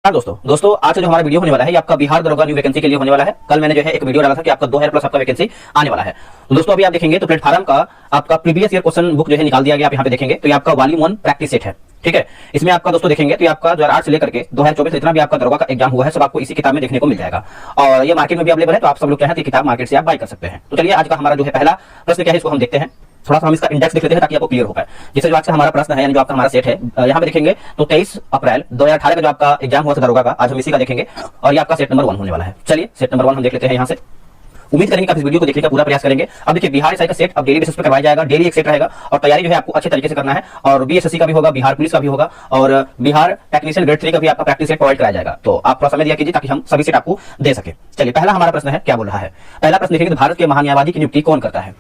हाँ दोस्तों आज जो हमारा वीडियो होने वाला है ये आपका बिहार दरोगा न्यू वैकेंसी के लिए होने वाला है। कल मैंने जो है एक वीडियो डाला था कि आपका 2000 प्लस आपका वैकेंसी आने वाला है। तो दोस्तों अभी आप देखेंगे तो प्लेटफॉर्म का आपका प्रीवियस ईयर क्वेश्चन बुक जो है निकाल दिया गया। आप यहाँ पे देखेंगे तो ये आपका वॉल्यूम 1 प्रैक्टिस सेट है, ठीक है। इसमें आपका दोस्तों देखेंगे तो आपका 2008 से लेकर के 2024 जितना भी आपका दरोगा का एग्जाम हुआ है सब आपको इसी किताब में देखने को मिल जाएगा और ये मार्केट में भी अवेलेबल है। तो आप सब लोग क्या है किताब मार्केट से आप बाय कर सकते हैं। तो चलिए आज का हमारा जो है पहला प्रश्न क्या है इसको हम देखते हैं। थोड़ा सा हम इसका इंडेक्स देख लेते हैं ताकि आपको क्लियर हो पाए। जैसे जो आज का हमारा प्रश्न है यानी जो आपका हमारा सेट है यहाँ पे देखेंगे तो 23 अप्रैल 2018 का जो आपका एग्जाम हुआ था दरोगा का आज हम इसी का देखेंगे और ये आपका सेट नंबर 1 होने वाला है। चलिए सेट नंबर 1 हम देख लेते हैं यहाँ से। उम्मीद करेंगे आप इस वीडियो को देखने का पूरा प्रयास करेंगे। अब देखिए बिहार एसआई का सेट अब डेली बेसिस पर करवाया जाएगा, डेली एक सेट रहेगा और तैयारी जो है आपको अच्छे तरीके से करना है। और बीएसएससी का भी होगा, बिहार पुलिस का भी होगा और बिहार टेक्नीशियन ग्रेड 3 का भी आपका प्रैक्टिस सेट प्रोवाइड कराया जाएगा। तो आप थोड़ा समय दिया कीजिए ताकि हम सभी सेट आपको दे सके। चलिए पहला हमारा प्रश्न है क्या बोल रहा है। पहला प्रश्न देखेंगे तो भारत के महान्यायवादी की नियुक्ति कौन करता है।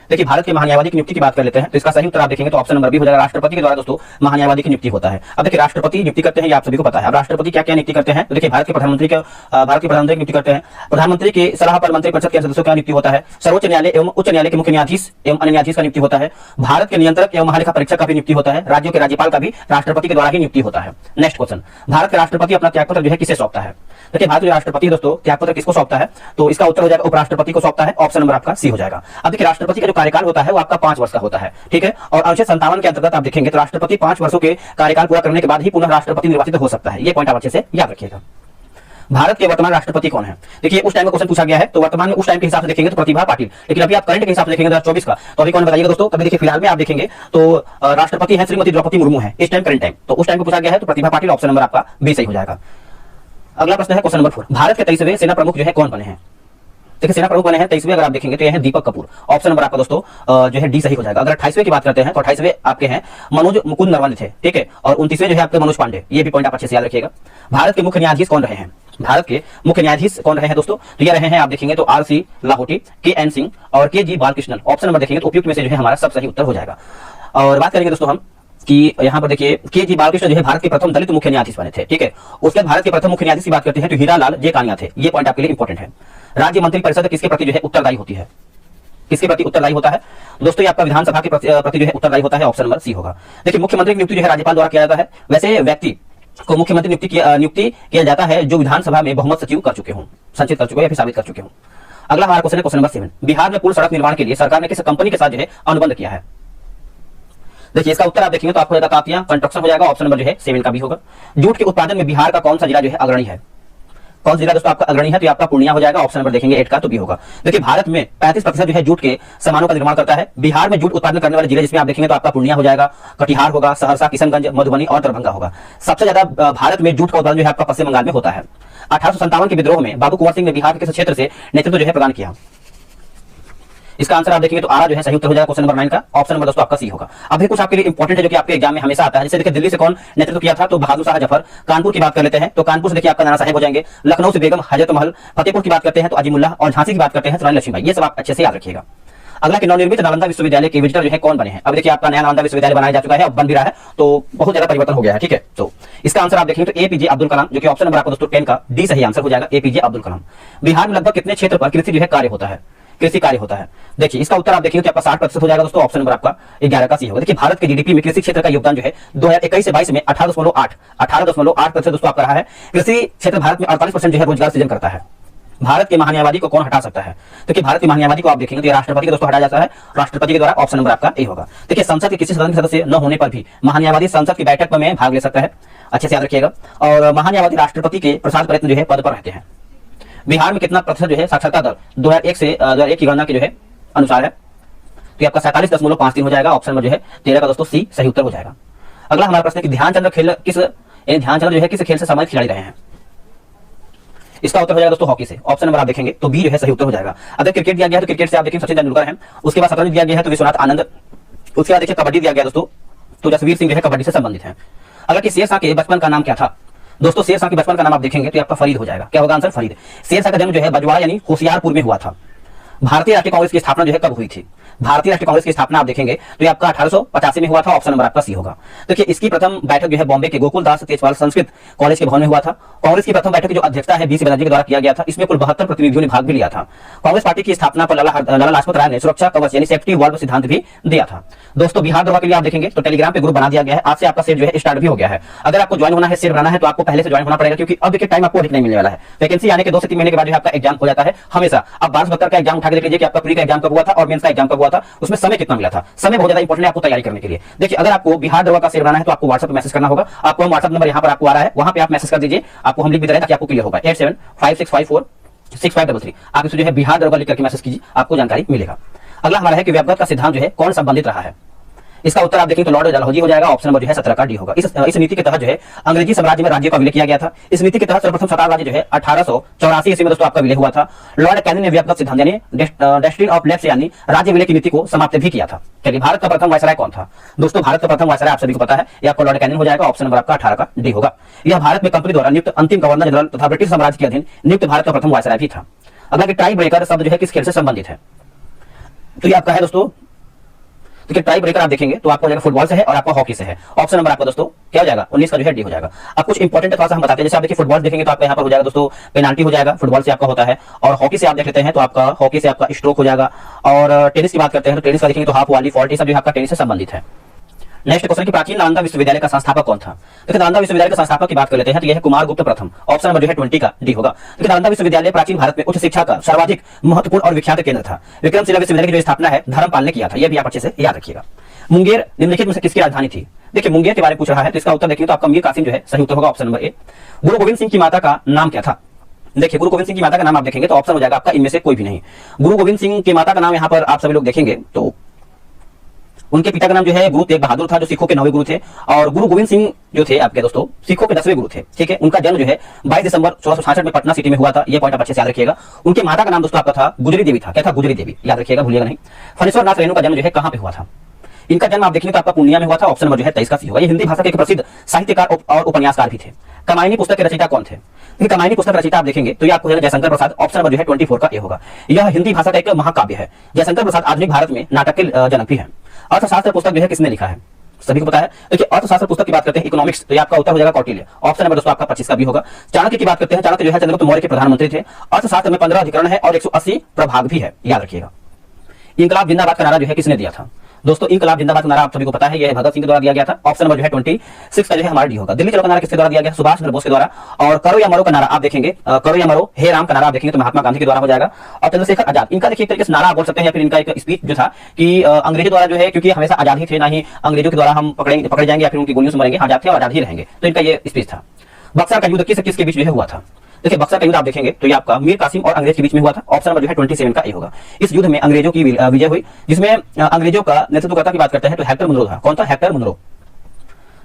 देखिए भारत के महान्यायवादी की नियुक्ति की बात कर लेते हैं तो इसका सही उत्तर आप देखेंगे तो ऑप्शन नंबर बी हो जाएगा। राष्ट्रपति के द्वारा दोस्तों महान्यायवादी की नियुक्ति होता है। अब देखिए राष्ट्रपति नियुक्ति करते हैं ये आप सभी को पता है। अब राष्ट्रपति क्या क्या नियुक्ति करते हैं तो देखिए भारत के प्रधानमंत्री की नियुक्ति करते हैं। प्रधानमंत्री की सलाह पर मंत्रिपरिषद के सदस्यों का नियुक्ति होता है। सर्वोच्च न्यायालय एवं उच्च न्यायालय के मुख्य न्यायाधीश एवं अन्य न्यायाधीश का नियुक्ति होता है। भारत के नियंत्रक एवं महालेखा परीक्षक का भी नियुक्ति होता है। राज्यों के राज्यपाल का भी राष्ट्रपति के द्वारा ही नियुक्ति होता है। नेक्स्ट क्वेश्चन, भारत के राष्ट्रपति अपना त्यागपत्र जो है किसे सौंपता है। देखिए भारत के राष्ट्रपति दोस्तों त्यागपत्र किसको सौंपता है तो इसका उत्तर हो जाएगा उपराष्ट्रपति को सौंपता है। ऑप्शन नंबर आपका सी हो जाएगा। अब देखिए राष्ट्रपति का जो कार्यकाल होता है वो आपका 5 वर्ष का होता है, ठीक है। और अनुच्छेद 57 के अंतर्गत आप देखेंगे तो राष्ट्रपति 5 वर्षों के कार्यकाल पूरा करने के बाद ही पुनः राष्ट्रपति निर्वाचित हो सकता है। ये पॉइंट आप अच्छे से याद रखिएगा। भारत के वर्तमान राष्ट्रपति कौन है। देखिए उस टाइम का क्वेश्चन पूछा गया है तो वर्तमान में उस टाइम के हिसाब से देखेंगे तो प्रतिभा पाटिल। लेकिन अभी आप करंट के हिसाब से देखेंगे 2024 का तो अभी कौन बताइएगा दोस्तों। तभी देखिए फिलहाल में आप देखेंगे तो राष्ट्रपति है श्रीमती द्रौपदी मुर्मू है इस टाइम करंट टाइम। तो उस टाइम को पूछा गया है तो प्रतिभा पाटिल ऑप्शन नंबर आपका बी सही हो जाएगा। अगला प्रश्न है क्वेश्चन नंबर 4, भारत के 23वें सेना प्रमुख जो है कौन बने हैं। देखिए सेना प्रमुख बने हैं 23वें अगर आप देखेंगे तो ये है दीपक कपूर। ऑप्शन नंबर आपका दोस्तों जो है डी सही हो जाएगा। अगर 28वें की बात करते हैं तो 28वें आपके हैं मनोज मुकुंद नरवणे थे, ठीक है। और 29वें जो है आपके मनोज पांडे। ये भी पॉइंट आप अच्छे से याद रखिएगा। भारत के मुख्य न्यायाधीश कौन रहे हैं। भारत के मुख्य न्यायाधीश कौन रहे हैं दोस्तों तो ये रहे हैं आप देखेंगे तो आर.सी. लाहोटी, के.एन. सिंह और के.जी. बालकृष्णन। ऑप्शन नंबर देखेंगे तो उपयुक्त में से जो है हमारा सब सही उत्तर हो जाएगा। और बात करेंगे दोस्तों हम कि यहाँ पर देखिए के.जी. बालकृष्ण जो है भारत के प्रथम दलित मुख्य न्यायाधीश बने थे, ठीक है। उसके बाद भारत के प्रथम मुख्य न्यायाधीश की बात करते हैं तो हीरालाल जे कानिया थे। ये पॉइंट आपके लिए इंपॉर्टेंट है। राज्य मंत्रिपरिषद किसके प्रति जो है उत्तरदायी होती है। किसके प्रति उत्तरदायी होता है दोस्तों ये आपका विधानसभा के प्रति जो है उत्तरदायी होता है। ऑप्शन नंबर सी होगा। देखिए मुख्यमंत्री की नियुक्ति जो है राज्यपाल द्वारा किया जाता है। वैसे व्यक्ति को मुख्यमंत्री नियुक्ति किया जाता है जो विधानसभा में बहुमत सचिव कर चुके हों, संचित कर चुके या फिर साबित कर चुके हों। अगला हमारा क्वेश्चन है क्वेश्चन नंबर 7, बिहार में पुल सड़क निर्माण के लिए सरकार ने किस कंपनी के साथ जो है अनुबंध किया है। देखिए इसका उत्तर आप देखेंगे तो आपको तातिया कंस्ट्रक्शन हो जाएगा। ऑप्शन नंबर जो है 7 का भी होगा। जूट के उत्पादन में बिहार का कौन सा जिला जो है अग्रणी है। कौन सा जिला दोस्तों आपका अग्रणी है तो आपका पूर्णिया हो जाएगा। ऑप्शन नंबर देखेंगे 8 का तो बी होगा। देखिए भारत में 35% जो है जूट के सामानों का निर्माण करता है। बिहार में जूट उत्पादन करने वाले जिले जिसमें आप देखेंगे तो आपका पूर्णिया हो जाएगा, कटिहार होगा, सहरसा, किशनगंज, मधुबनी और दरभंगा होगा। सबसे ज्यादा भारत में जूट का उत्पादन जो है आपका पश्चिम बंगाल में होता है। 1857 के विद्रोह में बाबू कुंवर सिंह ने बिहार के किस क्षेत्र से नेतृत्व जो है प्रदान किया। इसका आंसर आप देखेंगे तो आरा जो है सही उत्तर हो जाएगा क्वेश्चन नंबर 9 का। ऑप्शन नंबर दोस्तों आपका सी होगा। अभी कुछ आपके लिए इंपॉर्टेंट है जो कि आपके एग्जाम में हमेशा आता है। जैसे देखिए दिल्ली से कौन नेतृत्व किया था तो बहादुर शाह जफर। कानपुर की बात कर लेते हैं तो कानपुर से देखिए आपका नाना साहेब हो जाएंगे। लखनऊ से बेगम हजरत महल। फतेहपुर की बात करते हैं तो अजीमुल्लाह और झांसी की बात करते हैं तो रानी लक्ष्मीबाई। ये सब आप अच्छे से याद रखिएगा। अगला कि नवनिर्मित नालंदा विश्वविद्यालय के विजिटर जो है कौन बने हैं। अब देखिए आपका नया नालंदा विश्वविद्यालय बनाया जा चुका है, अब बन भी रहा है तो बहुत ज्यादा परिवर्तन हो गया है, ठीक है। तो इसका आंसर आप देखेंगे तो एपीजे अब्दुल कलाम जो कि ऑप्शन नंबर आपको दोस्तों 10 का डी सही आंसर हो जाएगा। एपीजे अब्दुल कलाम। बिहार में लगभग कितने क्षेत्र पर कृषि जो है कार्य होता है। कृषि कार्य होता है। देखिए इसका उत्तर आप देखेंगे तो आपका 60% हो जाएगा दोस्तों। ऑप्शन नंबर आपका 11 का सी होगा। देखिए भारत के जीडीपी में कृषि क्षेत्र का योगदान जो है 2021 से 22 में 18.8% दोस्तों आपका रहा है। कृषि क्षेत्र भारत में 48% जो है रोजगार सृजन करता है। भारत के महान्यायवादी को कौन हटा सकता है। देखिए भारत के महान्यायवादी को आप देखेंगे तो राष्ट्रपति के दोस्तों हटाया जाता है, राष्ट्रपति के द्वारा। ऑप्शन नंबर आपका ए होगा। देखिए संसद के किसी सदन के सदस्य न होने पर भी महान्यायवादी संसद की बैठक में भाग ले सकता है, अच्छे से याद रखिएगा। और महान्यायवादी राष्ट्रपति के प्रसाद प्रयत्न जो है पद पर रहते हैं। बिहार में कितना प्रतिशत जो है साक्षरता दर 2001 की गणना के जो है अनुसार है तो आपका 47.53 हो जाएगा। ऑप्शन नंबर जो है 13 का दोस्तों सी सही उत्तर हो जाएगा। अगला हमारा प्रश्न है कि ध्यानचंद जो है किस खेल से सम्मानित खिलाड़ी रहे हैं। इसका उत्तर हो जाएगा दोस्तों हॉकी से। ऑप्शन नंबर आप देखेंगे तो बी जो है सही उत्तर हो जाएगा। अगर क्रिकेट दिया गया है तो क्रिकेट से आप देखेंगे सचिन तेंदुलकर हैं। उसके बाद शतरंज दिया गया है तो विश्वनाथ आनंद। उसके बाद देखिए कबड्डी दिया गया दोस्तों तो जसवीर सिंह जो है कबड्डी से संबंधित है। अगर कि शेरशाह के बचपन का नाम क्या था दोस्तों। शेरशाह के बचपन का नाम आप देखेंगे तो आपका फरीद हो जाएगा। क्या होगा आंसर फरीद। शेरशाह का जन्म जो है बजवाड़ा यानी होशियारपुर में हुआ था। भारतीय राष्ट्रीय कांग्रेस की स्थापना जो है कब हुई थी? भारतीय राष्ट्रीय कांग्रेस की स्थापना आप देखेंगे तो ये आपका 1885 में हुआ था। ऑप्शन नंबर आपका सी होगा। देखिए इसकी प्रथम बैठक जो है बॉम्बे के गोकुलदास तेजपाल संस्कृत कॉलेज के भवन में हुआ था। कांग्रेस की प्रथम बैठक की जो अध्यक्षता है बीसी बनर्जी के द्वारा किया गया था। इसमें कुल 72 प्रतिनिधियों ने भाग भी लिया था। कांग्रेस पार्टी की स्थापना पर लाला लाजपत राय ने सुरक्षा कवच यानी सेफ्टी वॉल्व सिद्धांत भी दिया था। दोस्तों बिहार दौरा के लिए आप देखेंगे तो टेलीग्राम पे ग्रुप बना दिया गया है। आज से आपका सेट जो है स्टार्ट भी हो गया है। अगर आपको ज्वाइन होना है, सेट बनाना है तो आपको पहले से ज्वाइन होना पड़ेगा, क्योंकि अब देखिए टाइम आपको अधिक नहीं मिलने वाला है। वैकेंसी आने के 2 से 3 महीने के बाद जो आपका एग्जाम हो जाता है हमेशा। आप 12 का एग्जाम उठा के देख लीजिए कि आपका प्री का एग्जाम कब हुआ था और मेंस का एग्जाम कब हुआ था, उसमें समय कितना मिला था। समय बहुत ज्यादा इंपॉर्टेंट है आपको तैयारी करने के लिए। देखिए अगर आपको बिहार दौरा का सेट बनाना है तो आपको व्हाट्सएप पे मैसेज करना होगा। आपको हम व्हाट्सएप नंबर यहाँ पर आपको आ रहा है, वहां पे आप मैसेज कर दीजिए, आपको हम लिख भी दे रहे हैं ताकि आपको क्लियर होगा। 8756546533 आप इसे जो है बिहार दौरा लिख करके मैसेज कीजिए, आपको जानकारी मिलेगा। अगला हमारा है कि व्यवगत का सिद्धांत जो है कौन संबंधित रहा है? इसका उत्तर आप देखें तो लॉर्ड डलहौजी हो जाएगा। ऑप्शन नंबर जो है 17 का डी होगा। इस नीति के तहत जो है अंग्रेजी साम्राज्य में राज्य का विलय किया गया था। इस नीति के तहत सर्वप्रथम सतार राज्य जो है 1884 ईस्वी में दोस्तों आपका विलय हुआ था। लॉर्ड कैनिंग ने व्यवगत सिद्धांत यानी डॉक्ट्रिन ऑफ लेफ्ट यानी राज्य विलय की नीति को समाप्त भी किया था। चलिए भारत का प्रथम वायसराय कौन था? दोस्तों भारत का प्रथम वायसराय आप सभी को पता है, ये आपका लॉर्ड कैनिंग हो जाएगा। ऑप्शन नंबर आपका 18 का डी होगा। यह भारत में कंपनी द्वारा नियुक्त अंतिम गवर्नर जनरल तथा ब्रिटिश साम्राज्य के अधीन नियुक्त भारत का प्रथम वायसराय भी था। अगला टाई ब्रेकर शब्द जो है किस खेल से संबंधित है? तो ये आपका है दोस्तों, देखिए टाई ब्रेकर आप देखेंगे तो आपको हो जाएगा फुटबॉल से है और आपका हॉकी से है। ऑप्शन नंबर आपका दोस्तों क्या हो जाएगा? 19 का जो है डी हो जाएगा। अब कुछ इंपॉर्टेंट थोड़ा सा हम बताते हैं। जैसे आप देखिए फुटबॉल देखेंगे तो आपका यहाँ पर हो जाएगा दोस्तों पेनाल्टी हो जाएगा, फुटबॉल से आपका होता है। और हॉकी से आप देख लेते हैं तो आपका हॉकी से आपका स्ट्रोक हो जाएगा। और टेनिस की बात करते हैं तो टेनिस का देखेंगे तो हाफ वॉली फॉल्ट, ये सब जो आपका टेनिस से संबंधित है। नेक्स्ट क्वेश्चन की प्राचीन नालंदा विश्वविद्यालय का संस्थापक कौन था? देखिए नालंदा विश्वविद्यालय के संस्थापक की बात कर लेते हैं तो यह है कुमार गुप्त प्रथम। ऑप्शन नंबर जो है 20 का डी होगा। देखिए नालंदा विश्वविद्यालय प्राचीन भारत में उच्च शिक्षा का सर्वाधिक महत्वपूर्ण और विख्यात केंद्र था। विक्रमशिला विश्वविद्यालय की जो स्थापना है धर्मपाल ने किया था, यह भी आप अच्छे से याद रखिएगा। मुंगेर निम्नलिखित में से किसकी राजधानी थी? देखिए मुंगेर के बारे में पूछ रहा है तो इसका उत्तर देखिए तो आपका मीर कासिम जो है सही उत्तर होगा। Option number A. गुरु गोविंद सिंह की माता का नाम क्या था? देखिए गुरु गोविंद सिंह की माता का नाम आप देखेंगे तो ऑप्शन हो जाएगा आपका इनमें से कोई भी नहीं। गुरु गोविंद सिंह की माता का नाम यहाँ पर आप सभी लोग देखेंगे तो उनके पिता का नाम जो है गुरु तेग बहादुर था, जो सिखों के 9वें गुरु थे। और गुरु गोविंद सिंह जो थे आपके दोस्तों सिखों के 10वें गुरु थे। ठीक है, उनका जन्म जो है 22 दिसंबर 1666 में पटना सिटी में हुआ था। ये पॉइंट आप अच्छे से याद रखिएगा। उनके माता का नाम दोस्तों आपका था गुजरी देवी था। क्या था? गुजरी देवी, याद रखिएगा, भूलिएगा नहीं। फणीश्वर नाथ रेणु का जन्म जो है कहां पे हुआ था? इनका जन्म आप देखेंगे तो आपका पूर्णिया में हुआ था। ऑप्शन नंबर जो है 23 का सी होगा। ये हिंदी भाषा के एक प्रसिद्ध साहित्यकार और उपन्यासकार भी थे। कमायनी पुस्तक के रचयिता कौन थे? कमायनी पुस्तक रचयिता आप देखेंगे तो ये आपको जयशंकर प्रसाद। ऑप्शन नंबर जो है 24 का ए होगा। यह हिंदी भाषा का एक महाकाव्य है। जयशंकर प्रसाद आधुनिक भारत में नाटक के जनक भी है। अर्थशास्त्र पुस्तक जो है किसने लिखा है? सभी को पता है। देखिए अर्थशास्त्र पुस्तक की बात करते हैं इकोनॉमिक्स, तो ये आपका उत्तर हो जाएगा कौटिल्य। ऑप्शन नंबर दोस्तों आपका 25 का भी होगा। चाणक्य की बात करते हैं, चाणक्य जो है चंद्रगुप्त मौर्य के प्रधानमंत्री थे। अर्थशास्त्र में 15 अधिकरण है और 180 प्रभाग भी है, याद रखिएगा। इंकलाब जिंदाबाद का नारा जो है किसने दिया था? दोस्तों इंकलाब जिंदाबाद का नारा आप सभी को पता है, यह भगत सिंह के द्वारा दिया गया था। ऑप्शन नंबर जो है 26 का जो है हमारा डी होगा। दिल्ली चलो का नारा किसके द्वारा दिया गया? सुभाष चंद्र बोस के द्वारा। और करो या मरो का नारा आप देखेंगे, करो या मरो हे राम का नारा आप देखेंगे तो महात्मा गांधी के द्वारा हो जाएगा। और चंद्रशेखर आजाद, इनका देखिए एक तरीके से नारा आप बोल सकते हैं या फिर इनका एक स्पीच जो था कि अंग्रेजों द्वारा जो है, क्योंकि हमेशा आजाद ही थे, ना ही अंग्रेजों के द्वारा हम पकड़े जाएंगे या फिर उनकी गोलियों से मरेंगे, आजाद थे और आजाद ही रहेंगे, तो इनका ये स्पीच था। बक्सर का युद्ध किसके बीच जो है हुआ था? देखिए बक्सर का युद्ध आप देखेंगे तो ये आपका मीर कासिम और अंग्रेज के बीच में हुआ था। ऑप्शन नंबर जो है 27 का ए होगा। इस युद्ध में अंग्रेजों की विजय हुई, जिसमें अंग्रेजों का नेतृत्वकर्ता की बात करते हैं तो हेक्टर मुनरो था। कौन था? Hector Munro.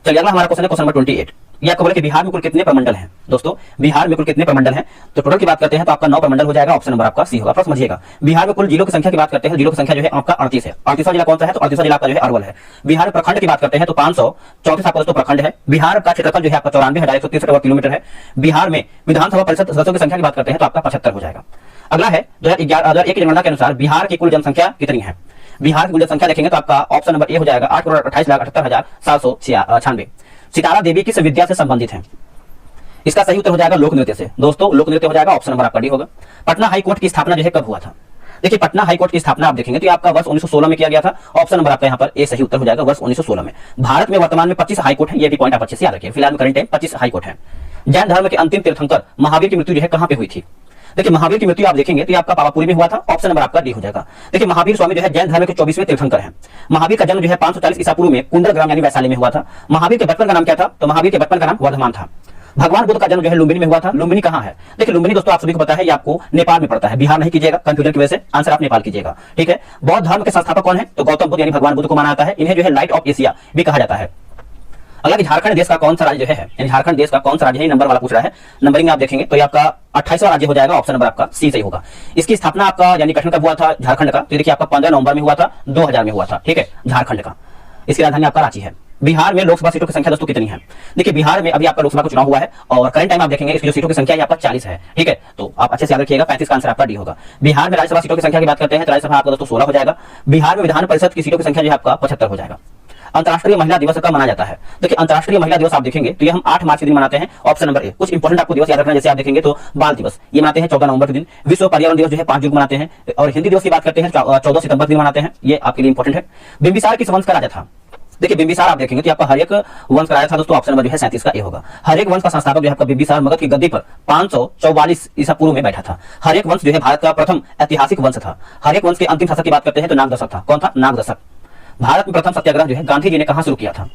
चलिए अगला हमारा क्वेश्चन है क्वेश्चन नंबर 28। ये आपको बोले कि बिहार में कुल कितने प्रमंडल हैं? दोस्तों बिहार में कुल कितने प्रमंडल हैं? तो टोटल की बात करते हैं तो आपका 9 प्रमंडल हो जाएगा। ऑप्शन नंबर आपका सी होगा। समझिएगा बिहार में कुल जिलों की संख्या की बात करते हैं, जिलों की संख्या जो है आपका 38 है। 38वां जिला कौन सा है? तो 38वां जिला आपका जो है अरवल है। बिहार में प्रखंड की बात करते हैं तो 534 आपका दोस्तों प्रखंड है। बिहार का क्षेत्रफल जो है आपका 94,163 किलोमीटर है। बिहार में विधानसभा परिषद सदस्यों की संख्या की बात करते हैं तो आपका 75 हो जाएगा। अगला है 2001 की जनगणना के अनुसार बिहार की कुल जनसंख्या कितनी है? बिहार की कुल जनसंख्या देखेंगे तो आपका ऑप्शन नंबर ए हो जाएगा 8,28,78,796। सितारा देवी किस विद्या से संबंधित है? इसका सही उत्तर हो जाएगा लोक नृत्य से। दोस्तों लोक नृत्य हो जाएगा। ऑप्शन नंबर आपका डी होगा। पटना हाई कोर्ट की स्थापना जो है कब हुआ था? देखिए पटना हाई कोर्ट की स्थापना आप देखेंगे तो ये आपका वर्ष 1916 में किया गया था। ऑप्शन नंबर आपका यहाँ पर ए सही उत्तर हो जाएगा, वर्ष 1916 में। भारत में वर्तमान में 25 हाई कोर्ट है, ये भी पॉइंट आप अच्छे से याद रखिए। फिलहाल में करंट टाइम 25 हाई कोर्ट है। जैन धर्म के अंतिम तीर्थंकर महावीर की मृत्यु जो है कहां पे हुई थी? देखिए महावीर की मृत्यु आप देखेंगे तो ये आपका पावापुरी में हुआ था। ऑप्शन नंबर आपका डी हो जाएगा। देखिए महावीर स्वामी जो है जैन धर्म के 24वें तीर्थंकर हैं। महावीर का जन्म जो है 540 ईसा पूर्व में कुंडल ग्राम यानी वैशाली में हुआ था। महावीर के बचपन का नाम क्या था? तो महावीर के बचपन का नाम वर्धमान था। भगवान बुद्ध का जन्म जो है लुम्बिनी में हुआ था। लुम्बिनी कहां है? देखिए लुम्बिनी दोस्तों आप सभी को पता है, ये आपको नेपाल में पड़ता है। बिहार नहीं कीजिएगा कंफ्यूजन की वजह से, आंसर आप नेपाल कीजिएगा। ठीक है। बौद्ध धर्म के संस्थापक कौन है? तो गौतम बुद्ध यानी भगवान बुद्ध को माना जाता है। इन्हें जो है लाइट ऑफ एशिया भी कहा जाता है। अगला झारखंड देश का कौन सा राज्य जो है, यानी झारखंड देश का कौन सा राज्य है, नंबर वाला पूछ रहा है। नंबरिंग आप देखेंगे तो ये आपका 28वां राज्य हो जाएगा। ऑप्शन नंबर आपका सी सही होगा। इसकी स्थापना आपका यानी गठन कब हुआ था झारखंड का? तो देखिए आपका 15 नवंबर में हुआ था, 2000 में हुआ था। ठीक है, झारखंड का। इसकी राजधानी आपका रांची है। बिहार में लोकसभा सीटों की संख्या दोस्तों कितनी है? देखिए बिहार में अभी आपका लोकसभा का चुनाव हुआ है और करंट टाइम आप देखेंगे इसकी जो सीटों की संख्या है आपका 40 है। ठीक है, तो आप अच्छे से याद रखिएगा, 35 का आंसर आपका डी होगा। बिहार में राज्यसभा सीटों की संख्या की बात करते हैं तो राज्यसभा आपका दोस्तों 16 हो जाएगा। बिहार में विधान परिषद की सीटों की संख्या जो है आपका 75 हो जाएगा। अंतर्राष्ट्रीय महिला दिवस कब मनाया जाता है? देखिए अंतर्राष्ट्रीय महिला दिवस आप देखेंगे तो ये हम 8 मार्च के दिन मनाते हैं। Option number A. कुछ इंपोर्टेंट आपको दिवस याद रखना, जैसे आप देखेंगे तो बाल दिवस ये मनाते हैं 14 नवंबर के दिन। विश्व पर्यावरण दिवस जो है 5 जून मनाते हैं। और हिंदी दिवस की बात करते हैं 14 सितंबर के दिन मनाते हैं, ये आपके लिए इंपॉर्टेंट है। बिंबिसार किस वंश का राजा था? देखिए बिंबिसार आप देखेंगे तो आपका हर एक वंश का राजा था दोस्तों। ऑप्शन नंबर जो है 37 का ए होगा। हर एक वंश का संस्थापक जो है आपका बिंबिसार मगध की गद्दी पर 544 ईसा पूर्व में बैठा था। हर एक वंश जो है भारत का प्रथम ऐतिहासिक वंश था। हर एक वंश के अंतिम शासक की बात करते हैं तो नागदशक था। कौन था? नागदशक। भारत में प्रथम सत्याग्रह जो है गांधी जी ने कहां शुरू किया था?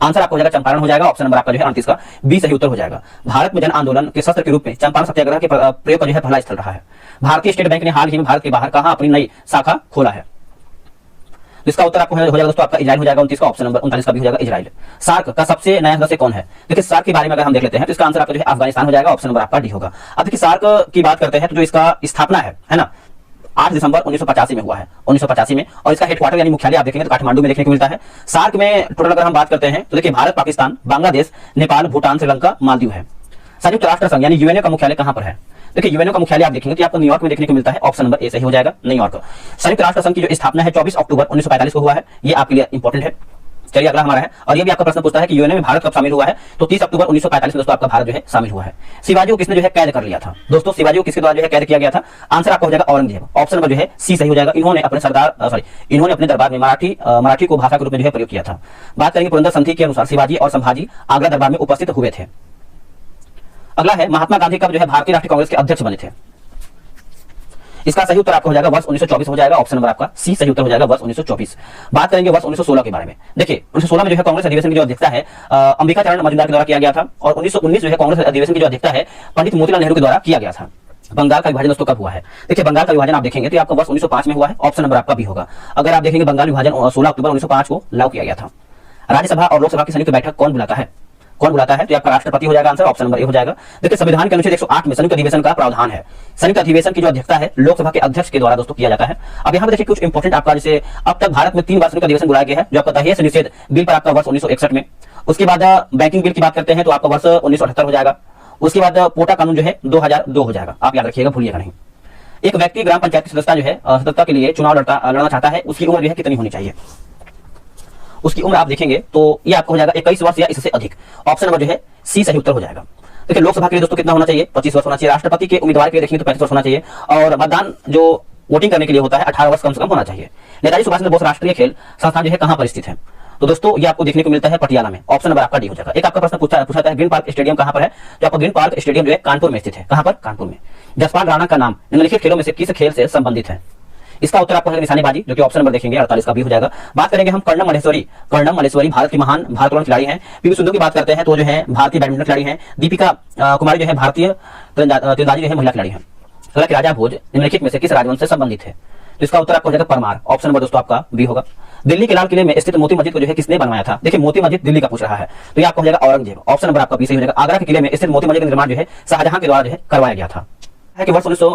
आंसर आपको हो जाएगा चंपारण हो जाएगा। ऑप्शन नंबर आपका जो है 38 का बी सही उत्तर हो जाएगा। भारत में जन आंदोलन के शस्त्र के रूप में चंपारण सत्याग्रह के प्रयोग का जो है पहला स्थल रहा है। भारतीय स्टेट बैंक ने हाल ही में भारत के बाहर कहां अपनी नई शाखा खोला है? इसका उत्तर आपको हो जाएगा दोस्तों आपका इजराइल हो जाएगा। 29 का ऑप्शन नंबर 39 का भी हो जाएगा इजराइल। सार्क का सबसे नया सदस्य कौन है? देखिए सार्क के बारे में अगर हम देख लेते हैं तो इसका आंसर आपका जो है अफगानिस्तान हो जाएगा। ऑप्शन नंबर आपका डी होगा। अब देखिए सार्क की बात करते हैं तो जो इसका स्थापना है ना 8 दिसंबर 1985 में हुआ है, 1985 में। और इसका हेडक्वार्टर यानी मुख्यालय आप देखेंगे तो काठमांडू में देखने को मिलता है। सार्क में टोटल अगर हम बात करते हैं तो देखिए भारत, पाकिस्तान, बांग्लादेश, नेपाल, भूटान, श्रीलंका, मालदीव है। संयुक्त राष्ट्र संघ यानी यूएनओ का मुख्यालय कहां पर है? देखिए यूएनओ का मुख्यालय आप देखेंगे तो आपको न्यूयॉर्क में देखने को मिलता है। ऑप्शन नंबर ए सही हो जाएगा, न्यूयॉर्क। संयुक्त राष्ट्र संघ की जो स्थापना है 24 अक्टूबर 1945 को हुआ है, ये आपके लिए इंपॉर्टेंट है। चलिए अगला हमारा है, और ये भी आपका प्रश्न पूछता है कि यूएनओ में भारत कब शामिल हुआ है? तो 30 अक्टूबर 1945 में दोस्तों आपका भारत जो है शामिल हुआ है। शिवाजी को किसने जो है कैद कर लिया था? दोस्तों शिवाजी को किसके द्वारा जो है कैद किया गया था? आंसर आपका हो जाएगा औरंगजेब। ऑप्शन नंबर जो है सी सही हो जाएगा। इन्होंने अपने दरबार में मराठी को भाषा के रूप में जो है प्रयोग किया था। बात करेंगे पुरंदर संधि के अनुसार शिवाजी और संभाजी आगरा दरबार में उपस्थित हुए थे। अगला है महात्मा गांधी कब जो है भारतीय राष्ट्रीय कांग्रेस के अध्यक्ष बने थे? इसका सही उत्तर आपका हो जाएगा वर्ष 1924 हो जाएगा। ऑप्शन नंबर आपका सी सही उत्तर हो जाएगा वर्ष 1924। बात करेंगे वर्ष 1916 के बारे में। देखिए 1916 में जो है कांग्रेस अधिवेशन की जो अध्यक्षता है अंबिका चरण मजूमदार के द्वारा किया गया था। और 1919 जो है कांग्रेस अधिवेशन की जो अध्यक्षता है पंडित मोतीलाल नेहरू के द्वारा किया गया था। बंगाल का विभाजन दोस्तों कब हुआ है? देखिए बंगाल का विभाजन आप देखेंगे तो आपका वर्ष 1905 में हुआ है। ऑप्शन नंबर आपका बी होगा। अगर आप देखेंगे बंगाल विभाजन 16 अक्टूबर 1905 को लागू किया गया था। राज्यसभा और लोकसभा की संयुक्त बैठक कौन बुलाता है? कौन बुलाता है? तो आपका राष्ट्रपति हो जाएगा। आंसर ऑप्शन नंबर ए हो जाएगा। देखिए संविधान के अनुच्छेद 108 में संयुक्त अधिवेशन का प्रावधान है। संयुक्त अधिवेशन की जो अध्यक्षता है लोकसभा के अध्यक्ष के द्वारा दोस्तों किया जाता है। अब यहाँ पे देखिए कुछ इंपॉर्टेंट आपका, जैसे अब तक भारत में 3 बार संयुक्त अधिवेशन बुलाया गया है, जो आपका दहेज निषेध बिल पर आपका वर्ष 1961 में। उसके बाद बैंकिंग बिल की बात करते हैं तो आपका वर्ष 1978 हो जाएगा। उसके बाद पोटा कानून जो है 2002 हो जाएगा। आप याद रखिएगा, भूलिएगा नहीं। एक व्यक्ति ग्राम पंचायत की सदस्यता जो है सदस्यता के लिए चुनाव लड़ना चाहता है, उसकी उम्र जो है कितनी होनी चाहिए? उसकी उम्र आप देखेंगे तो ये आपको हो जाएगा 21 वर्ष या इससे अधिक। ऑप्शन नंबर जो है सी सही उत्तर हो जाएगा। देखिए लोकसभा के लिए दोस्तों कितना होना चाहिए? 25 वर्ष होना चाहिए। राष्ट्रपति के उम्मीदवार के लिए देखेंगे तो 35 वर्ष होना चाहिए। और मतदान जो वोटिंग करने के लिए होता है 18 वर्ष कम से कम होना चाहिए। नेताजी सुभाष चंद्र बोस राष्ट्रीय खेल संस्थान जो है कहां पर स्थित है? तो दोस्तों ये आपको देखने को मिलता है पटियाला में। ऑप्शन नंबर आपका डी हो जाएगा। एक आपका प्रश्न पूछा है ग्रीन पार्क स्टेडियम कहां पर है? तो आपका ग्रीन पार्क स्टेडियम जो है कानपुर में स्थित है। कहां पर? कानपुर में। जसपाल राणा का नाम निम्नलिखित खेलों में से किस खेल से संबंधित है? इसका उत्तर आपको निशानेबाजी, जो कि ऑप्शन नंबर देखेंगे 48 का भी हो जाएगा। बात करेंगे हम कर्णम मल्लेश्वरी भारत की महान भारोत्तोलन खिलाड़ी हैं। पीवी सिंधु की बात करते हैं तो जो है भारतीय बैडमिंटन खिलाड़ी हैं। दीपिका कुमारी जो है भारतीय तीरंदाजी जो है महिला खिलाड़ी हैं। अगला कि राजा भोज निम्नलिखित में से किस राजवंश से संबंधित है? तो इसका उत्तर आपको हो जाएगा परमार। ऑप्शन नंबर दोस्तों आपका बी होगा। दिल्ली के लाल किले में स्थित मोती मस्जिद को जो है किसने बनवाया था? देखिए मोती मस्जिद दिल्ली का पूछ रहा है तो ये आपको हो जाएगा औरंगजेब। ऑप्शन नंबर आपका बी सही हो जाएगा। आगरा के किले में स्थित मोती मस्जिद का निर्माण जो है शाहजहां के द्वारा जो है करवाया गया था। है कि वर्ष 1900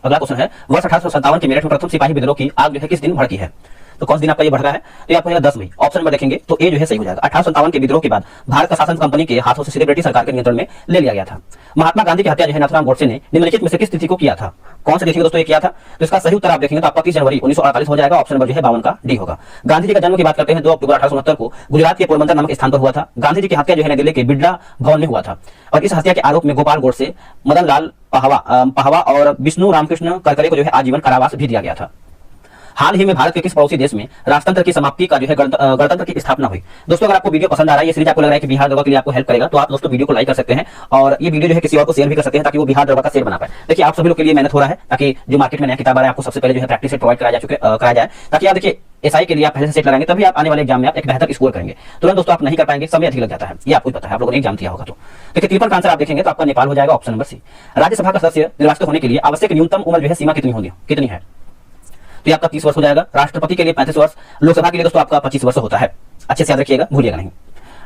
अगला क्वेश्चन है वर्ष 1857 के मेरठ में प्रथम सिपाही विद्रोह की आग जो है किस दिन भड़की है? तो कौन सा दिन आपका ये भड़का है? तो ये आपको 10 मई। ऑप्शन नंबर देखेंगे तो ए जो है सही हो जाएगा। 1857 के विद्रोह के बाद भारत का शासन कंपनी के हाथों से सीधे ब्रिटिश सरकार के नियंत्रण में ले लिया गया था। महात्मा गांधी की हत्या जो है नाथुराम गोडसे ने निम्नलिखित में से किस तिथि को किया था? कौन सी तिथि दोस्तों ये किया था? तो इसका सही उत्तर आप देखेंगे तो आपका 30 जनवरी 1948 हो जाएगा। ऑप्शन नंबर जो है 52 का डी होगा। गांधी जी का जन्म की बात करते हैं 2 अक्टूबर 1869 को गुजरात के पोरबंदर नामक स्थान पर हुआ था। गांधी जी की हत्या जो है नई दिल्ली के बिड़ला भवन में हुआ था। और इस हत्या के आरोप में गोपाल गोडसे, मदन लाल पहवा और विष्णु रामकृष्ण करकरे को जो है आजीवन कारावास भी दिया गया था। हाल ही में भारत के किस पड़ोसी देश में राजतंत्र की समाप्ति का जो है गणतंत्र की स्थापना हुई? दोस्तों अगर आपको वीडियो पसंद आ रहा है, ये सीरीज आपको लग रहा है कि बिहार दरबार के लिए आपको हेल्प करेगा, तो आप दोस्तों वीडियो को लाइक कर सकते हैं और ये वीडियो जो है किसी और को शेयर भी कर सकते हैं ताकि वो बिहार दरबार का शेयर बना पाए। देखिए आप सभी लोग के लिए मेहनत हो रहा है ताकि जो मार्केट में नया किताब आ रहा है आपको सबसे पहले जो है प्रैक्टिस सेट प्रोवाइड कराया जाए, ताकि आप देखिए एसआई के लिए आप पहले से सेट लगाएंगे तभी आप आने वाले एग्जाम में आप एक बेहतर स्कोर करेंगे। तुरंत दोस्तों आप नहीं कर पाएंगे, समय अधिक लग जाता है, ये आपको पता है, आप लोगों ने एग्जाम दिया होगा। तो देखिए 53 का आंसर आप देखेंगे तो आपका नेपाल हो जाएगा। ऑप्शन नंबर सी। राज्यसभा का सदस्य निर्वाचित होने के लिए आवश्यक न्यूनतम उम्र जो है सीमा कितनी है? तो ये आपका 30 वर्ष हो जाएगा। राष्ट्रपति के लिए 35 वर्ष, लोकसभा के लिए दोस्तों आपका 25 वर्ष होता है। अच्छे से याद रखिएगा, भूलिएगा नहीं।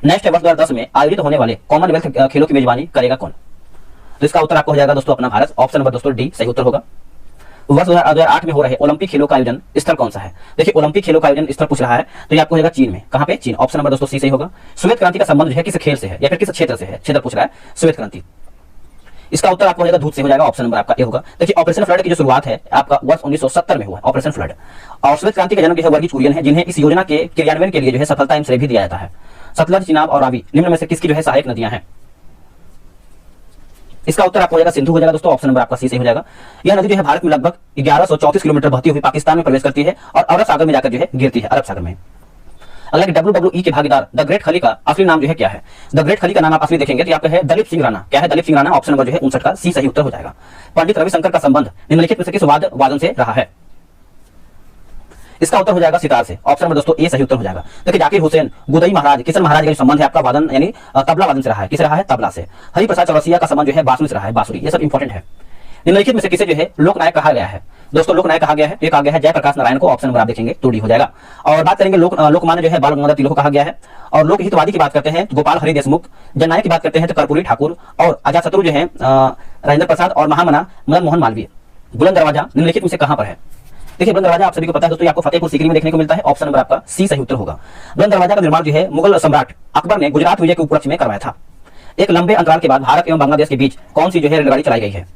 नेक्स्ट है वर्ष 2010 में आयोजित होने वाले कॉमनवेल्थ खेलों की मेजबानी करेगा कौन? तो इसका उत्तर आपको हो जाएगा दोस्तों अपना भारत। ऑप्शन नंबर दोस्तों डी सही उत्तर होगा। वर्ष 2008 में हो रहे ओलंपिक खेलों का आयोजन स्थल कौन सा है? देखिए ओलंपिक खेलों का आयोजन स्थल पूछ रहा है तो ये आपको हो जाएगा चीन में। कहां पे? चीन। ऑप्शन नंबर दोस्तों सी सही होगा। श्वेत क्रांति का संबंध जो है किस खेल से है या फिर किस क्षेत्र से है? क्षेत्र पूछ रहा है श्वेत क्रांति। इसका उत्तर आपको हो जाएगा दूध से हो जाएगा। ऑप्शन नंबर आपका ए होगा। देखिए ऑपरेशन फ्लड की जो शुरुआत है आपका वर्ष 1970 में हुआ है, ऑपरेशन फ्लड। और श्वेत क्रांति का जन्म जो है वर्गीज कुरियन है, जिन्हें इस योजना के क्रियान्वयन के लिए जो है सफलता एवं श्रेय भी दिया जाता है। सतलज, चिनाब और रावी निम्न में से किसकी जो है सहायक नदियां हैं? इसका उत्तर आपको हो जाएगा सिंधु हो जाएगा दोस्तों। ऑप्शन नंबर आपका सी सही हो जाएगा। यह नदी जो है भारत में लगभग 1134 किलोमीटर बहती हुई पाकिस्तान में प्रवेश करती है और अरब सागर में जाकर जो है गिरती है, अरब सागर में। अगला WWE के भागीदार द ग्रेट खली का असली नाम जो है क्या है? द ग्रेट खली का नाम आप असली देखेंगे तो आपका है दलीप सिंह राणा। क्या है? दलीप सिंह राणा। ऑप्शन नंबर जो है 59 का सी सही उत्तर हो जाएगा। पंडित रविशंकर का संबंध निम्नलिखित में से किस वादन से रहा है? इसका उत्तर हो जाएगा सितार से। ऑप्शन नंबर दोस्तों ए सही उत्तर हो जाएगा। देखिए जाकिर हुसैन, गुदई महाराज, किशन महाराज का जो संबंध है आपका वादन यानी तबला वादन से रहा है। किस रहा है? तबला से। हरिप्रसाद चौरसिया का संबंध जो है बांसुरी से रहा है, बांसुरी। ये सब इंपॉर्टेंट है। निम्नलिखित में से किसे जो है लोकनायक कहा गया है? दोस्तों लोकनायक कहा गया है तो ये कहा गया है जयप्रकाश नारायण को। ऑप्शन नंबर आप देखेंगे तो डी हो जाएगा। और बात करेंगे लोकमान्य जो है बाल गंगाधर तिलक को कहा गया है। और लोकहितवादी की बात करते हैं तो गोपाल हरि देशमुख। जननायक की बात करते हैं तो कर्पूरी ठाकुर। और अजातशत्रु जो है राजेंद्र प्रसाद। और महामना मदन मोहन मालवीय। बुलंद दरवाजा निम्नलिखित में से कहां पर है? देखिए बुलंद दरवाजा आप सभी को पता है दोस्तों, आपको फतेहपुर सीकरी में देखने को मिलता है। ऑप्शन नंबर आपका सी सही उत्तर होगा। बुलंद दरवाजा का निर्माण जो है मुगल सम्राट अकबर ने गुजरात विजय के उपलक्ष्य में करवाया था। एक लंबे अंतराल के बाद भारत एवं बांग्लादेश के बीच कौन सी जो है रेलगाड़ी चलाई गई है?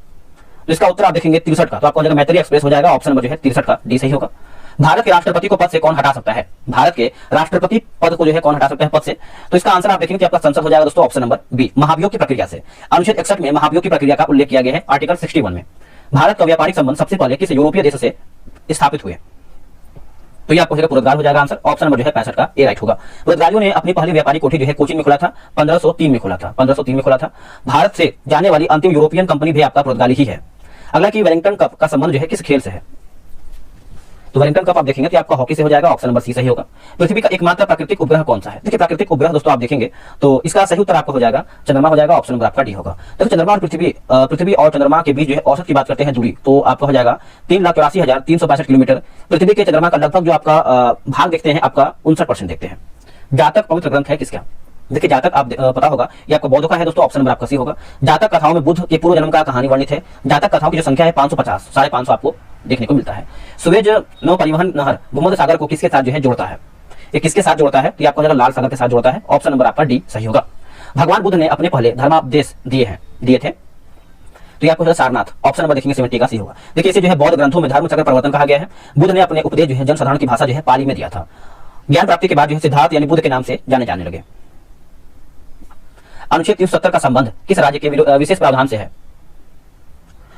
तो इसका उत्तर आप देखेंगे 63 का, तो आपको मैत्री एक्सप्रेस हो जाएगा। ऑप्शन नंबर जो है 63 का डी सही होगा। भारत के राष्ट्रपति को पद से कौन हटा सकता है? भारत के राष्ट्रपति पद को जो है कौन हटा सकता है पद से? तो इसका आंसर आप देखेंगे कि आपका संसद हो जाएगा दोस्तों। ऑप्शन नंबर बी महाभियोग की प्रक्रिया से। अनुच्छेद 61 में महाभियोग की प्रक्रिया का उल्लेख किया गया है आर्टिकल 61 में। भारत का व्यापारिक संबंध सबसे पहले किस यूरोपीय देश से स्थापित हुए? तो ये आपको पुर्तगाल हो जाएगा आंसर। ऑप्शन नंबर जो है 65 का ए राइट होगा। पुर्तगालियों ने अपनी पहली व्यापारिक कोठी जो है कोचीन में खोला था, 1503 में खोला था, 1503 में खोला था। भारत से जाने वाली अंतिम यूरोपियन कंपनी भी आपका पुर्तगाली ही है। अगला कि वेलिंगटन कप का संबंध जो है किस खेल से है? तो वेलिंगटन कप आप देखेंगे तो आपका हॉकी से हो जाएगा। ऑप्शन नंबर सी सही होगा। पृथ्वी का एकमात्र प्राकृतिक उपग्रह कौन सा है? देखिए प्राकृतिक उपग्रह दोस्तों आप देखेंगे तो इसका सही उत्तर आपका हो जाएगा चंद्रमा हो जाएगा। ऑप्शन नंबर आपका डी होगा। देखो चंद्रमा और पृथ्वी और चंद्रमा के बीच जो है औसत की बात करते हैं दूरी, तो आपका हो जाएगा 3,84,362 किलोमीटर। पृथ्वी के चंद्रमा का लगभग जो आपका भाग देखते हैं आपका 59% देखते हैं। जातक पवित्र ग्रंथ है किसका? देखिए जातक आप पता होगा ये आपका बौद्ध का है दोस्तों। ऑप्शन नंबर आपका सी होगा। जातक कथाओं में बुद्ध के पूर्व जन्म का कहानी वर्णित है। जातक कथाओं की जो संख्या है 550, 550 आपको देखने को मिलता है। सुएज नौ परिवहन नहर भूमध्य सागर को किसके साथ जो है जोड़ता है? ये किसके साथ जोड़ता है? तो आपको लाल सागर के साथ जोड़ता है। ऑप्शन नंबर आपका डी सही होगा। भगवान बुद्ध ने अपने पहले धर्मापदेश दिए थे तो ये आपको सारनाथ। ऑप्शन नंबर देखेंगे 70 का सी होगा। देखिए इसे जो है बौद्ध ग्रंथों में धर्म चक्र परिवर्तन कहा गया है। बुद्ध ने अपने उपदेश जो है जनसाधारण की भाषा जो है पाली में दिया था। ज्ञान प्राप्ति के बाद जो है सिद्धार्थ यानी बुद्ध के नाम से जाने लगे। अनुच्छेद 370 का संबंध किस राज्य के विशेष प्रावधान से है?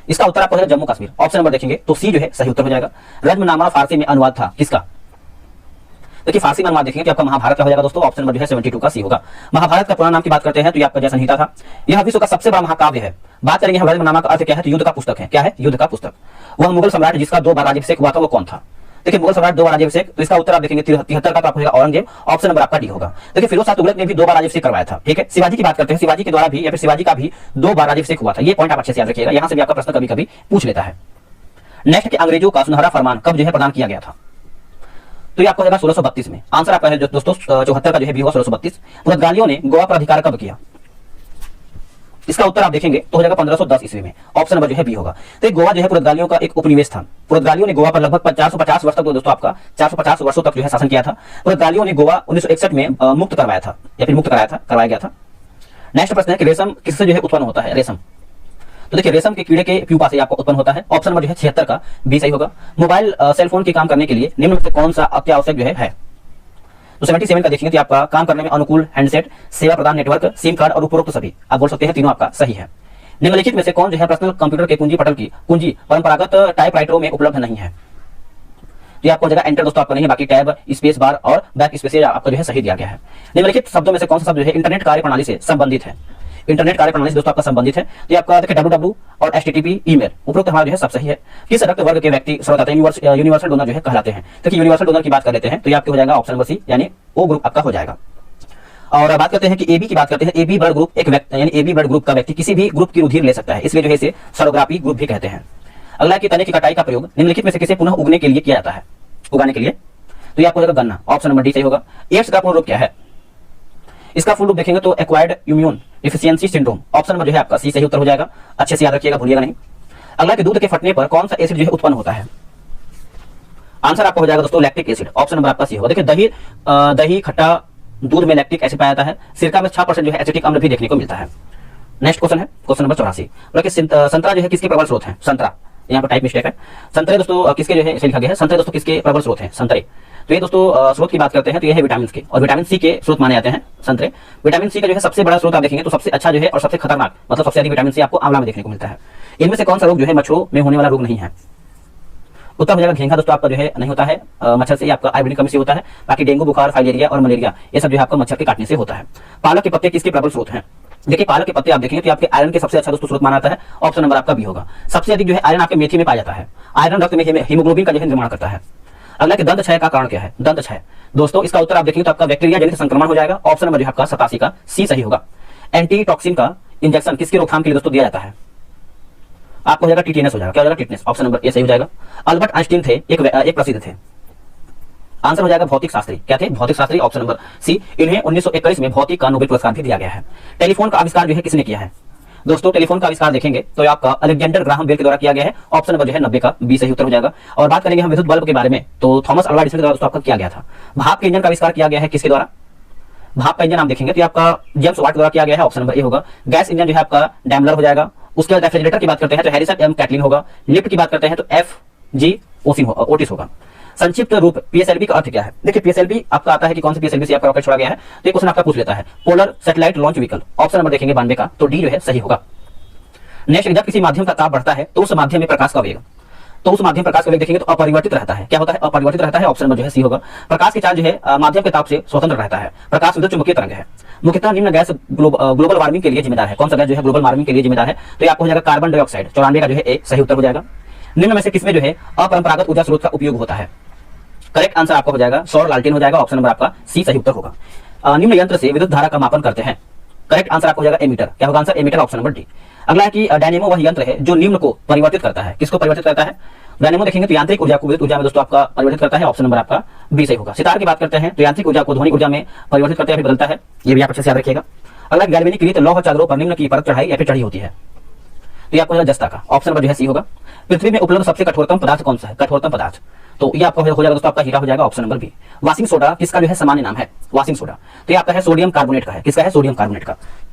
इसका उत्तर आपको जम्मू कश्मीर। ऑप्शन नंबर देखेंगे तो सी जो है सही उत्तर हो जाएगा। रज्मनामा फारसी में अनुवाद था किसका? देखिए फारसी में अनुवाद देखेंगे तो आपका महाभारत का हो जाएगा दोस्तों। ऑप्शन नंबर जो है 72 का सी होगा। महाभारत का पूरा नाम की बात करते हैं तो ये आपका जय संहिता था। यह विश्व का सबसे बड़ा महाकाव्य है। बात करेंगे रज्मनामा का अर्थ क्या है? तो युद्ध का पुस्तक है। क्या है? युद्ध का पुस्तक। वह मुगल सम्राट जिसका 2 बार राज्याभिषेक हुआ था वो कौन था? देखिए मुगल सम्राट 2 बार राज्याभिषेक, तो इसका उत्तर आप देखेंगे 73 का, तो आपको औरंगजेब। ऑप्शन नंबर आपका डी होगा। देखिए फिरोज शाह तुगलक ने भी 2 बार राज्याभिषेक करवाया था। ठीक है। शिवाजी की बात करते हैं, शिवाजी के द्वारा भी या फिर शिवाजी का भी 2 बार राज्याभिषेक हुआ था। ये पॉइंट आप अच्छे से याद रखिएगा, यहां से भी आपका प्रश्न कभी कभी पूछ लेता है। नेक्स्ट के अंग्रेजों का सुनहरा फरमान कब जो है प्रदान किया गया था? तो ये आपको 1632 में। आंसर आपका है दोस्तों 74 का जो है भी होगा 1632। पुर्तगालियों ने गोवा पर अधिकार कब किया? इसका उत्तर आप देखेंगे तो हो जाएगा 1510 ईस्वी में। ऑप्शन नंबर जो है बी होगा। तो गोवा जो है पुर्तगालियों का एक उपनिवेश था। पुर्तगालियों ने गोवा पर लगभग 450 वर्ष तक दोस्तों आपका 450 वर्षों तक जो है शासन किया था। पुर्तगालियों ने गोवा 1961 में मुक्त करवाया था या फिर करवाया गया था। नेक्स्ट प्रश्न है कि रेशम किससे जो है उत्पन्न होता है? रेशम, तो देखिए रेशम के कीड़े के प्यूपा से आपको उत्पन्न होता है। ऑप्शन नंबर जो है 76 का बी सही होगा। मोबाइल सेल फोन के काम करने के लिए निम्न में से कौन सा अत्यावश्यक जो है? तो 77 का देखेंगे तो आपका काम करने में अनुकूल हैंडसेट, सेवा प्रदान नेटवर्क, सिम कार्ड और उपरोक्त सभी आप बोल सकते हैं तीनों आपका सही है। निम्नलिखित में से कौन जो है पर्सनल कंप्यूटर के कुंजी पटल की कुंजी परंपरागत टाइपराइटरों में उपलब्ध नहीं है? तो आपको जगह एंटर दोस्तों आपका नहीं है, बाकी टैब, स्पेस बार और बैक स्पेस आपका जो है सही दिया गया है। निम्नलिखित शब्दों में से कौन सा शब्द जो है इंटरनेट कार्यप्रणाली से संबंधित है? इंटरनेट कार्यप्रणाली से दोस्तों आपका संबंधित है। तो आपका देखिए www और http ईमेल उपरोक्त हमारा जो है सब सही है। किस रक्त वर्ग के व्यक्ति यूनिवर्सल डोनर जो है कहलाते हैं? देखिए यूनिवर्सल डोनर की बात कर लेते हैं तो ये आपके हो जाएगा ऑप्शन नंबर सी यानी ओ ग्रुप आपका हो जाएगा। और बात करते हैं कि एबी की बात करते हैं। एबी ब्लड ग्रुप एक व्यक्ति यानी एबी ब्लड ग्रुप का व्यक्ति किसी भी ग्रुप की रुधिर ले सकता है, इसलिए जो है इसे सरोग्राफी ग्रुप भी कहते हैं। अगला कि तने की कटाई का प्रयोग निम्नलिखित में से किसे पुनः उगने के लिए किया जाता है? उगाने के लिए, तो ये आपको जाएगा गन्ना। ऑप्शन नंबर डी सही होगा। एड्स का पूर्ण रूप क्या है? इसका फुल रूप देखेंगे तो acquired immune deficiency syndrome. Option number जो है आपका सी सही उत्तर हो जाएगा। अच्छे से याद रखिएगा, भूलिएगा नहीं। अगला कि दूध के फटने पर कौन सा एसिड जो है उत्पन्न होता है? आंसर आपका हो जाएगा दोस्तों लैक्टिक एसिड। ऑप्शन नंबर आपका सी होगा। देखिए दही खट्टा दूध में लैक्टिक एसिड पाया जाता है। सिरका में 6% जो है एसिटिक अम्ल भी देखने को मिलता है। नेक्स्ट क्वेश्चन है क्वेश्चन नंबर 84। बोला संतरा जो है किसके प्रबल स्रोत है? संतरा, यहाँ पर टाइप मिस्टेक है। संतरे दोस्तों किसके जो है इसे लिखा गया है, संतरे दोस्तों किसके प्रबल स्रोत है? संतरे। तो ये दोस्तों स्रोत की बात करते हैं तो ये है विटामिन के, और विटामिन सी के स्रोत माने जाते हैं संतरे। विटामिन सी का जो है सबसे बड़ा स्रोत आप देखेंगे तो सबसे अच्छा जो है और सबसे खतरनाक मतलब सबसे अधिक विटामिन सी आपको आंवला में देखने को मिलता है। इनमें से कौन सा रोग जो है मच्छरों में होने वाला रोग नहीं है? उत्तर हो जाएगा घेंघा दोस्तों आपका जो है नहीं होता है मच्छर से, आपका आयोडीन कमी से होता है। बाकी डेंगू बुखार फाइलेरिया और मलेरिया ये सब जो है आपका मच्छर के काटने से होता है। पालक के पत्ते किसके प्रबल स्रोत हैं? देखिए पालक के पत्ते आप देखेंगे तो आपके आयरन के सबसे अच्छा दोस्तों स्रोत माना जाता है। ऑप्शन नंबर आपका बी होगा। सबसे अधिक जो है आयरन आपके मेथी में पाया जाता है। आयरन रक्त में हीमोग्लोबिन का जो है निर्माण करता है। अगला कि दंत क्षय का कारण क्या है? दंत क्षय दोस्तों इसका उत्तर आप देखेंगे तो आपका बैक्टीरिया जनित संक्रमण हो जाएगा। ऑप्शन नंबर जो आपका 87 का सी सही होगा। एंटीटॉक्सिन का इंजेक्शन किसकी रोकथाम के लिए दोस्तों दिया जाता है? आपको हो जाएगा टीटेनस हो जाएगा। क्या हो जाएगा? टीटेनस। ऑप्शन नंबर ए सही हो जाएगा। अल्बर्ट आइंस्टीन थे एक प्रसिद्ध थे। आंसर हो जाएगा भौतिक शास्त्री। क्या थे? भौतिक शास्त्री। ऑप्शन नंबर सी। इन्हें 1921 में भौतिक का नोबेल पुरस्कार भी दिया गया है। टेलीफोन का आविष्कार जो है किसने किया है? दोस्तों टेलीफोन का आविष्कार देखेंगे तो आपका अलेक्जेंडर ग्राहम बेल के द्वारा किया गया है। ऑप्शन नंबर जो है 90 का बी सही उत्तर हो जाएगा। और बात करेंगे हम विद्युत बल्ब के बारे में तो थॉमस अल्वा एडिसन के द्वारा दोस्तों आपका किया गया था। भाप के इंजन का आविष्कार किया गया है किसके द्वारा? भाप का इंजन आप देखेंगे तो आपका जेम्स वाट के द्वारा किया गया है। ऑप्शन नंबर ए होगा। गैस इंजन जो है आपका डैमलर हो जाएगा। उसके बाद रेफ्रिजरेटर की बात करते हैं तो हैरिसन एम कैटलिन होगा। लिफ्ट की बात करते हैं तो एफ जी ओटिस होगा। संक्षिप्त रूप पीएसएलवी का अर्थ क्या है? देखिए पीएसएलवी आपका आता है कि कौन सी पीएसएलवी से आपका रॉकेट छोड़ा गया है, तो ये क्वेश्चन आपका पूछ लेता है। Polar satellite launch vehicle. Option number देखेंगे 92 का तो डी जो है सही होगा। नेक्स्ट, जब किसी माध्यम का ताप बढ़ता है तो उस माध्यम में प्रकाश का वेग देखेंगे तो अपरिवर्तित रहता है। क्या होता है? अपरिवर्तित रहता है। ऑप्शन नंबर जो है सी होगा। प्रकाश की चाल जो है माध्यम के ताप से स्वतंत्र रहता है। प्रकाश विद्युत चुंबकीय तरंग है। मुख्यतः निम्न गैस ग्लोबल वार्मिंग के लिए जिम्मेदार है। कौन सा गैस जो है ग्लोबल वार्मिंग के लिए जिम्मेदार है? तो ये आपको हो जाएगा कार्बन डाइऑक्साइड। 94 का जो है ए सही उत्तर हो जाएगा। निम्न में से किसमें जो है अपरंपरागत ऊर्जा स्रोत का उपयोग होता है? करेक्ट आंसर आपका हो जाएगा सौर लालटेन हो जाएगा। ऑप्शन नंबर आपका सी सही उत्तर होगा। निम्न यंत्र से विद्युत धारा का मापन करते हैं। करेक्ट आंसर आपको हो जाएगा एमीटर। क्या होगा answer? Ammeter. Option number D. अगला है कि डायनेमो वह यंत्र है जो निम्न को परिवर्तित करता है। किसको परिवर्तित करता है? डायनेमो देखेंगे तो यांत्रिक ऊर्जा को विद्युत ऊर्जा में दोस्तों आपका परिवर्तित करता है। ऑप्शन नंबर आपका बी सही होगा। सितार की बात करते हैं तो यांत्रिक ऊर्जा को ध्वनि ऊर्जा में परिवर्तित करते हैं, बदलता है। ये भी आप अच्छे से याद रखिएगा। अगला गैल्वेनिक लौह चादरों पर निम्न की परत चढ़ाई या फिर चढ़ी होती है, तो ये आपको हो जाएगा जस्ता का। ऑप्शन नंबर जो है सी होगा। पृथ्वी में उपलब्ध सबसे कठोरतम पदार्थ कौन सा है? कठोरतम पदार्थ तो ये आपका हो जाएगा दोस्तों आपका हीरा हो जाएगा। Option number B. Washing soda किसका जो है सामान्य नाम है? वाशिंग सोडा तो ये आपका है सोडियम कार्बोनेट का है। किसका है? सोडियम कार्बोनेट का।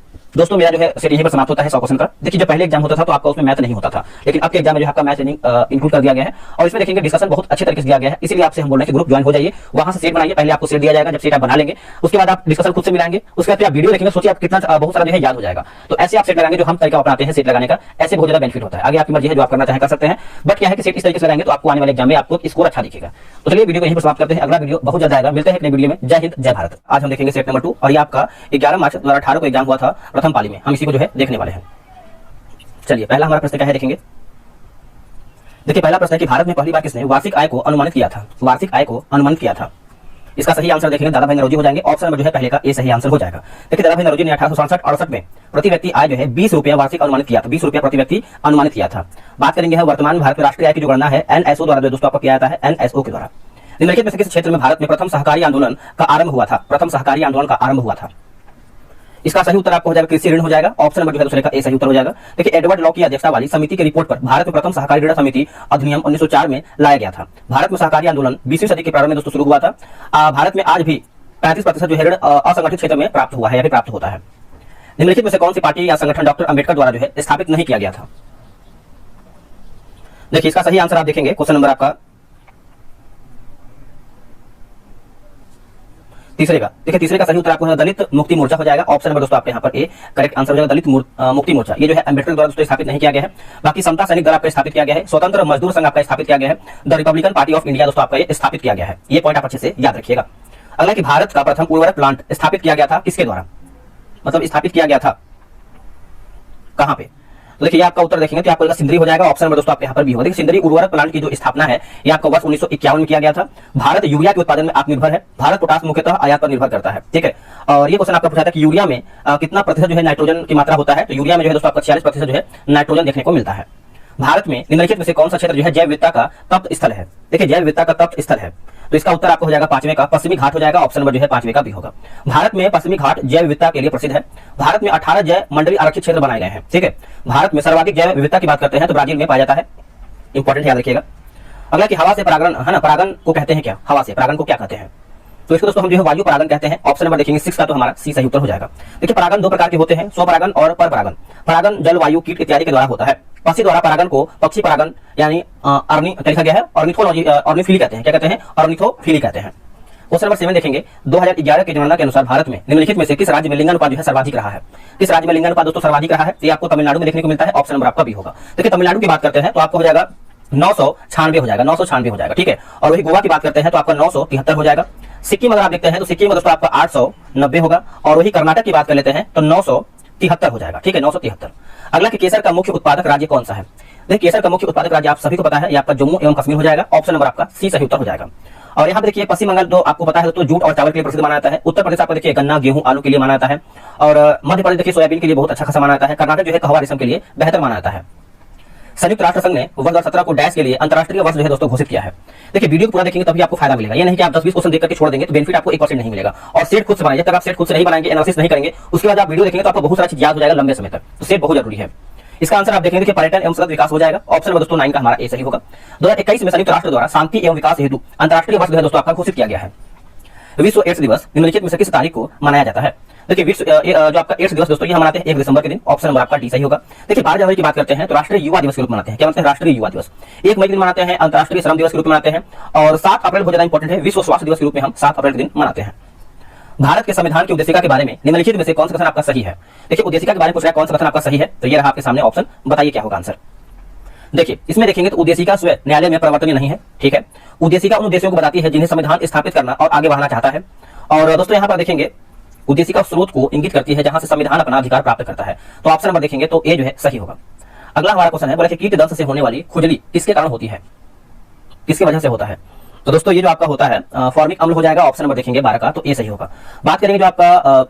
दोस्तों मेरा जो है सेट यहीं पर समाप्त होता है 100 क्वेश्चन का। देखिए जब पहले एग्जाम होता था तो आपका उसमें मैथ नहीं होता था, लेकिन अब के एग्जाम में जो है आपका मैथ इंक्लूड कर दिया गया है और इसमें देखेंगे डिस्कशन बहुत अच्छे तरीके से दिया गया है। इसीलिए आपसे हम बोल रहे हैं कि ग्रुप ज्वाइन हो जाइए, वहां से सेट बनाइए। पहले आपको सेट दिया जाएगा, जब सेट आप बना लेंगे उसके बाद आप डिस्कशन खुद से मिलाएंगे, उसके बाद आप वीडियो देखेंगे, सोचिए आप कितना बहुत सारा जो है याद हो जाएगा। तो ऐसे आप सेट लगाएंगे जो हम तरीका अपनाते हैं सेट लगाने का, ऐसे बहुत ज्यादा बेनिफिट होता है। आगे आपकी मर्जी है, जो आप करना चाहें कर सकते हैं, बट क्या है कि सेट इस तरीके से लगाएंगे तो आपको आने वाले एग्जाम में आपको स्कोर अच्छा दिखेगा। तो चलिए वीडियो को यहीं पर समाप्त करते हैं। अगला वीडियो बहुत ज्यादा आएगा। मिलते हैं एक वीडियो में। जय हिंद जय भारत। आज हम देखेंगे सेट नंबर 2 और ये आपका 11 मार्च 2018 को एग्जाम हुआ था प्रथम पाली में। हम इसी को जो है देखने वाले हैं। चलिए पहला हमारा प्रश्न क्या है देखेंगे। देखिए पहला प्रश्न है कि भारत में पहली बार किसने वार्षिक आय को अनुमानित किया था? वार्षिक आय को अनुमानित किया था। इसका सही आंसर देखेंगे दादा भाई नौरोजी हो जाएंगे। ऑप्शन नंबर जो है पहले का ए सही आंसर हो जाएगा। देखिए दादा भाई नौरोजी ने 1867-68 में प्रति व्यक्ति आय जो है 20 रुपया वार्षिक अनुमानित किया था। 20 रुपया प्रति व्यक्ति अनुमानित किया था। बात करेंगे वर्तमान में भारत में राष्ट्रीय आय की जो गणना है एनएसओ द्वारा जो दोस्तों आपको किया जाता है, एनएसओ के द्वारा। निम्नलिखित में से किस क्षेत्र में भारत में प्रथम सहकारी आंदोलन का आरंभ हुआ था? प्रथम सहकारी आंदोलन का आरंभ हुआ था। इसका सही उत्तर आपको हो जाएगा कृषि ऋण हो जाएगा। ऑप्शन नंबर जो है दूसरे का ए सही उत्तर हो जाएगा। देखिए एडवर्ड लॉ की अध्यक्षता वाली समिति की रिपोर्ट पर भारत में प्रथम सहकारी ऋण समिति अधिनियम 1904 में लाया गया था। भारत में सहकारी आंदोलन 20वीं सदी के प्रारंभ में दोस्तों शुरू हुआ था। भारत में आज भी 35% जो है ऋण असंगठित क्षेत्र में प्राप्त हुआ है या फिर प्राप्त होता है। निम्नलिखित में से कौन सी पार्टी या संगठन डॉक्टर अंबेडकर द्वारा जो है स्थापित नहीं किया गया था? देखिए इसका सही आंसर आप देखेंगे क्वेश्चन नंबर आपका तीसरे का। देखिए तीसरे का सही उत्तर आपको दलित मुक्ति मोर्चा हो जाएगा। ऑप्शन नंबर दोस्तों आपके यहाँ पर ए करेक्ट आंसर हो जाएगा। दलित मुक्ति मोर्चा ये जो है अंबेडकर द्वारा दोस्तों स्थापित नहीं किया गया है। बाकी समता सैनिक दल आपका स्थापित किया गया है। स्वतंत्र मजदूर संघ आपका स्थापित किया गया है। The Republican party of India दोस्तों आपका ये स्थापित किया गया है। ये पॉइंट आप अच्छे से याद रखिएगा। अगला कि भारत का प्रथम उर्वरक प्लांट स्थापित किया गया था किसके द्वारा? मतलब स्थापित किया गया था कहां पे? तो देखिए आपका उत्तर देखेंगे तो आपको सिंदरी हो जाएगा। ऑप्शन नंबर दोस्तों आपके यहाँ पर भी होगा। देखिए सिंदरी उर्वरक प्लांट की जो स्थापना है ये आपका वर्ष 1951 में किया गया था। भारत यूरिया के उत्पादन में आत्मनिर्भर है। भारत पोटास मुख्यतः आयात पर निर्भर करता है। ठीक है। और ये क्वेश्चन आपका पूछा था कि यूरिया में कितना प्रतिशत जो है नाइट्रोजन की मात्रा होता है? तो यूरिया में जो है दोस्तों आपका 46% जो है नाइट्रोजन देखने को मिलता है। भारत में निम्नलिखित में से कौन सा क्षेत्र जो है जैव विविधता का तप्त स्थल है? देखिए जैव विविधता का तप्त स्थल है, तो इसका उत्तर आपको हो जाएगा पांचवें का पश्चिमी घाट हो जाएगा। ऑप्शन नंबर जो है पांचवें का बी होगा। भारत में पश्चिमी घाट जैव विविधता के लिए प्रसिद्ध है। भारत में 18 जैव मंडलीय आरक्षित क्षेत्र बनाए गए हैं। ठीक है, भारत में सर्वाधिक जैव विविधता की बात करते हैं तो ब्राजील में पाया जाता है। इंपॉर्टेंट याद रखिएगा। अगला कि हवा से परागण है ना, परागण को कहते हैं क्या? हवा से परागण को क्या कहते हैं? तो इसको दोस्तों हम जो है वायु परागण कहते हैं। ऑप्शन नंबर देखेंगे 6 का, तो हमारा सी सही उत्तर हो जाएगा। देखिए परागण दो प्रकार के होते हैं, स्वपरागण और परपरागण। परागण जल, वायु, कीट इत्यादि के द्वारा होता है। पक्षी द्वारा परागण को पक्षी परागण यानी लिखा गया है ऑर्निथोलॉजी कहते हैं। क्या कहते हैं? ऑर्निथोफिली कहते हैं। क्वेश्चन नंबर 7 देखेंगे 2011 की जनगणना के अनुसार भारत में निम्नलिखित में से किस राज्य में लिंगानुपात जो है सर्वाधिक रहा है? किस राज्य में लिंगानुपात दोस्तों सर्वाधिक रहा है? ये आपको तमिलनाडु में देखने को मिलता है। ऑप्शन नंबर आपका बी होगा। देखिए तमिलनाडु की बात करते हैं तो आपको हो जाएगा 996 हो जाएगा, 996 हो जाएगा। ठीक है, और वही गोवा की बात करते हैं तो आपका 973 हो जाएगा। सिक्किम अगर आप देखते हैं तो सिक्किम में दोस्तों आपका 890 होगा, और वही कर्नाटक की बात कर लेते हैं तो 973 हो जाएगा। ठीक है, 973। अगला कि केसर का मुख्य उत्पादक राज्य कौन सा है? देखिए केसर का मुख्य उत्पादक राज्य आप सभी को पता है, ये आपका जम्मू एवं कश्मीर हो जाएगा। ऑप्शन नंबर आपका सी सही उत्तर हो जाएगा। और यहाँ पे देखिए पश्चिम बंगाल तो आपको पता है तो जूट और चावल के लिए प्रसिद्ध माना जाता है। उत्तर प्रदेश आपको देखिए गन्ना, गेहूं, आलू के लिए माना जाता है। और मध्य प्रदेश देखिए सोयाबीन के लिए बहुत अच्छा खासा माना जाता है। कर्नाटक जो है कहवा रेशम के लिए बेहतर माना जाता है। संयुक्त राष्ट्र संघ ने वर्ष 2017 को डैश के लिए अंतरराष्ट्रीय वर्ष जो है दोस्तों घोषित किया है। देखिए वीडियो को पूरा देखेंगे तभी आपको फायदा मिलेगा। ये नहीं कि आप 10-20 क्वेश्चन देख करके छोड़ देंगे तो बेनिफिट आपको 1% नहीं मिलेगा। और सेट खुद से बनाइए, जब तक आप सेट खुद से नहीं बनाएंगे, एनालिसिस नहीं करेंगे, उसके बाद आप वीडियो देखेंगे तो आपको बहुत सारा चीज याद हो जाएगा लंबे समय तक। तो सेट बहुत जरूरी है। इसका आंसर आप देखेंगे कि पर्यटन एवं सतत विकास हो जाएगा। ऑप्शन नंबर दोस्तों 9 का हमारा ए सही होगा। 2021 में संयुक्त राष्ट्र द्वारा शांति एवं विकास हेतु अंतरराष्ट्रीय वर्ष जो है दोस्तों आपका घोषित किया गया है। विश्व एड्स दिवस निम्नलिखित में से किस तारीख को मनाया जाता है? देखिए विश्व जो आपका एड्स दिवस दोस्तों ये हम मनाते हैं 1 दिसंबर के दिन। ऑप्शन नंबर आपका डी सही होगा। देखिए 12 जनवरी की बात करते हैं तो राष्ट्रीय युवा दिवस के रूप में मनाते हैं। क्या मनाते हैं? राष्ट्रीय युवा दिवस। 1 मई के दिन मनाते हैं अंतरराष्ट्रीय श्रम दिवस के रूप में मनाते हैं। और 7 अप्रैल बहुत ज्यादा इंपॉर्टेंट है, विश्व स्वास्थ्य दिवस के रूप में हम 7 अप्रैल के दिन मनाते हैं। भारत के संविधान की उद्देशिका के बारे में निम्नलिखित में से कौन सा कथन आपका सही है? देखिए उद्देशिका के बारे में पूछ रहा है कौन सा कथन आपका सही है, तो ये रहा आपके सामने ऑप्शन, बताइए क्या होगा आंसर। देखिए इसमें देखेंगे तो उद्देशिका स्वयं न्यायालय में परिवर्तनीय नहीं है। ठीक है, उद्देशिका उन उद्देश्यों को बताती है जिन्हें संविधान स्थापित करना और आगे बढ़ाना चाहता है। और दोस्तों यहाँ पर देखेंगे उद्देशिका स्रोत को इंगित करती है जहां से संविधान अपना अधिकार प्राप्त करता है। तो ऑप्शन नंबर देखेंगे तो ए जो है सही होगा। अगला हमारा क्वेश्चन है, बोला कि कीट दंश से होने वाली खुजली किसके कारण होती है? किसकी वजह से होता है? तो दोस्तों ये जो आपका होता है फॉर्मिक अम्ल हो जाएगा। ऑप्शन नंबर देखेंगे 12 का, तो ए सही होगा। बात करेंगे जो आपका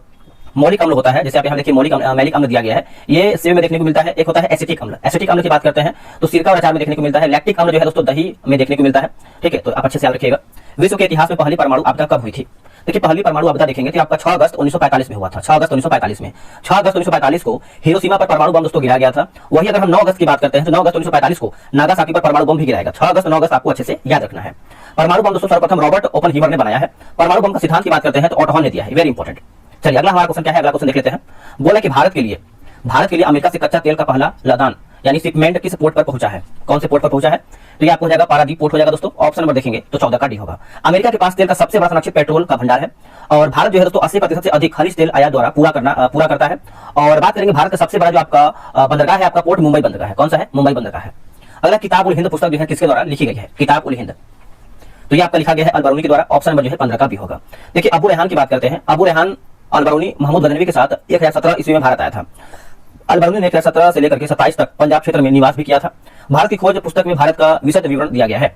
मौलिक अम्ल होता है, जैसे आप यहाँ देखिए मैलिक अम्ल दिया गया है, ये सेब में देखने को मिलता है। एक होता है एसिटिक अम्ल। एसिटिक अम्ल की बात करते हैं तो सिरका और अचार में देखने को मिलता है। लैक्टिक अम्ल जो है दोस्तों दही में देखने को मिलता है। ठीक है, तो आप अच्छे से याद रखिएगा। विश्व के इतिहास में पहली परमाणु आपदा कब हुई थी? देखिए पहली परमाणु आपदा देखेंगे तो आपका 6 अगस्त 1945 में हुआ था। 6 अगस्त 1945 में 6 अगस्त 1945 को हिरोशिमा पर परमाणु बम दोस्तों गिराया गया था। वही अगर हम 9 अगस्त की बात करते हैं तो 9 अगस्त 1945 को नागासाकी पर परमाणु बम भी गिराएगा। 6 अगस्त 9 अगस्त आपको अच्छे से याद रखना है। परमाणु बम दोस्तों सर्वप्रथम रॉबर्ट ओपनहीमर ने बनाया है। परमाणु बम का सिद्धांत की बात करते हैं तो ऑटो हॉर्न ने दिया है। Very important. चलिए अगला हमारा क्वेश्चन क्या है, अगला क्वेश्चन देख लेते हैं। बोला कि भारत के लिए अमेरिका से कच्चा तेल का पहला लदान यानी शिपमेंट किस पोर्ट पर पहुंचा है? कौन से पोर्ट पर पहुंचा है? तो ये आपको हो जाएगा पारादीप पोर्ट हो जाएगा दोस्तों। ऑप्शन नंबर देखेंगे तो 14 का डी होगा। अमेरिका के पास तेल का सबसे बड़ा संरक्षित पेट्रोल का भंडार है। और भारत जो है दोस्तों 80% से अधिक खनिज तेल आयात द्वारा पूरा करता है। और बात करेंगे भारत का सबसे बड़ा जो आपका बंदरगाह है, आपका पोर्ट मुंबई बंदरगाह है। कौन सा है? मुंबई बंदरगाह है। अगला किताब उल हिंद पुस्तक जो है किसके द्वारा लिखी गई है? किताब उल हिंद, तो ये आपका लिखा गया है अल बरूनी के द्वारा। ऑप्शन नंबर जो है 15 का भी होगा। देखिए अबू रेहान की बात करते हैं। अबू रेहान अल बरूनी महमूद गजनवी के साथ 1017 ईस्वी में भारत आया था। अल बरूनी ने 1017 से लेकर के 27 तक पंजाब क्षेत्र में निवास भी किया था। भारत की खोज पुस्तक में भारत का विशद विवरण दिया गया है।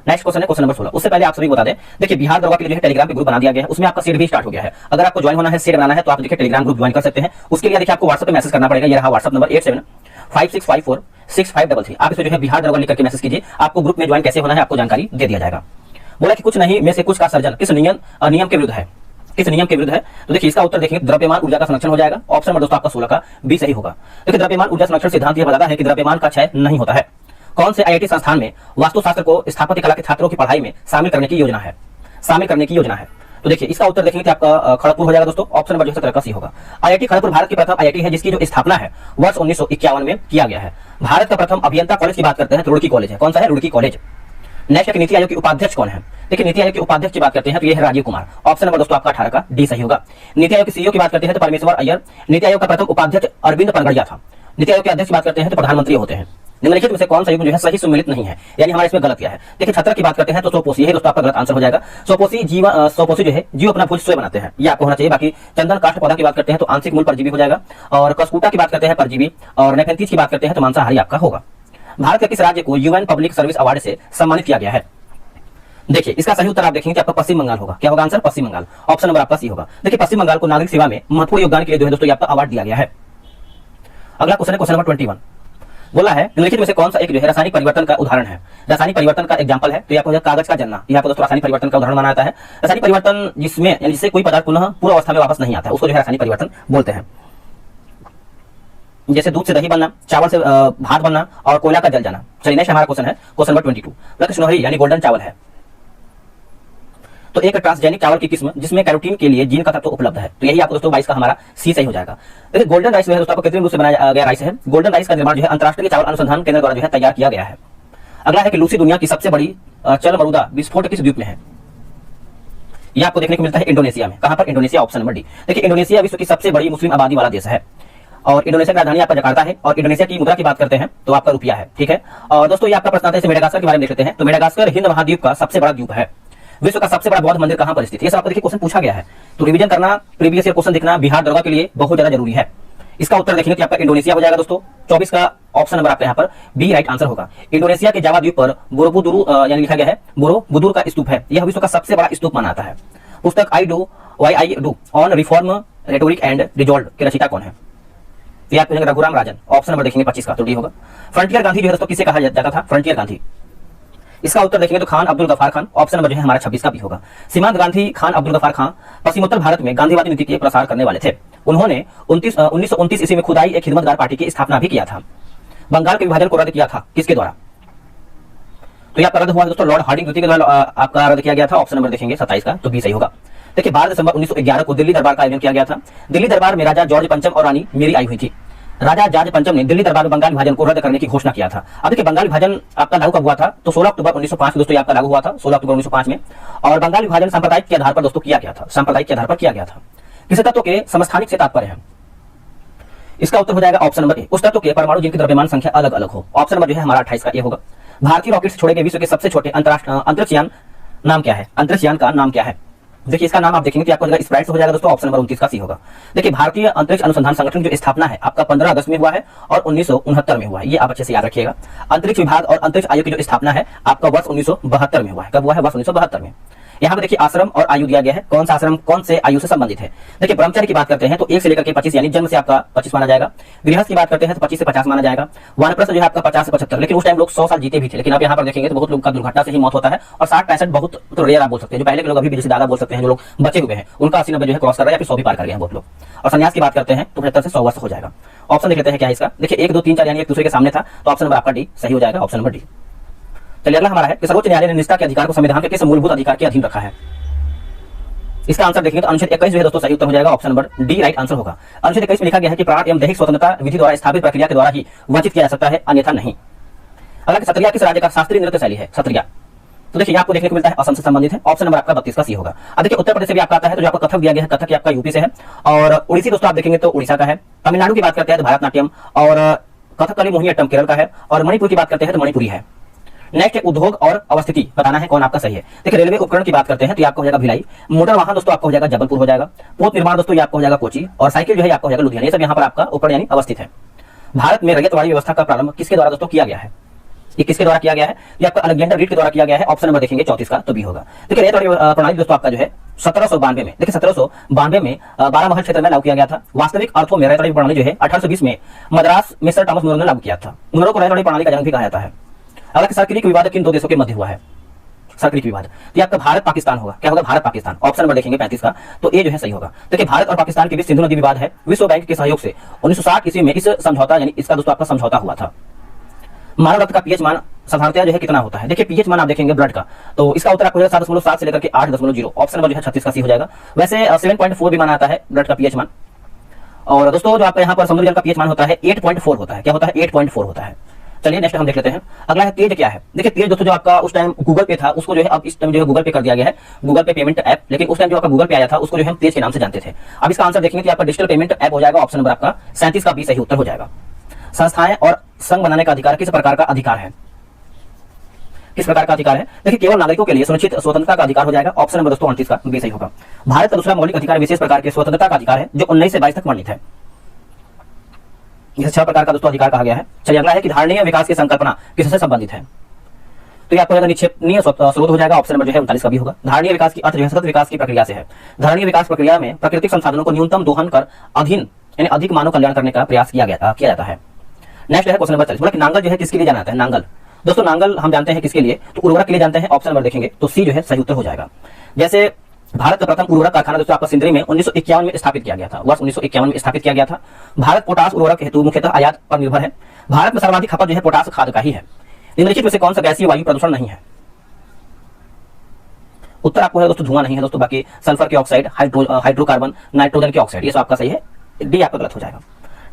नेक्स्ट क्वेश्चन है क्वेश्चन नंबर 16। उससे पहले आप सभी बता दें, देखिए बिहार दरोगा के लिए टेलीग्राम पे ग्रुप बना दिया गया है। उसमें आपका सीट भी स्टार्ट हो गया है। अगर आपको ज्वाइन होना है, सीट बनाना है, तो आप देखिए टेलीग्राम ग्रुप ज्वाइन कर सकते हैं। उसके लिए देखिए आपको व्हाट्सएप पे मैसेज करना पड़ेगा। ये रहा व्हाट्सएप नंबर 8756546533। आप इसे जो है बिहार दरोगा लिख करके मैसेज कीजिए। आपको ग्रुप में ज्वाइन कैसे होना है आपको जानकारी दे दिया जाएगा। बोला कि कुछ नहीं में से कुछ का सर्जन किस नियम के विरुद्ध है? किस नियम के विरुद्ध है? तो देखिए इसका उत्तर देखेंगे द्रव्यमान ऊर्जा का संरक्षण हो जाएगा। ऑप्शन नंबर दोस्तों आपका 16 का बी सही होगा। देखिए द्रव्यमान ऊर्जा संरक्षण सिद्धांत यह बताता है कि द्रव्यमान का क्षय नहीं होता है। कौन से आईआईटी संस्थान में वास्तुशास्त्र को स्थापत्य कला के छात्रों की पढ़ाई में शामिल करने की योजना है? तो देखिए इसका उत्तर देखेंगे कि आपका खड़गपुर हो जाएगा दोस्तों। ऑप्शन नंबर 17 का सी होगा। आईआईटी खड़गपुर भारत की प्रथम आईआईटी है जिसकी जो स्थापना है वर्ष 1951 में किया गया है। भारत का प्रथम अभियंता कॉलेज की बात करते हैं तो रुड़की कॉलेज है। कौन सा है? रुड़की कॉलेज। नेक्स्ट नीति आयोग के उपाध्यक्ष कौन है? देखिए नीति आयोग के उपाध्यक्ष की बात करते हैं तो ये है राजीव कुमार। ऑप्शन नंबर दोस्तों आपका 18 का डी सही होगा। नीति आयोग के सीईओ की बात करते हैं तो परमेश्वर अय्यर। नीति आयोग का प्रथम उपाध्यक्ष अरविंद पनगड़िया था। नीति आयोग के अध्यक्ष की बात करते हैं तो प्रधानमंत्री होते हैं। निम्नलिखित में से कौन सा युग्म जो है सही सम्मिलित नहीं है, यानी हमारे इसमें गलत क्या है? देखिए छत्र की बात करते हैं तो सोपोसी है दोस्तों, आपका गलत आंसर हो जाएगा। सोपोसी जो है जीव अपना भोज स्वयं बनाते हैं, ये आपको होना चाहिए। बाकी चंदन काष्ठ पौधा की बात करते हैं तो आंशिक मूल परजीवी हो जाएगा। और कसकूटा की बात करते हैं परजीवी। और नेफेंथीज की बात करते हैं तो मांसाहारी आपका होगा। भारत के किस राज्य को यूएन पब्लिक सर्विस अवार्ड से सम्मानित किया गया है? देखिए इसका सही उत्तर आप देखेंगे कि आपका पश्चिम बंगाल होगा। क्या होगा आंसर? पश्चिम बंगाल। ऑप्शन नंबर आपका सी होगा। देखिए पश्चिम बंगाल को नागरिक सेवा में महत्वपूर्ण योगदान के लिए जो है दोस्तों आपका अवार्ड दिया गया है। अगला क्वेश्चन है क्वेश्चन नंबर 21। बोला है निम्नलिखित में से कौन सा एक जो है रासायनिक परिवर्तन का उदाहरण है। रासायनिक परिवर्तन का एग्जांपल है तो आपको कागज का जलना, यह आपको दोस्तों रासायनिक परिवर्तन का उदाहरण माना जाता है। रासायनिक परिवर्तन जिसमें जिससे कोई पदार्थ पुनः पूर्व अवस्था में वापस नहीं आता है उसको जो है रासायनिक परिवर्तन बोलते हैं। जैसे दूध से दही बनना, चावल से भात बनना और कोयला का जल जाना। चलिए नेक्स्ट हमारा क्वेश्चन है क्वेश्चन नंबर 22। प्रकृष्णोहरी यानी गोल्डन चावल है तो एक ट्रांसजेनिक चावल की किस्म जिसमें कैरोटीन के लिए जीन का तत्व उपलब्ध है। तो यही आपको दोस्तों 22 का हमारा सी सही हो जाएगा। देखिए गोल्डन राइस जो है दोस्तों आपको कृत्रिम रूप से बनाया गया राइस है। गोल्डन राइस का निर्माण जो है अंतरराष्ट्रीय चावल अनुसंधान केंद्र द्वारा जो है तैयार किया गया है। अगला है कि लूसी दुनिया की सबसे बड़ी चल मरुदा विस्फोट किस द्वीप में है। यह आपको देखने को मिलता है इंडोनेशिया में। कहां पर? Indonesia, option number D. देखिए इंडोनेशिया विश्व की सबसे बड़ी मुस्लिम आबादी वाला देश है और इंडोनेशिया की राजधानी आपका जकार्ता है और इंडोनेशिया की मुद्रा की बात करते हैं तो आपका रुपया है। ठीक है। और दोस्तों ये आपका प्रश्न आता है मेडागास्कर के बारे में देख लेते हैं। तो मेडागास्कर हिंद महाद्वीप का सबसे बड़ा द्वीप है। विश्व का सबसे बड़ा बौद्ध मंदिर कहां पर स्थित है? ये सब आपको देखिए क्वेश्चन पूछा गया है तो रिवीजन करना, प्रीवियस ईयर क्वेश्चन देखना बिहार दरोगा के लिए बहुत ज्यादा जरूरी है। इसका उत्तर देखेंगे तो आपका इंडोनेशिया हो जाएगा दोस्तों। 24 का ऑप्शन नंबर आपका यहाँ पर बी राइट आंसर होगा। इंडोनेशिया के जावा द्वीप पर बोरोबुदुरु यानी लिखा गया है बोरोबुदुर का स्तूप है। यह विश्व का सबसे बड़ा स्तूप माना जाता है। पुस्तक I do on reform rhetoric and resolve के रचयिता कौन है? ये आप कहेंगे रघुराम राजन। ऑप्शन नंबर देखेंगे 25 का तो डी होगा। फ्रंटियर गांधी जो है दोस्तों किसे कहा जाता था? फ्रंटियर गांधी। इसका उत्तर देखेंगे तो खान अब्दुल गफार खान। ऑप्शन नंबर जो है हमारा 26 का भी होगा। सीमांत गांधी खान अब्दुल गफार खान पश्चिमोत्तर भारत में गांधीवादी नीति के प्रसार करने वाले थे। उन्होंने 1929 ईस्वी में खुदाई एक खिदमतगार पार्टी की स्थापना भी किया था। बंगाल के विभाजन को रद्द किया था किसके द्वारा? तो यह रद्द हुआ दोस्तों लॉर्ड हार्डिंग द्वितीय के द्वारा आपका रद्द किया गया था। ऑप्शन नंबर देखेंगे 27 का तो बी सही होगा। देखिए 12 दिसंबर 1911 को दिल्ली दरबार का आयोजन किया गया था। दिल्ली दरबार में राजा जॉर्ज पंचम और रानी मेरी आई हुई थी। राजा जॉर्ज पंचम ने दिल्ली दरबार में बंगाल विभाजन को रद्द करने की घोषणा किया था। अब देखिए बंगाल विभाजन आपका लागू कब हुआ था? तो 16 अक्टूबर 1905 दोस्तों आपका लागू हुआ था 16 अक्टूबर 1905 में। और बंगाल विभाजन सांप्रदायिक के आधार पर दोस्तों किया गया था। सांप्रदायिक के आधार पर किया गया था। किस तत्व के समस्थानिक से तात्पर्य है? इसका उत्तर हो जाएगा ऑप्शन नंबर ए। उस तत्व के परमाणु जिनकी द्रव्यमान संख्या अलग अलग हो। ऑप्शन नंबर जो है हमारा 28 का ये होगा। भारतीय रॉकेट से छोड़े गए विश्व के सबसे छोटे अंतरिक्षयान नाम क्या है? अंतरिक्षयान का नाम क्या है? देखिए इसका नाम आप देखेंगे कि आपको स्प्राइट हो जाएगा दोस्तों। ऑप्शन नंबर 29 का सी होगा। देखिए भारतीय अंतरिक्ष अनुसंधान संगठन की जो स्थापना है आपका 15 अगस्त में हुआ है और 1969 में हुआ है। ये आप अच्छे से याद रखिएगा। अंतरिक्ष विभाग और अंतरिक्ष आयोग की जो स्थापना है आपका वर्ष 1972 में हुआ है। कब हुआ है? वर्ष 1972 में। यहाँ पे देखिए आश्रम और आयु दिया गया है। कौन सा आश्रम कौन से आयु से संबंधित है? देखिए ब्रह्मचर्य की बात करते हैं तो 1 से लेकर के 25 यानी जन्म से आपका 25 माना जाएगा। गृहस्थ की बात करते हैं तो 25 से 50 माना जाएगा। वानप्रस्थ जो है आपका 50 से 75। लेकिन उस टाइम लोग 100 साल जीते भी थे। लेकिन आप यहाँ पर देखेंगे तो बहुत लोग का दुर्घटना से ही मौत होता है और 60-65 बहुत तो रेयर आप बोल सकते हैं। जो पहले के लोग अभी भी जैसे दादा बोल सकते हैं जो लोग बचे हुए हैं उनका 80-90 जो है क्रॉस कर रहा है या फिर 100 भी पार कर गए हैं बहुत लोग। और संन्यास की बात करते हैं तो 75 से 100 वर्ष हो जाएगा। ऑप्शन देख लेते हैं क्या है इसका। देखिए 1, 2, 3, 4 यानी एक दूसरे के सामने था तो ऑप्शन नंबर आपका डी सही हो जाएगा। Option number D. चलिए अगला हमारा है कि सर्वोच्च न्यायालय ने निष्ठा के अधिकार को संविधान के किस मूलभूत अधिकार के अधीन रखा है? इसका आंसर देखेंगे तो अनुच्छेद 21 जो है दोस्तों सही उत्तर हो जाएगा। Option number D right answer होगा। अनुच्छेद 21 में लिखा गया है कि प्राण एवं दैहिक स्वतंत्रता विधि द्वारा स्थापित प्रक्रिया के द्वारा ही वंचित किया जा सकता है अन्यथा नहीं। अगला सत्रिया किस राज्य का शास्त्रीय नृत्य शैली है? सत्रिया तो देखिए आपको देखने को मिलता है असम से संबंधित है। ऑप्शन नंबर आपका 32 का सी होगा। अब देखिए उत्तर प्रदेश से भी आपका आता है तो जो आपको कथक दिया गया है कथक आपका यूपी से है। और उड़ीसी दोस्तों आप देखेंगे तो उड़ीसा का है। तमिलनाडु की बात करते हैं तो भारतनाट्यम और कथकली मोहिनीअट्टम केरल का है। और मणिपुर की बात करते हैं तो मणिपुरी है। नेक्स्ट उद्योग और अवस्थिति बताना है कौन आपका सही है। देखिए रेलवे उपकरण की बात करते हैं तो आपको हो जाएगा भिलाई। मोटर वाहन दोस्तों आपको हो जाएगा जबलपुर हो जाएगा। पोत निर्माण दोस्तों ये आपको हो जाएगा कोची। और साइकिल जो है आपको हो जाएगा लुधियाना। ये सब यहाँ पर आपका उपकरण यानी अवस्थित है। भारत में रैयतवाड़ी व्यवस्था का प्रारंभ किसके द्वारा दोस्तों किया गया है? ये किसके द्वारा किया गया है? ये आपका अलेक्जेंडर रीड के द्वारा किया गया है। ऑप्शन नंबर देखेंगे 34 का तो बी होगा। देखिए रैयतवाड़ी प्रणाली दोस्तों आपका जो है 1792 में देखिए 1792 में 12 महल क्षेत्र में लागू किया गया था। वास्तविक अर्थों में रैयतवाड़ी प्रणाली जो है 1820 में मद्रास में सर थॉमस मुनरो ने लागू किया था। मुनरो को रैयतवाड़ी प्रणाली का जनक भी कहा जाता है। अगला सर्किलिक विवाद किन 2 देशों के मध्य हुआ है? सर्किलिक विवाद ये आपका भारत पाकिस्तान होगा। क्या होगा? भारत पाकिस्तान। ऑप्शन नंबर देखेंगे 35 का तो ये जो है सही होगा। देखिए भारत और पाकिस्तान के बीच सिंधु नदी विवाद है। विश्व बैंक के सहयोग से 1960 ईस्वी में इस समझौता यानी इसका दोस्तों आपका समझौता हुआ था। मानव रक्त का पीएच मान साधारणतया जो है कितना होता है? देखिए पीएच मान आप देखेंगे ब्लड का तो इसका उत्तर आपको 7.7 से लेकर के 8.0। ऑप्शन नंबर जो है 36 का सी हो जाएगा। वैसे 7.4 भी माना आता है ब्लड का पीएच मान। और दोस्तों जो आपका यहाँ पर समुद्री जल का पीएच मान होता है 8.4 होता है। क्या होता है? 8.4 होता है। चलिए नेक्स्ट हम देख लेते हैं। अगला है तेज क्या है? देखिए तेज दोस्तों जो आपका उस टाइम गूगल पे था उसको जो है अब इस टाइम जो है गूगल पे कर दिया गया है। गूगल पे पेमेंट ऐप। लेकिन उस टाइम जो आपका गूगल पे आया था उसको जो हम तेज के नाम से जानते थे। अब इसका आंसर देखेंगे कि आपका डिजिटल पेमेंट ऐप हो जाएगा। ऑप्शन नंबर आपका 37 का बी सही उत्तर हो जाएगा। संस्थाएं और संघ बनाने का अधिकार किस प्रकार का अधिकार है? किस प्रकार का अधिकार है? देखिए केवल नागरिकों के लिए सुनिश्चित स्वतंत्रता का अधिकार हो जाएगा। ऑप्शन नंबर दोस्तों 29 का बी सही होगा। भारत का दूसरा मौलिक अधिकार विशेष प्रकार के स्वतंत्रता का अधिकार है जो 19 से 22 तक वर्णित है। इसे 6 प्रकार का दोस्तों अधिकार कहा गया है। चलिए अगला है कि धारणीय विकास की संकल्पना किससे संबंधित है? तो ये आपको निक्षेपणीय स्रोत हो जाएगा। ऑप्शन नंबर जो है 39 का भी होगा। धारणीय विकास की अर्थ जो है सतत विकास की प्रक्रिया से है। धारणीय विकास प्रक्रिया में प्राकृतिक संसाधनों को न्यूनतम दोहन कर अधीन यानी अधिक मानव कल्याण करने का प्रयास किया जाता है। नेक्स्ट है क्वेश्चन नंबर 40, बोला कि नांगल जो है किसके लिए जाना जाता है? नांगल दोस्तों, नांगल हम जानते हैं किसके लिए, तो उर्वरक के लिए जानते हैं। ऑप्शन नंबर देखेंगे तो सी जो है सही उत्तर हो जाएगा। जैसे भारत का प्रथम उर्वरक कारखाना दोस्तों आपका सिंदरी में 1951 में स्थापित किया गया था, वर्ष 1951 में स्थापित किया गया था। भारत पोटास उर्वरक हेतु मुख्यतः आयात पर निर्भर है। भारत में सर्वाधिक खपत जो है पोटास खाद का ही है। निम्नलिखित में से कौन सा गैसीय वायु प्रदूषण नहीं है? उत्तर आपको है दोस्तों धुआं नहीं है दोस्तों, बाकी सल्फर के ऑक्साइड, हाइड्रोकार्बन, नाइट्रोजन के ऑक्साइड, ये सब आपका सही है, डी आपका गलत हो जाएगा।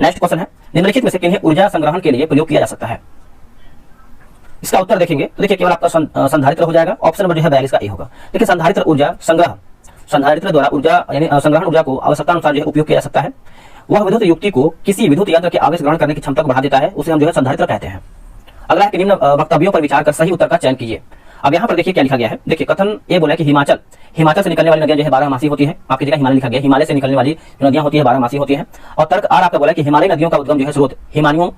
नेक्स्ट क्वेश्चन है, निम्नलिखित में से किन्हें ऊर्जा संग्रहण के लिए प्रयोग किया जा सकता है? इसका उत्तर देखेंगे तो देखिए केवल आपका संधारित्र हो जाएगा। ऑप्शन नंबर जो है 42 का ए होगा। देखिए संधारित्र ऊर्जा संग्रह, संधारित्र द्वारा ऊर्जा यानी संग्रहण ऊर्जा को आवश्यकता अनुसार जो है उपयोग किया जा सकता है। वह विद्युत युक्ति को किसी विद्युत यंत्र के आवेश ग्रहण करने की क्षमता को बढ़ा देता है, उसे हम जो है संधारित्र कहते हैं। अगला है कि निम्न वक्तव्यों पर विचार कर सही उत्तर का चयन कीजिए। अब यहाँ पर देखिए क्या लिखा गया है, देखिए कथन ये बोला कि हिमाचल से निकलने वाली नदियां जो है 12 होती है। आपकी जगह हिमालय लिखा गया, हिमालय से निकलने वाली नदियां होती है 12 होती है। और तर्क आर आपका बोला कि हिमालय नदियों का उद्गम जो है स्रोत हिमानियों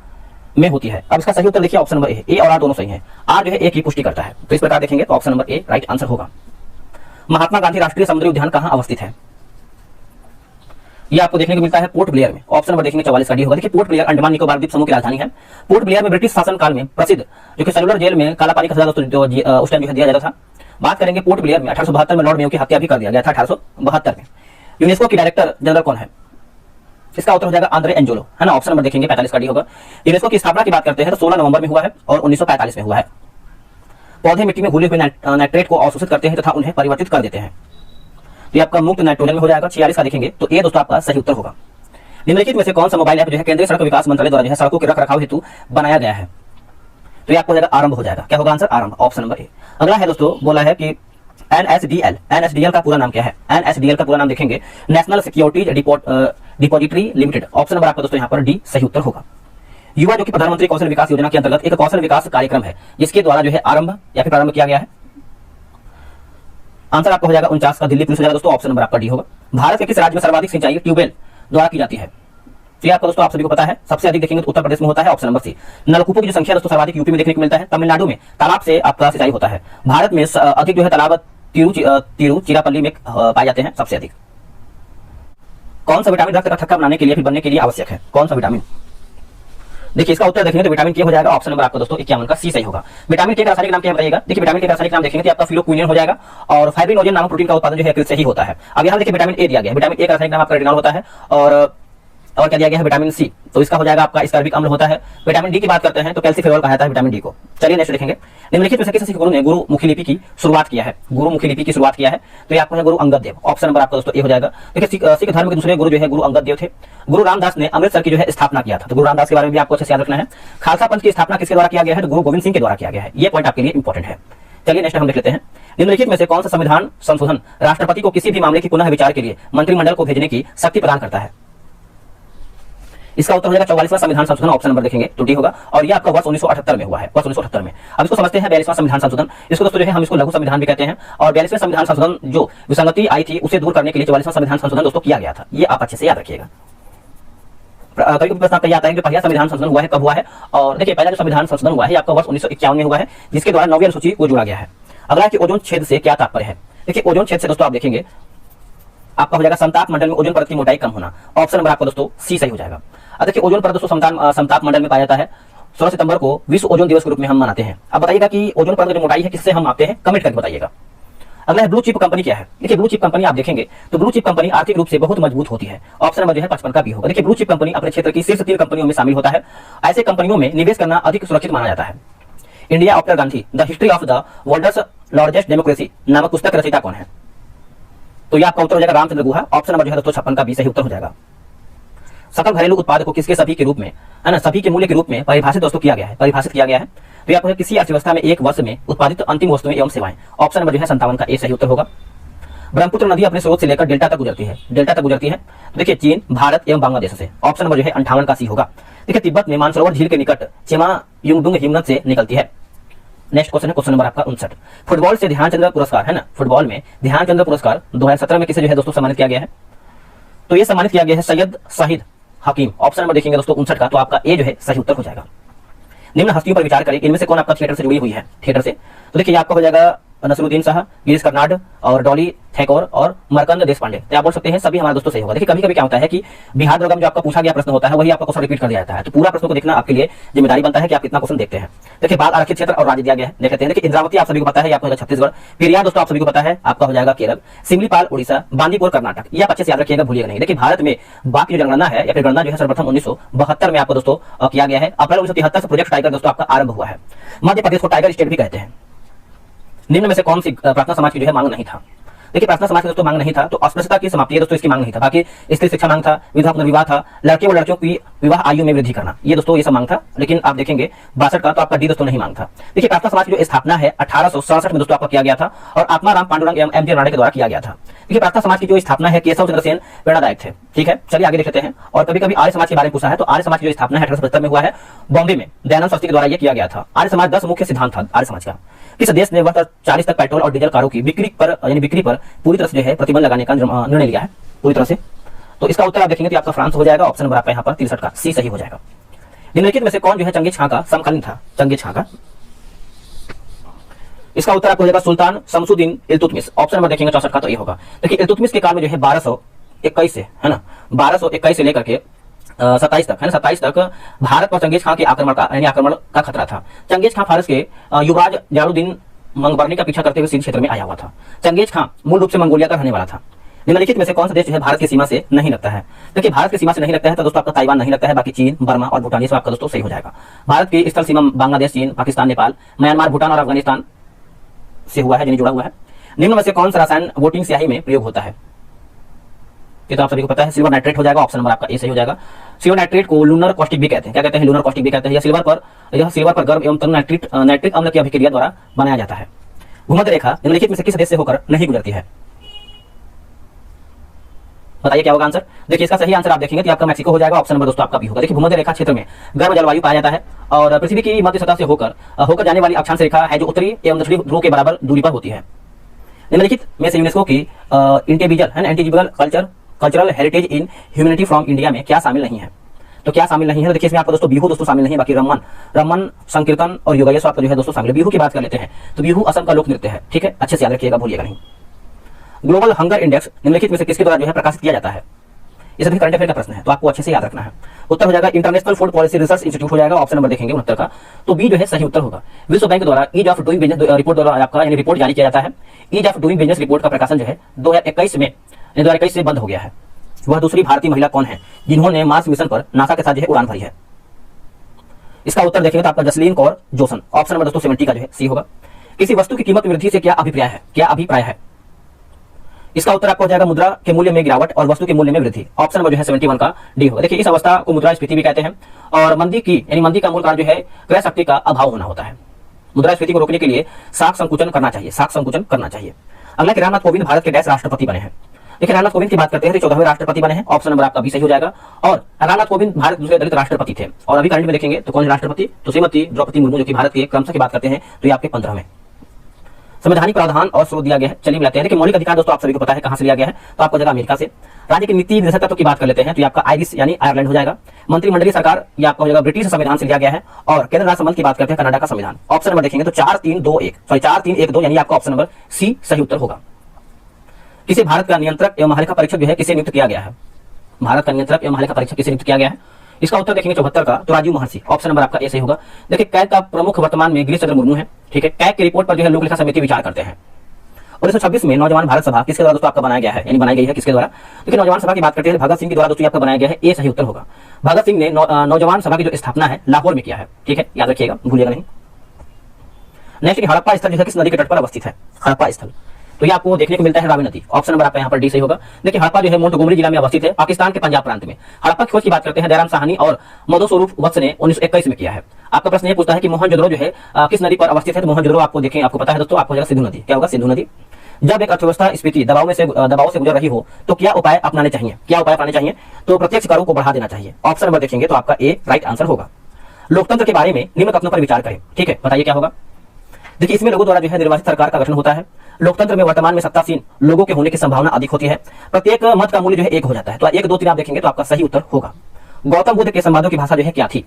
में होती है। अब इसका सही उत्तर देखिए ऑप्शन नंबर ए और आर दोनों सही है। आर जो है ए की पुष्टि करता है, तो इस प्रकार देखेंगे तो option number A right answer होगा। महात्मा गांधी राष्ट्रीय समुद्री उद्यान कहां अवस्थित है? ये आपको देखने को मिलता है पोर्ट ब्लेयर में। ऑप्शन नंबर देखेंगे 44 का डी होगा। देखिए पोर्ट ब्लेयर अंडमान निकोबार द्वीप समूह की राजधानी है। पोर्ट ब्लेयर में ब्रिटिश शासन काल में प्रसिद्ध जो कि सेलुलर जेल में काला पानी का सजा दोस्तों उस टाइम जो है दिया जाता था। बात करेंगे पोर्ट ब्लेयर में 1872 में लॉर्ड मेयो की हत्या भी कर दिया गया था 1872 में। यूनेस्को की डायरेक्टर जनरल कौन है? इसका उत्तर हो जाएगा आंद्रे एंजोलो, है ना। ऑप्शन नंबर देखेंगे 45 का डी होगा। यूनेस्को की स्थापना की बात करते हैं तो 16 नवंबर में हुआ है और 1945 में हुआ है। पौधे मिट्टी में घुले हुए नाइट्रेट को अवशोषित करते हैं तथा उन्हें परिवर्तित कर देते हैं, तो ये आपका मुक्त नाइट्रोजन में हो जाएगा। 46 का देखेंगे तो ये दोस्तों आपका सही उत्तर होगा। निम्नलिखित में से कौन सा मोबाइल ऐप जो है केंद्रीय सड़क विकास मंत्रालय द्वारा जो है सड़कों के रखरखाव हेतु बनाया गया है? तो ये आपको हो जाएगा आरंभ हो जाएगा। क्या होगा आंसर? आरंभ, ऑप्शन नंबर ए। अगला है दोस्तों बोला है कि एनएसडीएल का पूरा नाम क्या है? एनएसडीएल का पूरा नाम देखेंगे national securities depository limited. Option number आपका दोस्तों यहाँ पर डी सही उत्तर होगा। युवा जो कि प्रधानमंत्री कौशल विकास योजना के अंतर्गत एक कौशल विकास कार्यक्रम है जिसके द्वारा जो है आरंभ या फिर प्रारंभ किया गया है। आंसर आपका हो जाएगा 49 का दिल्ली पुलिस हो जाएगा दोस्तों। ऑप्शन नंबर आपका डी होगा। भारत के किस राज्य में सर्वाधिक सिंचाई ट्यूबवेल द्वारा की जाती है? तो ये आपको दोस्तों आप सभी को पता है, सबसे अधिक देखेंगे तो उत्तर प्रदेश में होता है। ऑप्शन नंबर सी। नलकूपों की जो संख्या दोस्तों सर्वाधिक यूपी में देखने को मिलता है। तमिलनाडु में तालाब से आपका सिंचाई होता है। भारत में अधिक जो है तालाब तिरुचिरापल्ली में पाए जाते हैं सबसे अधिक। कौन सा विटामिन रक्त का थक्का बनाने के लिए फिर बनने के लिए आवश्यक है? कौन सा विटामिन? देखिए इसका उत्तर देखेंगे तो विटामिन के हो जाएगा। ऑप्शन नंबर आपका दोस्तों 51 का सी सही होगा। विटामिन के का रासायनिक नाम क्या बताइएगा? देखिए विटामिन के का रासायनिक नाम देखेंगे तो आपका फिलोक्विनिन हो जाएगा। और फाइब्रिनोजन नामक प्रोटीन का उत्पादन जो है यकृत से ही होता है। अब यहाँ देखिए विटामिन ए दिया गया है। विटामिन ए का रासायनिक नाम आपका रेटिनॉल होता है। और क्या दिया गया है? विटामिन सी, तो इसका हो जाएगा आपका स्कार्बिक अम्ल होता है। विटामिन डी की बात करते हैं तो कैल्सिफेरॉल कहा जाता है विटामिन डी को। चलिए नेक्स्ट देखेंगे। निम्नलिखित में से किस गुरु ने गुरुमुखी लिपि की शुरुआत किया है? गुरुमुखी लिपि की शुरुआत किया है तो ये आपको है गुरु अंगद देव। ऑप्शन नंबर आपका दोस्तों ए हो जाएगा। देखिए सिख धर्म के दूसरे गुरु जो है गुरु अंगद देव थे। गुरु रामदास ने अमृतसर की जो है स्थापना किया था, तो गुरु रामदास के बारे में भी आपको अच्छे से याद रखना है। खालसा पंथ की स्थापना किसके द्वारा किया गया है? तो गुरु गोविंद सिंह के द्वारा किया गया है। ये पॉइंट आपके लिए इंपॉर्टेंट है। चलिए नेक्स्ट हम देख लेते हैं। निम्नलिखित में से कौन सा संविधान संशोधन राष्ट्रपति को किसी भी मामले की पुनः विचार के लिए मंत्रिमंडल को भेजने की शक्ति प्रदान करता है? इसका उत्तर हो जाएगा 44वां संविधान संशोधन। ऑप्शन नंबर देखेंगे तो डी होगा। और ये आपका वर्ष 1978 में हुआ है, वर्ष 1978 में। अब इसको समझते हैं 42वां संविधान संशोधन। इसको दोस्तों जो है हम इसको लघु संविधान भी कहते हैं। और 42वें संविधान संशोधन जो विसंगति आई थी उसे दूर करने के लिए 44वां संविधान संशोधन दोस्तों किया गया था। ये आप अच्छे से याद रखिएगा। कभी कभी प्रश्न आपका ये आता है कि पहला संविधान संशोधन हुआ है, कब हुआ है? और देखिए पहला जो संविधान संशोधन हुआ है आपका वर्ष 1951 में हुआ है, जिसके द्वारा 9वीं अनुसूची को जोड़ा गया है। अगला कि ओजोन छेद से क्या तात्पर्य है? देखिए ओजोन छेद से दोस्तों आप देखेंगे आपका हो जाएगा संताप मंडल में ओजोन परत की मोटाई कम होना। ऑप्शन नंबर आपका दोस्तों सी सही हो जाएगा। अब देखिए ओजोन परत दोस्तों संताप मंडल में पाया जाता है। 16 सितंबर को विश्व ओजोन दिवस के रूप में हम मनाते हैं। अब बताइएगा कि ओजोन परत की जो मोटाई है किससे हम मापते हैं? कमेंट करके बताइएगा। अगला है ब्लू चिप कंपनी क्या है? देखिए ब्लू चिप कंपनी आप देखेंगे तो ब्लू चिप कंपनी आर्थिक रूप से बहुत मजबूत होती है। ऑप्शन नंबर जो है 55 का भी होगा। देखिए ब्लू चिप कंपनी अपने क्षेत्र की शीर्ष 3 कंपनियों में शामिल होता है। ऐसे कंपनियों में निवेश करना अधिक सुरक्षित माना जाता है। India after Gandhi the history of the world's largest democracy नामक पुस्तक रचयिता कौन है? तो ये आपका उत्तर हो जाएगा रामचंद्र गुहा। ऑप्शन नंबर जो है दोस्तों 56 का भी सही उत्तर हो जाएगा। सकल घरेलू उत्पाद को किसके सभी के रूप में, है ना, सभी के मूल्य के रूप में परिभाषित दोस्तों किया गया है, परिभाषित किया गया है। तो ये आपको किसी अर्थव्यवस्था में एक वर्ष में उत्पादित अंतिम वस्तुएं एवं सेवाएं। ऑप्शन नंबर जो है 57 का ए सही उत्तर होगा। ब्रह्मपुत्र नदी अपने स्रोत से लेकर डेल्टा तक गुजरती है, डेल्टा तक गुजरती है। देखिए चीन, भारत एवं बांग्लादेश से। ऑप्शन नंबर जो है 58 का सी होगा। देखिए तिब्बत में मानसरोवर झील के निकट चेमा युंगडुंग हिमनद से निकलती है। नेक्स्ट क्वेश्चन है क्वेश्चन नंबर आपका 59। फुटबॉल से ध्यानचंद्र पुरस्कार, है ना, फुटबॉल में ध्यानचंद्र पुरस्कार 2017 में किसे जो है दोस्तों सम्मानित किया गया है? तो ये सम्मानित किया गया है सैयद शाहिद हकीम। ऑप्शन नंबर देखेंगे दोस्तों 59 का, तो आपका ए जो है सही उत्तर हो जाएगा। निम्न हस्तियों पर विचार करें, इनमें से कौन आपका थिएटर से जुड़ी हुई है? थिएटर से तो देखिए आपका हो जाएगा नसरुद्दीन शाह, गिरीश कर्नाड और डॉली थैकोर और मरकंद देशपांडे। तो आप बोल सकते हैं सभी हमारे दोस्तों सही होगा। देखिए कभी कभी क्या होता है कि बिहार दरोगा में जो आपका पूछा गया प्रश्न होता है वही आपका क्वेश्चन रिपीट कर दिया जाता है, तो पूरा प्रश्न को देखना आपके लिए जिम्मेदारी बनता है कि आप कितना क्वेश्चन देखते हैं। देखिए बाल आरक्षित क्षेत्र और राज्य दिया गया है, देख लेते हैं। देखिए इंद्रावती आप सभी को पता है, आपका छत्तीसगढ़। पेरियार दोस्तों आप सभी को पता है, आपका हो जाएगा केरल। सिमलीपाल उड़ीसा, बांदीपुर कर्नाटक। ये आप अच्छे से याद रखिएगा, भूलिएगा नहीं। देखिए भारत में बाघ की जो जनगणना है या फिर गणना जो है सर्वप्रथम 1972 में आपको दोस्तों किया गया है। अप्रैल 1973 से प्रोजेक्ट टाइगर दोस्तों आपका आरंभ हुआ है। मध्य प्रदेश को टाइगर स्टेट भी कहते हैं। निम्न में से कौन सी प्रार्थना समाज की जो है मांग नहीं था? देखिए प्रार्थना समाज की दोस्तों मांग नहीं था, तो अस्पृश्यता की समाप्ति है दोस्तों, इसकी मांग नहीं था। बाकी स्त्री शिक्षा मांग था, विधवा पुनर्विवाह था, लड़के और लड़कियों की विवाह आयु में वृद्धि करना, ये दोस्तों ये सब मांग था। लेकिन आप देखेंगे 62 का तो आपका डी दोस्तों नहीं मांग था। देखिए प्रार्थना समाज की जो स्थापना है 1867 में दोस्तों आपका किया गया था और आत्माराम पांडुरंग एवं एम जी राणा के द्वारा किया गया था। देखिए प्रार्थना समाज की जो स्थापना है केशव चंद्र सेन प्रेरणादायक थे। ठीक है, चलिए आगे देख लेते हैं। और कभी कभी आर्य समाज के बारे में पूछा है, तो आर्य समाज की जो स्थापना है 1875 में हुआ है, बॉम्बे में दयानंद सरस्वती के द्वारा यह किया गया था। आर्य समाज 10 मुख्य सिद्धांत था आर्य समाज का। किस देश ने वर्ष 40 तक पेट्रोल और डीजल कारों की बिक्री पर पूरी तरह से जो है प्रतिबंध लगाने का निर्णय लिया है पूरी तरह से? तो इसका उत्तर आप देखेंगे तो आपका फ्रांस हो जाएगा। ऑप्शन नंबर आपका यहाँ पर 63 का सी सही हो जाएगा। निम्नलिखित में से कौन जो है चंगेज खां का समकालीन था? चंगेज खां का, इसका उत्तर आपको हो जाएगा सुल्तान शमसुद्दीन इल्तुतमिश। ऑप्शन नंबर देखेंगे 64 का, तो ये होगा। देखिए इल्तुतमिश के काल में जो है 1221 से है ना, 1221 से लेकर के 27 तक है ना, 27 तक भारत पर चंगेज खां के आक्रमण का खतरा था। चंगेज खां फारस के युवराज जलालुद्दीन मंगबरनी का पीछा करते हुए सिंध क्षेत्र में आया हुआ था। चंगेज खां मूल रूप से मंगोलिया का रहने वाला था। निम्नलिखित में से कौन सा देश जो है भारत की सीमा से नहीं लगता है? देखिए भारत की सीमा से नहीं लगता है तो दोस्तों आपका ताइवान नहीं लगता है, बाकी चीन, बर्मा और भूटान, इसमें आपका दोस्तों सही हो जाएगा। भारत की स्थल सीमा बांग्लादेश, चीन, पाकिस्तान, नेपाल, म्यांमार, भूटान और अफगानिस्तान से हुआ है, जिन्हें जुड़ा हुआ है। निम्न में से कौन सा रसायन वोटिंग स्याही में प्रयोग होता है? ये तो आप सभी को पता है, सिल्वर नाइट्रेट हो जाएगा। ऑप्शन नंबर आपका ए सही हो जाएगा। सिल्वर नाइट्रेट को लूनर कॉस्टिक भी कहते हैं। क्या कहते हैं? लूनर कॉस्टिक भी कहते हैं। यह सिल्वर पर गर्भ एवं तरल नाइट्रिक अम्ल की अभिक्रिया द्वारा बनाया जाता है। भूमध्य रेखा निम्नलिखित में से किस देश से होकर नहीं गुजरती है? बताइए क्या होगा आंसर? देखिए इसका सही आंसर आप देखेंगे तो आपका मैक्सिको हो जाएगा। ऑप्शन नंबर दोस्तों आपका भी होगा। देखिए भूमध्य रेखा क्षेत्र में गर्म जलवायु पाया जाता है और पृथ्वी की मध्य सतह से होकर जाने वाली अक्षांश रेखा है जो उत्तरी एवं दक्षिणी ध्रुव के बराबर दूरी पर होती है। निम्नलिखित में से यूनेस्को की intangible cultural heritage in humanity from India में क्या शामिल नहीं है? तो क्या शामिल नहीं है? देखिए इसमें आपको दोस्तों बिहू दोस्तों शामिल नहीं है, बाकी रमन संकीर्तन और योगा ये सब आपको जो है दोस्तों शामिल है। बिहू की बात कर लेते हैं तो बिहू असम का लोक नृत्य है। ठीक है, अच्छे से याद रखिएगा, भूलिएगा नहीं। ग्लोबल हंगर इंडेक्स निम्नलिखित में से किसके द्वारा जो है प्रकाशित किया जाता है? ये सभी करंट अफेयर का प्रश्न है तो आपको अच्छे से याद रखना है। उत्तर हो जाएगा international food policy research institute हो जाएगा। ऑप्शन नंबर देखेंगे 69 का, तो बी जो है सही उत्तर होगा। विश्व बैंक द्वारा ease of doing business report द्वारा आपका यानी रिपोर्ट जारी किया जाता है। Ease of doing business report का प्रकाशन जो है 2021 से बंद हो गया है। वह दूसरी भारतीय महिला कौन है जिन्होंने मार्स मिशन पर नासा के साथ जो है उड़ान भरी है? इसका उत्तर देखेंगे तो आपका Jasleen Kaur Jason. Option number दोस्तों 70 का जो है सी होगा। किसी वस्तु की कीमत में वृद्धि से क्या अभिप्राय है? इसका उत्तर आपको हो जाएगा मुद्रा के मूल्य में गिरावट और वस्तु के मूल्य में वृद्धि। ऑप्शन नंबर जो है 71 का डी होगा। देखिए इस अवस्था को मुद्रास्फीति भी कहते हैं और मंदी का मूल कारण जो है क्रय शक्ति का अभाव होना होता है। मुद्रास्फीति को रोकने के लिए साख संकुचन करना चाहिए। अगला रामनाथ कोविंद भारत के डैश राष्ट्रपति बने हैं? देखिए रामनाथ कोविंद की बात करते हैं तो 14वें राष्ट्रपति बने हैं। ऑप्शन नंबर आपका भी सही हो जाएगा। और रामनाथ कोविंद भारत दूसरे दलित राष्ट्रपति थे और अभी करंट में देखेंगे तो कौन राष्ट्रपति? तो श्रीमती द्रौपदी मुर्मू, जो कि भारत के क्रमशः की बात करते हैं तो ये आपके 15वें। संवैधानिक प्रावधान और स्रोत दिया गया है, चलिए मिलाते हैं। देखिए मौलिक अधिकार दोस्तों आप सभी को पता है कहां से लिया गया है, तो आपको जगह अमेरिका से। राज्य की नीति निर्देशक तत्व की बात कर लेते हैं तो आपका आयरिश यानी आयरलैंड हो जाएगा। मंत्रिमंडलीय सरकार ये आपका हो जाएगा ब्रिटिश संविधान से लिया गया है। और केंद्र राज्य संबंध की बात करते हैं कनाडा का संविधान। ऑप्शन नंबर देखेंगे तो 4312 यानी आपका ऑप्शन नंबर सी सही उत्तर होगा। किसे भारत का नियंत्रक एवं महालेखा परीक्षक जो है किसे नियुक्त किया गया है? भारत का नियंत्रक एवं महालेखा परीक्षक किसे नियुक्त किया गया है? इसका उत्तर देखेंगे 74 का, तो राजीव महर्षि। ऑप्शन नंबर आपका ए सही होगा। देखिए कैग का प्रमुख वर्तमान में गिरीश चंद्र मुर्मू है। ठीक है, कैग की रिपोर्ट पर जो है लोक लेखा समिति विचार करते हैं। 1926 में नौजवान भारत सभा किसके द्वारा दोस्तों आपका बनाया गया है, यानी बनाई गई है किसके द्वारा? देखिए नौजवान सभा की बात करते हैं भगत सिंह के द्वारा दोस्तों आपका बनाया गया है। ए सही उत्तर होगा। भगत सिंह ने नौजवान सभा की जो स्थापना है लाहौर में किया है। ठीक है, याद रखिएगा, भूलिएगा नहीं। नेक्स्ट हड़प्पा स्थल जो है किस नदी के तट पर अवस्थित है? हड़प्पा स्थल तो ये आपको देखने को मिलता है रावी नदी। ऑप्शन नंबर आपका यहाँ पर डी सही होगा। देखिए हड़प्पा जो है मोंटगोमरी जिला में अवस्थित है, पाकिस्तान के पंजाब प्रांत में। हड़प्पा की खोज की बात करते हैं दयाराम साहनी और मधु स्वरूप वत्स ने 1921 में किया है। आपका प्रश्न ये पूछता है कि मोहनजोदड़ो जो है किस नदी पर अवस्थित है? तो मोहनजोदड़ो आपको देखें, आपको पता है दोस्तों, आपको हो जाएगा सिंधु नदी। क्या होगा? सिंधु नदी। जब एक अर्थव्यवस्था स्फीति दबाव से गुजर रही हो तो क्या उपाय अपनाने चाहिए? तो प्रत्यक्ष करों को बढ़ा देना चाहिए। ऑप्शन नंबर देखेंगे तो आपका ए राइट आंसर होगा। लोकतंत्र के बारे में निम्न कथनों पर विचार करें। ठीक है, बताइए क्या होगा? देखिए इसमें लोगों द्वारा जो है निर्वाचित सरकार का गठन होता है। लोकतंत्र में वर्तमान में सत्तासीन लोगों के होने की संभावना अधिक होती है। प्रत्येक मत का मूल्य जो है 1 हो जाता है। तो 1, 2, 3 आप देखेंगे तो आपका सही उत्तर होगा। गौतम बुद्ध के संवादों की भाषा जो है क्या थी?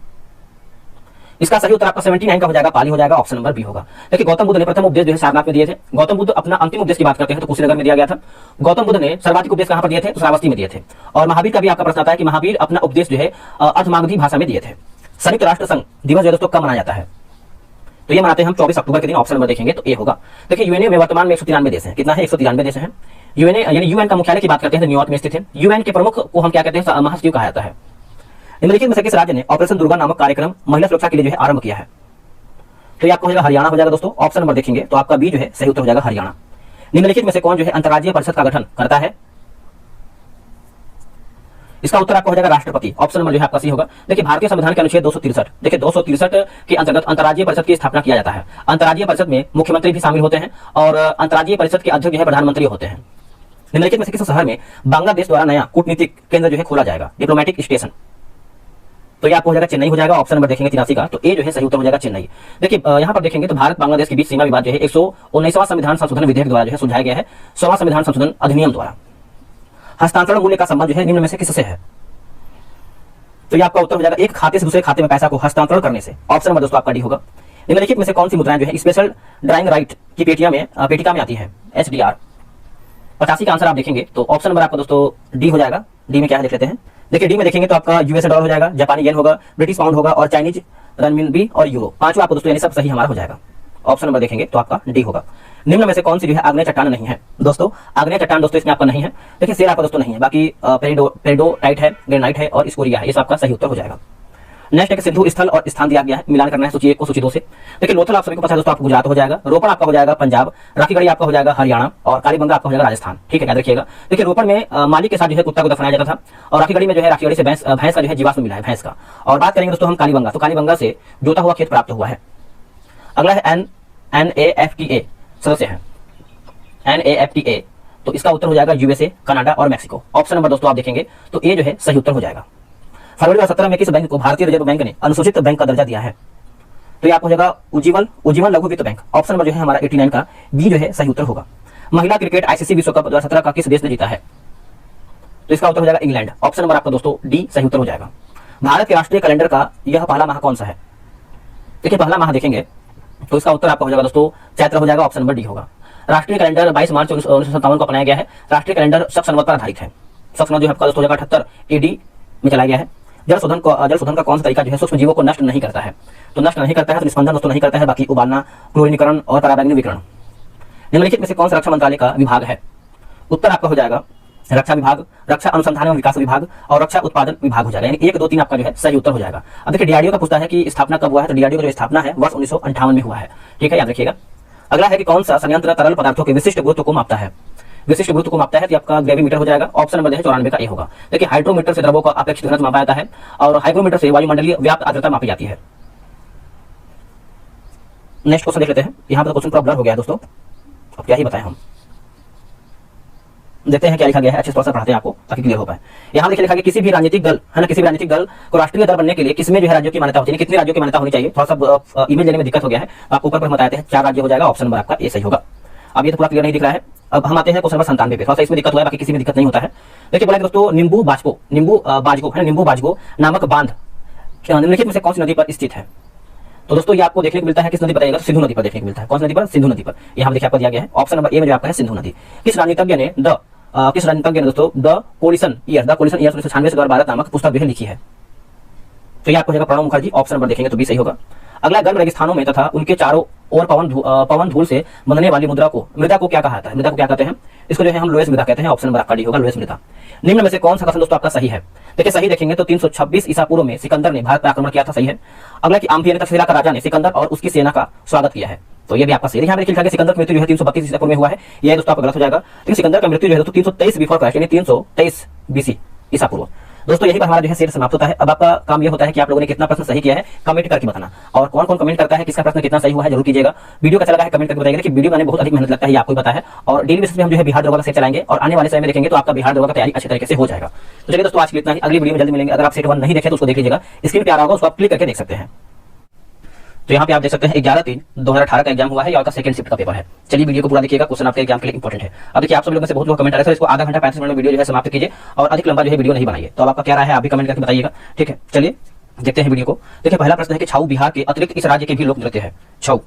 इसका सही उत्तर आपका 79 का हो जाएगा, पाली हो जाएगा, ऑप्शन नंबर बी होगा। देखिए गौतम बुद्ध ने प्रथम उपदेश जो है सारनाथ में दिए थे। गौतम बुद्ध अपना अंतिम उपदेश की बात करते हैं तो कुशीनगर में दिया गया था। गौतम बुद्ध ने सर्वाधिक उपदेश कहां पर दिए थे? तो श्रावस्ती में दिए थे। और महावीर का भी आपका प्रश्न आता है कि महावीर अपना उपदेश जो है अर्धमागधी भाषा में दिए थे। संयुक्त राष्ट्र संघ दिवस जो है दोस्तों कब मनाया जाता है? तो ये मनाते हैं हम 24 अक्टूबर के दिन, ऑप्शन नंबर देखेंगे तो ए होगा। देखिए यूएनए में वर्तमान में 193 देश हैं। कितना है? 193 देश हैं। यूएनए यानी यूएन का मुख्यालय की बात करते हैं तो न्यूयॉर्क में स्थित है। यूएन के प्रमुख को हम क्या कहते हैं? महासचिव कहा जाता है। निम्नलिखित में से किस राज्य ने ऑपरेशन दुर्गा नामक कार्यक्रम महिला सुरक्षा के लिए जो है आरंभ किया है? तो ये आपको हो जाएगा हरियाणा हो जाएगा दोस्तों। ऑप्शन नंबर देखेंगे तो आपका बी जो है सही उत्तर हो जाएगा हरियाणा। निम्नलिखित में से कौन जो है अंतर्राज्यीय परिषद का गठन करता है? इसका उत्तर आपका हो जाएगा राष्ट्रपति। ऑप्शन नंबर जो है आपका सी होगा। देखिए भारतीय संविधान के अनुच्छेद 263, देखिए 263 के अंतर्गत अंतर्राज्यीय परिषद की स्थापना किया जाता है। अंतर्राज्यीय परिषद में मुख्यमंत्री भी शामिल होते हैं और अंतर्राज्यीय परिषद के अध्यक्ष जो है प्रधानमंत्री होते हैं। निम्नलिखित में से किस शहर में बांग्लादेश द्वारा नया कूटनीतिक केंद्र जो है खोला जाएगा, डिप्लोमेटिक स्टेशन? तो ये आपको हो जाएगा चेन्नई हो जाएगा। ऑप्शन नंबर देखेंगे 83 का, तो ए जो है सही उत्तर हो जाएगा चेन्नई। देखिए यहाँ पर देखेंगे तो भारत बांग्लादेश के बीच सीमा विवाद जो है 119वां संविधान संशोधन विधेयक द्वारा जो है सुलझाया गया है, 16वां संविधान संशोधन अधिनियम द्वारा। हस्तांतरण मूल्य का संबंध जो है निम्न में से किससे है? तो ये आपका उत्तर हो जाएगा एक खाते से दूसरे खाते में पैसा को हस्तांतरण करने से। ऑप्शन नंबर दोस्तों आपका डी होगा। निम्नलिखित में से कौन सी मुद्राएं जो है स्पेशल ड्राइंग राइट की पेटिका में आती है? SDR। 85 का आंसर आप देखेंगे तो ऑप्शन नंबर आपका दोस्तों डी हो जाएगा। डी में क्या है देख लेते हैं। देखिए डी में देखेंगे तो आपका यूएसए डॉलर हो जाएगा, जापानी येन होगा, ब्रिटिश पाउंड होगा और चाइनीज रनमिनबी और यूरो। पांचों आपको दोस्तों यानी सब सही हमारा हो जाएगा। ऑप्शन नंबर देखेंगे तो आपका डी होगा। निम्न में से कौन सी जो है आग्नेय चट्टान नहीं है? दोस्तों आग्नेय चट्टान दोस्तों इसमें आपका नहीं है। देखिए शेर आपका दोस्तों नहीं है, बाकी पेरिडोटाइट है, ग्रेनाइट है और स्कोरिया है। ये आपका सही उत्तर हो जाएगा। नेक्स्ट है सिंधु स्थल और स्थान दिया गया है, मिलान करना है सूची 1 को सूची 2 से। देखिए लोथल आप सभी को पता है दोस्तों आपको गुजरात हो जाएगा, रोपड़ आपका हो जाएगा पंजाब, राखीगढ़ी आपका हो जाएगा हरियाणा और कालीबंगा आपका हो जाएगा राजस्थान। ठीक है, याद रखिएगा। देखिए रोपड़ में माली के साथ जो है कुत्ता को दफनाया जाता था और राखीगढ़ी में जो है राखीगढ़ी से भैंस का जो है जीवाश्म मिला है भैंस का। और बात करेंगे दोस्तों हम कालीबंगा, तो कालीबंगा से जोता हुआ खेत प्राप्त हुआ है। अगला है NAFTA सदस्य है, NAFTA, तो इसका उत्तर हो जाएगा यूएसए, कनाडा और मैक्सिको। ऑप्शन नंबर दोस्तों आप देखेंगे तो ए जो है सही उत्तर हो जाएगा। फरवरी 2017 में किस बैंक को भारतीय रिजर्व बैंक ने अनुसूचित बैंक का दर्जा दिया है? तो ये आपको हो जाएगा उज्जीवन लघु वित्त बैंक। ऑप्शन नंबर जो है हमारा 89 का बी जो है सही उत्तर होगा। महिला क्रिकेट ICC विश्व कप 2017 का किस देश ने जीता है? तो इसका उत्तर हो जाएगा इंग्लैंड। ऑप्शन नंबर आपका दोस्तों डी सही उत्तर हो जाएगा। भारत के राष्ट्रीय कैलेंडर का यह पहला माह कौन सा है? देखिए पहला माह देखेंगे तो इसका उत्तर आपका हो जाएगा दोस्तों चैत्र हो जाएगा। ऑप्शन नंबर डी होगा। राष्ट्रीय कैलेंडर 22 मार्च 1957 को अपनाया गया है। राष्ट्रीय कैलेंडर शक संवत पर आधारित है। शक संवत जो आपका दोस्तों हो जाएगा 78 AD में चलाया गया है। जल शोधन का कौन सा तरीका जो है सूक्ष्म जीवों को नष्ट नहीं करता है? तो नष्ट नहीं करता है तो निस्पंदन दोस्तों नहीं करता है, बाकी उबालना, क्लोरीनीकरण और पराबैंगनी विकिरण। निम्नलिखित में से कौन सा रक्षा मंत्रालय का विभाग है? उत्तर आपका हो जाएगा रक्षा विभाग, रक्षा अनुसंधान एवं विकास विभाग और रक्षा उत्पादन विभाग हो जाएगा। यानी 1, 2, 3 आपका जो है सही उत्तर हो जाएगा। अब देखिए DRDO का पूछता है कि स्थापना कब हुआ है, तो DRDO का जो स्थापना है वर्ष 1958 में हुआ है। ठीक है, याद रखिएगा। अगला है कि कौन सा संयंत्र तरल पदार्थों के विशिष्ट गुरुत्व को मापता है? विशिष्ट गुरुत्व को मापता है तो आपका ग्रेविमीटर हो जाएगा। ऑप्शन नंबर 94 का ए होगा। देखिए हाइड्रोमीटर से द्रवों का अपेक्षित घनत्व मापा जाता है और हाइग्रोमीटर से वायुमंडलीय व्याप्त आर्द्रता मापी जाती है। नेक्स्ट क्वेश्चन देख लेते हैं। यहाँ पर क्वेश्चन पूरा ब्लर हो गया है दोस्तों, अब क्या ही बताएं हम। देखते हैं क्या लिखा गया है, अच्छे से पढ़ाते हैं आपको ताकि क्लियर हो पाए। यहाँ देखिए लिखा गया किसी भी राजनीतिक दल है ना, किसी भी राजनीतिक दल को राष्ट्रीय दल बनने के लिए किसमें जो है राज्यों की मान्यता होती है, कितने राज्यों की मान्यता होनी चाहिए। थोड़ा सा इमेज लेने में दिक्कत हो गया है, आपको ऊपर बताते हैं 4 राज्य हो जाएगा। ऑप्शन नंबर आपका ए सही होगा। अब ये तो पूरा क्लियर नहीं दिख रहा है। अब हम आते हैं क्वेश्चन नंबर 97 पे। थोड़ा सा इसमें दिक्कत हुआ है, बाकी किसी में दिक्कत नहीं होता है। देखिए बोला दोस्तों नींबू बाजगो नामक बांध निम्नलिखित में से कौन सी नदी पर स्थित है? तो दोस्तों ये आपको देखने को मिलता है किस नदी बताइएगा? सिंधु नदी पर देखने को मिलता है। कौन सी नदी पर? सिंधु नदी पर। यहाँ देखिए आपको दिया गया है ऑप्शन नंबर ए में जो आपका है सिंधु नदी। किस राजनीतिज्ञ ने दोस्तों द कोलिशन ईयर्स 1996 से 2012 नामक पुस्तक जो है लिखी है? तो ये आपको हो जाएगा प्रणब मुखर्जी। ऑप्शन नंबर देखेंगे तो बी सही होगा। अगला गर्म रेगिस्तानों में तथा उनके चारों ओर पवन धूल से बनने वाली मृदा को क्या कहा जाता है? मृदा को क्या कहते हैं? इसको जो है हम लोएस मृदा कहते हैं। ऑप्शन नंबर आपका डी होगा, लोएस मृदा। निम्न में से कौन सा कथन दोस्तों आपका सही है? देखिए सही देखेंगे तो 326 ईसा पूर्व में सिकंदर ने भारत पर आक्रमण किया था, सही है। अगला कि आम्फिया तक्षशिला का राजा ने सिकंदर और उसकी सेना का स्वागत किया है, तो ये भी आपका सही है। यहाँ देखिए लिखा है सिकंदर की मृत्यु जो है 332 ईसा पूर्व में हुआ है, यह दोस्तों आपका गलत हो जाएगा। लेकिन सिकंदर का मृत्यु जो है दोस्तों 323 बिफोर क्राइस्ट यानी 323 BC ईसा पूर्व। दोस्तों यही पर हमारा जो है सेट समाप्त होता है। अब आपका काम ये होता है कि आप लोगों ने कितना प्रश्न सही किया है कमेंट करके बताना, और कौन कौन कमेंट करता है किसका प्रश्न कितना सही हुआ है जरूर कीजिएगा। वीडियो का चला है कमेंट करके बताइएगा कि वीडियो में बहुत अधिक मेहनत लगता है, आपको पता है। और डेली बेसिस पे हम जो है बिहार दरोगा का सेट चलाएंगे और आने वाले समय में देखेंगे तो आपका बिहार दरोगा का तैयारी अच्छे तरीके से हो जाएगा। तो चलिए दोस्तों आज के लिए इतना ही, अगली वीडियो में जल्दी मिलेंगे। अगर आप सेट 1 नहीं देखे तो उसको देख लीजिएगा, स्क्रीन पे आ रहा होगा, उसको आप क्लिक करके देख सकते हैं। तो यहाँ पे आप देख सकते हैं 11/3/2018 का एग्जाम हुआ है, और का सेकंड शिफ्ट का पेपर है। चलिए वीडियो को पूरा देखिएगा, क्वेश्चन आपके एग्जाम के लिए इंपॉर्टेंट है। अब देखिए आप सब लोगों से बहुत लोग कमेंट आ रहे हैं इसको आधा घंटा 35 मिनट में वीडियो जो है समाप्त कीजिए और अधिक लंबा जो है वीडियो नहीं बनाइए। तो अब आपका क्या राय है आप भी कमेंट करके बताइएगा, ठीक है। चलिए देखते हैं वीडियो को। देखिए पहला प्रश्न है कि छऊ बिहार के अतिरिक्त इस राज्य के भी लोक नृत्य है। छऊ,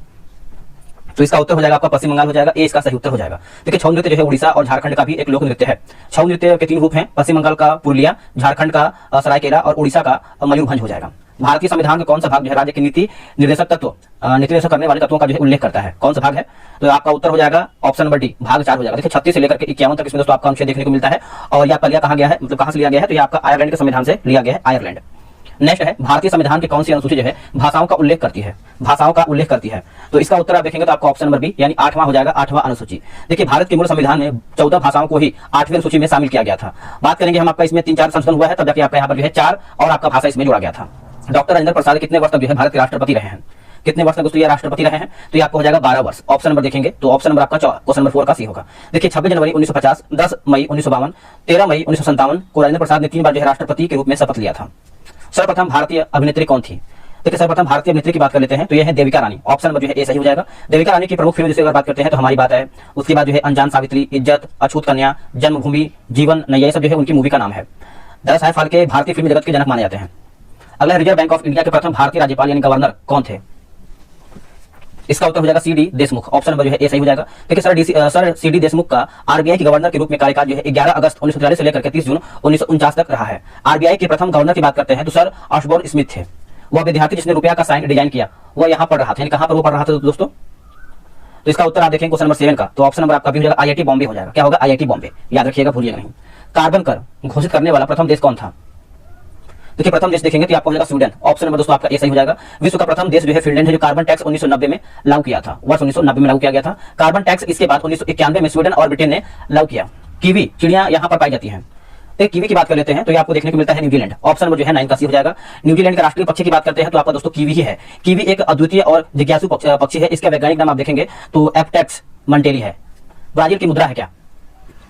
तो इसका उत्तर हो जाएगा आपका पश्चिम बंगाल हो जाएगा, ए इसका सही उत्तर हो जाएगा। देखिए छऊ नृत्य जो है उड़ीसा और झारखंड का भी एक लोक नृत्य है। छऊ नृत्य के 3 रूप हैं, पश्चिम बंगाल का पुरुलिया, झारखंड का सरायकेला और उड़ीसा का मयूरभंज हो जाएगा। भारतीय संविधान का कौन सा भाग जो है राज्य के नीति निर्देशक करने वाले तत्वों का जो है उल्लेख करता है, कौन सा भाग है? तो आपका उत्तर हो जाएगा ऑप्शन नंबर डी, भाग 4 हो जाएगा। देखिए 36 से लेकर के 51 तक इसमें दोस्तों आपका अनुच्छेद देखने को मिलता है। और ये आपका लिया कहाँ गया है, मतलब कहाँ से लिया गया है? तो ये आपका आयरलैंड के संविधान से लिया गया है, आयरलैंड। नेक्स्ट है भारतीय संविधान की कौन सी अनुसूची जो है भाषाओं का उल्लेख करती है, भाषाओं का उल्लेख करती है? तो इसका उत्तर आप देखेंगे तो आपका ऑप्शन नंबर बी यानी 8वां हो जाएगा, 8वां अनुसूची। देखिए भारत के मूल संविधान में 14 भाषाओं को ही 8वीं अनुसूची में शामिल किया गया था। बात करेंगे हम आपका इसमें 3-4 संशोधन हुआ है, तब जाके आपका यहाँ पर जो है 4 और आपका भाषा इसमें जोड़ा गया था। डॉक्टर राजेंद्र प्रसाद कितने वर्ष तक जो है भारत के राष्ट्रपति रहे हैं? कितने वर्ष तक दोस्तों ये राष्ट्रपति रहे हैं? तो ये आपको हो जाएगा 12 वर्ष। ऑप्शन नंबर देखेंगे तो ऑप्शन नंबर आपका क्वेश्चन नंबर 4 का सी होगा। देखिए 26 जनवरी 1950, 10 मई 1952, 13 मई 1957 को राजेंद्र प्रसाद ने 3 बार जो है राष्ट्रपति के रूप में शपथ लिया था। सर्वप्रथम भारतीय अभिनेत्री कौन थी? देखिए सर्वप्रथम भारतीय अभिनेत्री की बात कर लेते हैं तो यह है देविका रानी। ऑप्शन नंबर जो है ए सही हो जाएगा। देविका रानी की प्रमुख फिल्म जैसे अगर बात करते हैं तो हमारी बात है, उसके बाद जो है अनजान सावित्री, इज्जत, अछूत कन्या, जन्मभूमि, जीवन नैया, ये सब जो है उनकी मूवी का नाम है। दादा साहब फाल्के भारतीय फिल्म जगत के जनक माने जाते हैं। अगला रिजर्व बैंक ऑफ इंडिया के प्रथम भारतीय राज्यपाल यानी गवर्नर कौन थे? इसका उत्तर हो जाएगा सी.डी. देशमुख। ऑप्शन नंबर जो है ए सही हो जाएगा। देखिए सर सी.डी. देशमुख का आरबीआई के गवर्नर के रूप में कार्यकाल जो है 11 अगस्त 1943 से लेकर के 30 जून 1949 तक रहा है। आरबीआई के प्रथम गवर्नर की बात करते हैं तो सर ऑशबोर्न स्मिथ थे। वह विद्यार्थी जिसने रुपया का साइन डिजाइन किया वह यहाँ पढ़ रहा था, यानी कहाँ पर वो पढ़ रहा था दोस्तों? तो इसका उत्तर आप देखेंगे क्वेश्चन नंबर 7 का, तो ऑप्शन नंबर आपका भी हो जाएगा आईआईटी बॉम्बे हो जाएगा। क्या होगा? आईआईटी बॉम्बे, याद रखिएगा, भूलिएगा नहीं। कार्बन कर घोषित करने वाला प्रथम देश कौन था? देखिए प्रथम देश देखेंगे तो आपको हो जाएगा स्वीडन। ऑप्शन नंबर दोस्तों आपका ए सही हो जाएगा। विश्व का प्रथम देश जो है फिनलैंड है, जो कार्बन टैक्स 1990 में लागू किया था, वर्ष 1990 में लागू किया गया था कार्बन टैक्स। इसके बाद 1991 में स्वीडन और ब्रिटेन ने लागू किया। कीवी चिड़िया यहाँ पर पाई जाती है। तो कीवी की बात कर लेते हैं तो ये आपको देखने को मिलता है न्यूजीलैंड। ऑप्शन नंबर जो है 9 का सी हो जाएगा। न्यूजीलैंड का राष्ट्रीय पक्षी की बात करते हैं तो आपका दोस्तों कीवी ही है। कीवी एक अद्वितीय और जिज्ञासु पक्षी है। इसका वैज्ञानिक नाम आप देखेंगे तो एप्टेक्स मंटेली है। ब्राजील की मुद्रा है क्या?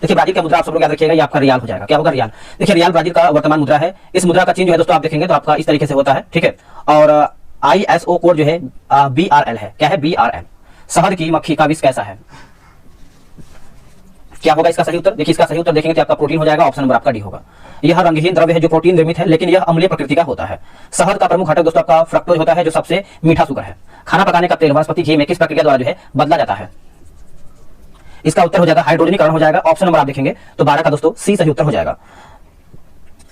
देखिए ब्राजील का मुद्रा आप सब लोग याद रखिएगा, ये आपका रियाल हो जाएगा। क्या होगा? रियाल। देखिए रियाल ब्राजील का वर्तमान मुद्रा है। इस मुद्रा का चिन्ह जो है दोस्तों आप देखेंगे तो आपका इस तरीके से होता है, ठीक है। और ISO कोड जो है BRL है। क्या है? BRL। शहद की मक्खी का विष कैसा है? क्या होगा इसका सही उत्तर? देखिए इसका सही उत्तर देखेंगे तो आपका प्रोटीन हो जाएगा। ऑप्शन नंबर आपका डी होगा। यह रंगहीन द्रव्य है जो प्रोटीन निर्मित है, लेकिन यह अम्लीय प्रकृति का होता है। शहद का प्रमुख घटक दोस्तों आपका फ्रक्टोज होता है, जो सबसे मीठा शुगर है। खाना पकाने का तेल वनस्पति घी में किस प्रक्रिया द्वारा जो है बदला जाता है? इसका उत्तर हो जाएगा हाइड्रोजनीकरण हो जाएगा। ऑप्शन नंबर आप देखेंगे तो 12 का दोस्तों सी सही उत्तर हो जाएगा।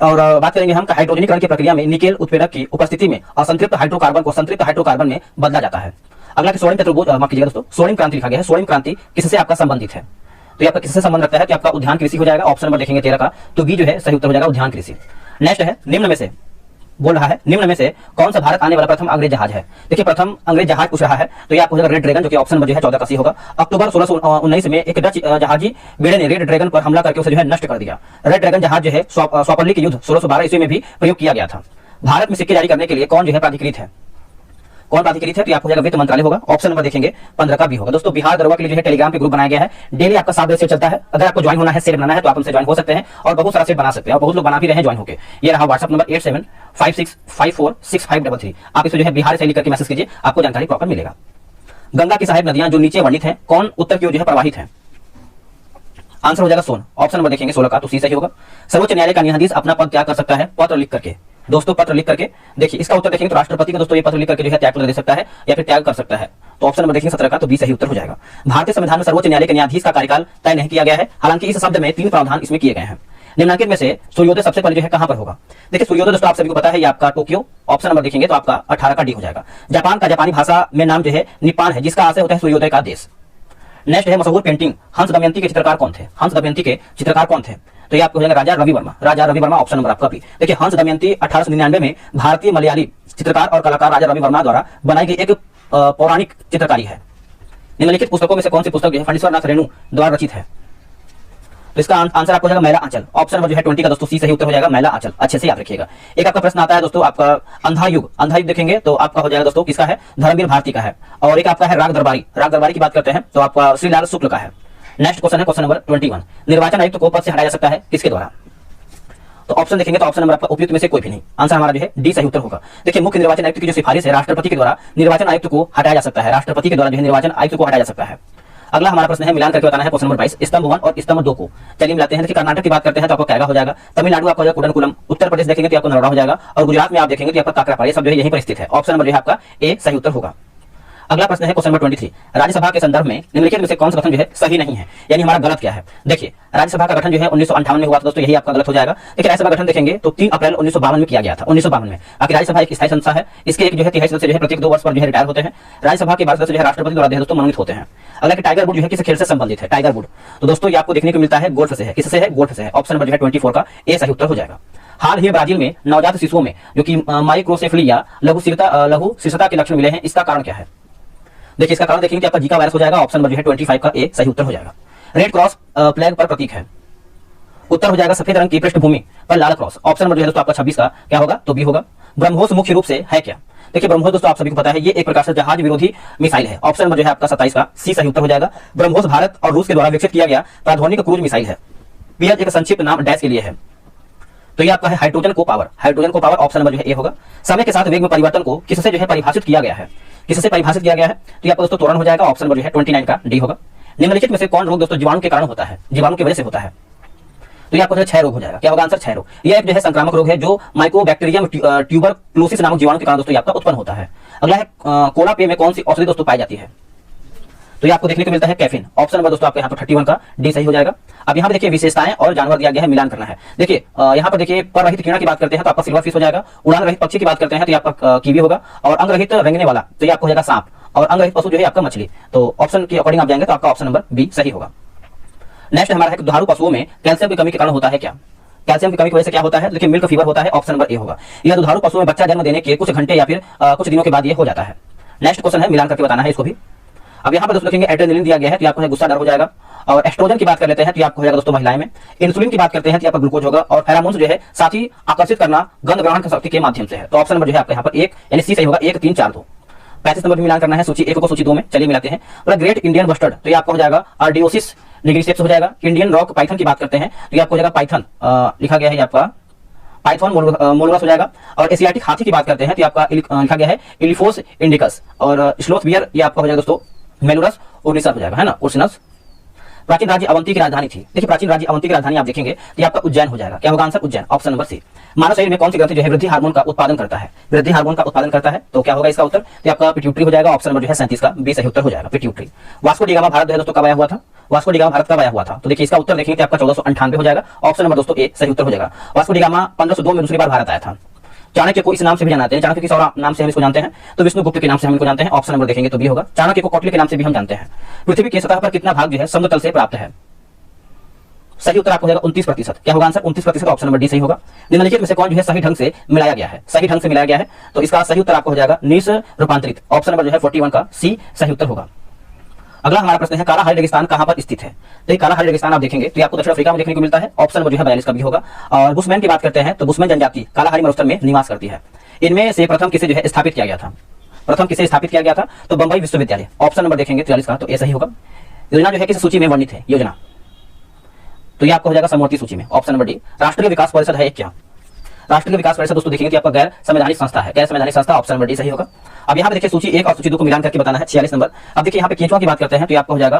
और बात करेंगे हम हाइड्रोजनीकरण की प्रक्रिया में निकेल उत्प्रेरक की उपस्थिति में असंतृप्त हाइड्रोकार्बन को संतृप्त हाइड्रोकार्बन में बदला जाता है। अगला कि सोडियम पेट्रोबोट माफ कीजिएगा दोस्तों, सोडियम क्रांति लिखा गया है। सोडियम क्रांति किससे आपका संबंधित है? तो ये आपका किससे संबंध रखता है? तो आपका उद्यान कृषि हो जाएगा। ऑप्शन नंबर देखेंगे 13 का, तो बी जो है सही उत्तर हो जाएगा उद्यान कृषि। नेक्स्ट है निम्न में से बोल रहा है, निम्न में से कौन सा भारत आने वाला प्रथम अंग्रेज जहाज है? देखिए प्रथम अंग्रेज जहाज पूछ रहा है तो ये आपको रेड ड्रैगन, जो कि ऑप्शन नंबर जो है 14 का सी होगा। अक्टूबर 1619 में एक डच जहाजी बेड़े ने रेड ड्रैगन पर हमला करके उसे जो है नष्ट कर दिया। रेड ड्रैगन जहाज जो है स्वापल्ली के युद्ध 1612 ईस्वी में भी प्रयोग किया गया था। भारत में सिक्के जारी करने के लिए कौन जो है प्राधिकृत है? कौन प्राधिकृत है? तो आपको हो जाएगा वित्त मंत्रालय होगा। ऑप्शन नंबर देखेंगे 15 का भी होगा। दोस्तों बिहार दरोगा के लिए जो है टेलीग्राम पे ग्रुप बनाया गया है। डेली आपका 7 बजे से चलता है। अगर आपको ज्वाइन होना है, सेट बनाना है तो आप हमसे ज्वाइन हो सकते हैं और बहुत सारा सेट बना सकते हैं और बहुत लोग बना भी रहे हैं ज्वाइन होकर। ये रहा व्हाट्सएप नंबर 8756546533। आप इसमें जो है बिहार से लिख करके मैसेज कीजिए, आपको जानकारी प्रॉपर मिलेगा। गंगा की सहायक नदियां जो नीचे वर्णित है कौन उत्तर की ओर जो है प्रवाहित है? आंसर हो जाएगा सोन। ऑप्शन नंबर देखेंगे 16 का, तो सी सही होगा। सर्वोच्च न्यायालय का न्यायाधीश अपना पद त्याग कर सकता है? पत्र लिख करके दोस्तों, पत्र लिख करके। देखिए इसका उत्तर देखेंगे तो राष्ट्रपति का दोस्तों ये पत्र लिख करके जो है त्याग पत्र दे सकता है या फिर त्याग कर सकता है। तो ऑप्शन नंबर देखेंगे 17 का, तो बी सही उत्तर हो जाएगा। भारतीय संविधान में सर्वोच्च न्यायालय के न्यायाधीश का कार्यकाल तय नहीं किया गया है, हालांकि इस शब्द में 3 प्रावधान इसमें किए गए हैं। निम्नलिखित में से सूर्योदय सबसे पहले जो है कहां पर होगा? देखिए सूर्योदय दोस्तों आप सभी को पता है, ये आपका टोक्यो। ऑप्शन नंबर देखेंगे तो आपका 18 का डी हो जाएगा। जापान का जापानी भाषा में नाम जो है निप्पान है, जिसका आशय होता है सूर्योदय का देश। नेक्स्ट है मशहूर पेंटिंग हंस दमयंती के चित्रकार कौन थे? हंस दमयंती के चित्रकार कौन थे? तो ये आपको हो जाएगा राजा रवि वर्मा। राजा रवि वर्मा ऑप्शन नंबर आपका भी। देखिए हंस दमयंती 1899 में भारतीय मलयाली चित्रकार और कलाकार राजा रवि वर्मा द्वारा बनाई गई एक पौराणिक चित्रकारी है। निम्नलिखित पुस्तकों में से कौन सी पुस्तक जो है फणीश्वरनाथ रेणु द्वारा रचित है? तो इसका आंसर आपको हो जाएगा मैला आंचल। ऑप्शन नंबर जो है 20 का दोस्तों सी सही उत्तर हो जाएगा, मैला आंचल। अच्छे से याद रखिएगा। एक आपका प्रश्न आता है दोस्तों आपका अंधा युग। अंधा युग देखेंगे तो आपका हो जाएगा दोस्तों किसका है? धर्मवीर भारती का है। और एक आपका है राग दरबारी। राग दरबारी की बात करते हैं तो आपका श्रीलाल शुक्ल का है। नेक्स्ट क्वेश्चन है क्वेश्चन नंबर 21। निर्वाचन आयुक्त को पद से हटाया जा सकता है किसके द्वारा? तो ऑप्शन देखेंगे तो ऑप्शन नंबर आपका उपयुक्त में से कोई भी नहीं। आंसर हमारा जो है डी सही उत्तर होगा। देखिए मुख्य निर्वाचन आयुक्त की जो सिफारिश है राष्ट्रपति के द्वारा निर्वाचन आयुक्त को हटाया जा सकता है। राष्ट्रपति के द्वारा जो है निर्वाचन आयुक्त को हटाया जा सकता है। अगला हमारा प्रश्न है मिलान करके बताना है क्वेश्चन नंबर 22 स्तंभ 1 और स्तंभ 2 को। चलिए मिलाते हैं। देखिए कर्नाटक की बात करते हैं तो आपको कैगा हो जाएगा, तमिलनाडु आपको हो जाएगा कुडनकुलम, उत्तर प्रदेश देखेंगे तो आपको नरोडा हो जाएगा, और गुजरात में आप देखेंगे तो आपका काकरापाड़, ये सब जो है यहीं पर स्थित है। ऑप्शन नंबर जो है आपका ए सही उत्तर होगा। अगला प्रश्न है क्वेश्चन नंबर 23 राज्यसभा के संदर्भ में निम्नलिखित में से कौन सा कथन जो है सही नहीं है, यानी हमारा गलत क्या है। देखिए राज्यसभा का गठन जो है 1958 में हुआ था दोस्तों, यही आपका गलत हो जाएगा। देखिए राज्यसभा गठन देखेंगे तो 3 अप्रैल 1952 में किया गया था, 1952 में। आखिर राज्यसभा एक स्थायी संस्था है, इसके एक जो है 23 सदस्य जो है प्रत्येक 2 वर्ष पर जो है रिटायर होते हैं। राज्यसभा के 12 सदस्य जो है राष्ट्रपति द्वारा दोस्तों मनोनीत होते हैं। अगला टाइगर वुड जो है किस खेल से संबंधित है, टाइगर वुड तो दोस्तों ये आपको देखने को मिलता है गोल्फ से है, किससे है, गोल्फ से है। ऑप्शन नंबर जो है 24 का ए सही उत्तर हो जाएगा। हाल ही ब्राजील में नवजात शिशुओं में जो कि माइक्रोसेफली या लघु शीर्षता के लक्षण मिले हैं, इसका कारण क्या है। देखिए इसका कारण देखेंगे कि आपका जीका वायरस हो जाएगा। ऑप्शन नंबर जो है 25 का ए सही उत्तर हो जाएगा। रेड क्रॉस फ्लैग पर प्रतीक है, उत्तर हो जाएगा सफेद रंग की पृष्ठभूमि पर लाल क्रॉस। ऑप्शन नंबर जो है दोस्तों आपका 26 का क्या होगा, तो बी होगा। ब्रह्मोस मुख्य रूप से है क्या। देखिए ब्रह्मोस दोस्तों आप सभी को पता है ये एक प्रकार से जहाज विरोधी मिसाइल है। ऑप्शन नंबर जो है आपका 27 का सी सही उत्तर हो जाएगा। ब्रह्मोस भारत और रूस के द्वारा विकसित किया गया प्राध्वनिक क्रूज मिसाइल है। पीएच एक संक्षिप्त नाम डैश के लिए है, तो ये आपका है हाइड्रोजन को पावर, हाइड्रोजन को पावर। ऑप्शन नंबर जो है ए होगा। समय के साथ वेग में परिवर्तन को किससे जो है परिभाषित किया गया है, किससे परिभाषित किया गया है, तो ये आपका दोस्तों त्वरण हो जाएगा। ऑप्शन नंबर जो है 29 का डी होगा। निम्नलिखित में से कौन रोग दोस्तों जीवाणु के कारण होता है, जीवाणु की वजह से होता है, तो ये आपको क्षय रोग हो जाएगा। क्या होगा आंसर, क्षय रोग। यह एक जो है संक्रामक रोग है जो माइकोबैक्टीरियम ट्यूबरक्लोसिस नामक जीवाणु के कारण दोस्तों आपका उत्पन्न होता है। अगला है कोला पेय में कौन सी औषधि दोस्तों पाई जाती है, तो ये आपको देखने को मिलता है कैफीन। ऑप्शन नंबर दोस्तों आपके यहाँ पर 31 का डी सही हो जाएगा। अब यहाँ पर देखिए विशेषताएं और जानवर दिया गया है, मिलान करना है। देखिए यहाँ पर देखिए पर रहित कीड़ा की बात करते हैं तो आपका सिल्वर फिश हो जाएगा। उड़ान रहित पक्षी की बात करते हैं तो ये आपका कीवी होगा, और अंग रहित रेंगने वाला तो ये आपको हो जाएगा सांप, और अंग रहित पशु जो है आपका मछली। तो ऑप्शन के अकॉर्डिंग आप जाएंगे तो आपका ऑप्शन नंबर बी सही होगा। नेक्स्ट हमारा है दुधारू पशुओं में कैल्शियम की कमी के कारण होता है क्या, कैल्शियम की कमी की वजह से क्या होता है, देखिए मिल्क फीवर होता है। ऑप्शन नंबर ए होगा। यह दुधारू पशुओं में बच्चा जन्म देने के कुछ घंटे या फिर कुछ दिनों के बाद ये हो जाता है। नेक्स्ट क्वेश्चन है मिलान करके बताना है इसको भी। अब यहाँ पर दोस्तों देखेंगे एड्रेनलिन दिया गया है तो आपको है गुस्सा डर हो जाएगा, और एस्ट्रोजन की बात कर लेते हैं तो आपको हो जाएगा दोस्तों महिलाएं में। इंसुलिन की बात करते हैं तो आपका ग्लूकोज होगा, और फेरामोन्स जो है साथ ही आकर्षित करना गंध ग्रहण की शक्ति के माध्यम से है। तो ऑप्शन नंबर जो है आपका यहाँ पर 1 यानी सी सही होगा। 1 3 4 2 35 नंबर भी मिलान करना है, सूची 1 को सूची 2 में। चलिए मिलाते हैं। ग्रेट इंडियन बस्टर्ड तो ये आपका हो जाएगा आर्डियोसिस निग्रिसेप्स हो जाएगा। इंडियन रॉक पाइथन की बात करते हैं तो ये आपको हो जाएगा पाइथन लिखा गया है आपका पाइथन मोलवस हो जाएगा। और एशियाटिक हाथी की बात करते हैं तो आपका लिखा गया है इलिफोस इंडिकस, और स्लोथ बियर ये आपका हो जाएगा दोस्तों मेलुरस ओर्निसस हो जाएगा, है ना, ओर्सिनस। प्राचीन राज्य अवंती की राजधानी थी। देखिए प्राचीन राज्य अवंती की राजधानी आप देखेंगे तो ये आपका उज्जैन हो जाएगा। क्या होगा answer, Ujjain. Option number C. मानव शरीर में कौन सी ग्रंथि जो है वृद्धि हार्मोन का उत्पादन करता है, वृद्धि हार्मोन का उत्पादन करता है, तो क्या होगा इसका उत्तर, तो आपका पिट्यूटरी हो जाएगा। ऑप्शन नंबर जो है 37 का बी सही उत्तर हो जाएगा, pituitary. Vasco D gamma Bharat जो है दोस्तों कब आया हुआ था, वास्को डी गामा भारत कब आया हुआ था, तो देखिए इसका उत्तर देखेंगे तो आपका 1498 हो जाएगा। ऑप्शन नंबर दोस्तों ए सही उत्तर हो जाएगा। वास्को डी गामा 1502 में दूसरी बार भारत आया था। चाणक्य को इस नाम से भी जानते हैं, चाणक्य किस और नाम से हम इसको जानते हैं, तो विष्णुगुप्त के नाम से हम इनको जानते हैं। ऑप्शन नंबर देखेंगे तो बी होगा। चाणक्य को कौटिल्य के नाम से भी हम जानते हैं। पृथ्वी की सतह पर कितना भाग जो है समुद्र तल से प्राप्त है, सही उत्तर आपको हो जाएगा 29%। क्या होगा आंसर, 29%। ऑप्शन नंबर डी सही होगा। निम्नलिखित में से कौन जो है सही ढंग से मिलाया गया है, सही ढंग से मिलाया गया है, तो इसका सही उत्तर आपको हो जाएगा निस रूपांतरित। ऑप्शन नंबर जो है 41 का सी सही उत्तर होगा। अगला हमारा प्रश्न है कालाहारी रेगिस्तान कहां पर स्थित है, तो ये कालाहारी रेगिस्तान आप देखेंगे तो आपको दक्षिण अफ्रीका में देखने को मिलता है। ऑप्शन नंबर जो है 42 का भी होगा। और बुशमैन की बात करते हैं तो बुशमैन जनजाति कालाहारी मरुस्थल में निवास करती है। इनमें से प्रथम किसे जो है स्थापित किया गया था, प्रथम किसे स्थापित किया गया था, तो बंबई विश्वविद्यालय। ऑप्शन नंबर देखेंगे 43 का, तो ए सही होगा। योजना जो है किस सूची में वर्णित है, योजना, तो ये आपको हो जाएगा समवर्ती सूची में। Option number D. राष्ट्रीय विकास परिषद है क्या, राष्ट्रीय विकास परिषद दोस्तों देखेंगे कि आपका गैर संवैधानिक संस्था है, गैर संवैधानिक संस्था। ऑप्शन नंबर डी सही होगा। अब यहाँ पे देखिए सूची 1 और सूची 2 को मिलान करके बताना है 46 नंबर। अब देखिए यहाँ पे केंचुआ की बात करते हैं तो आपको हो जाएगा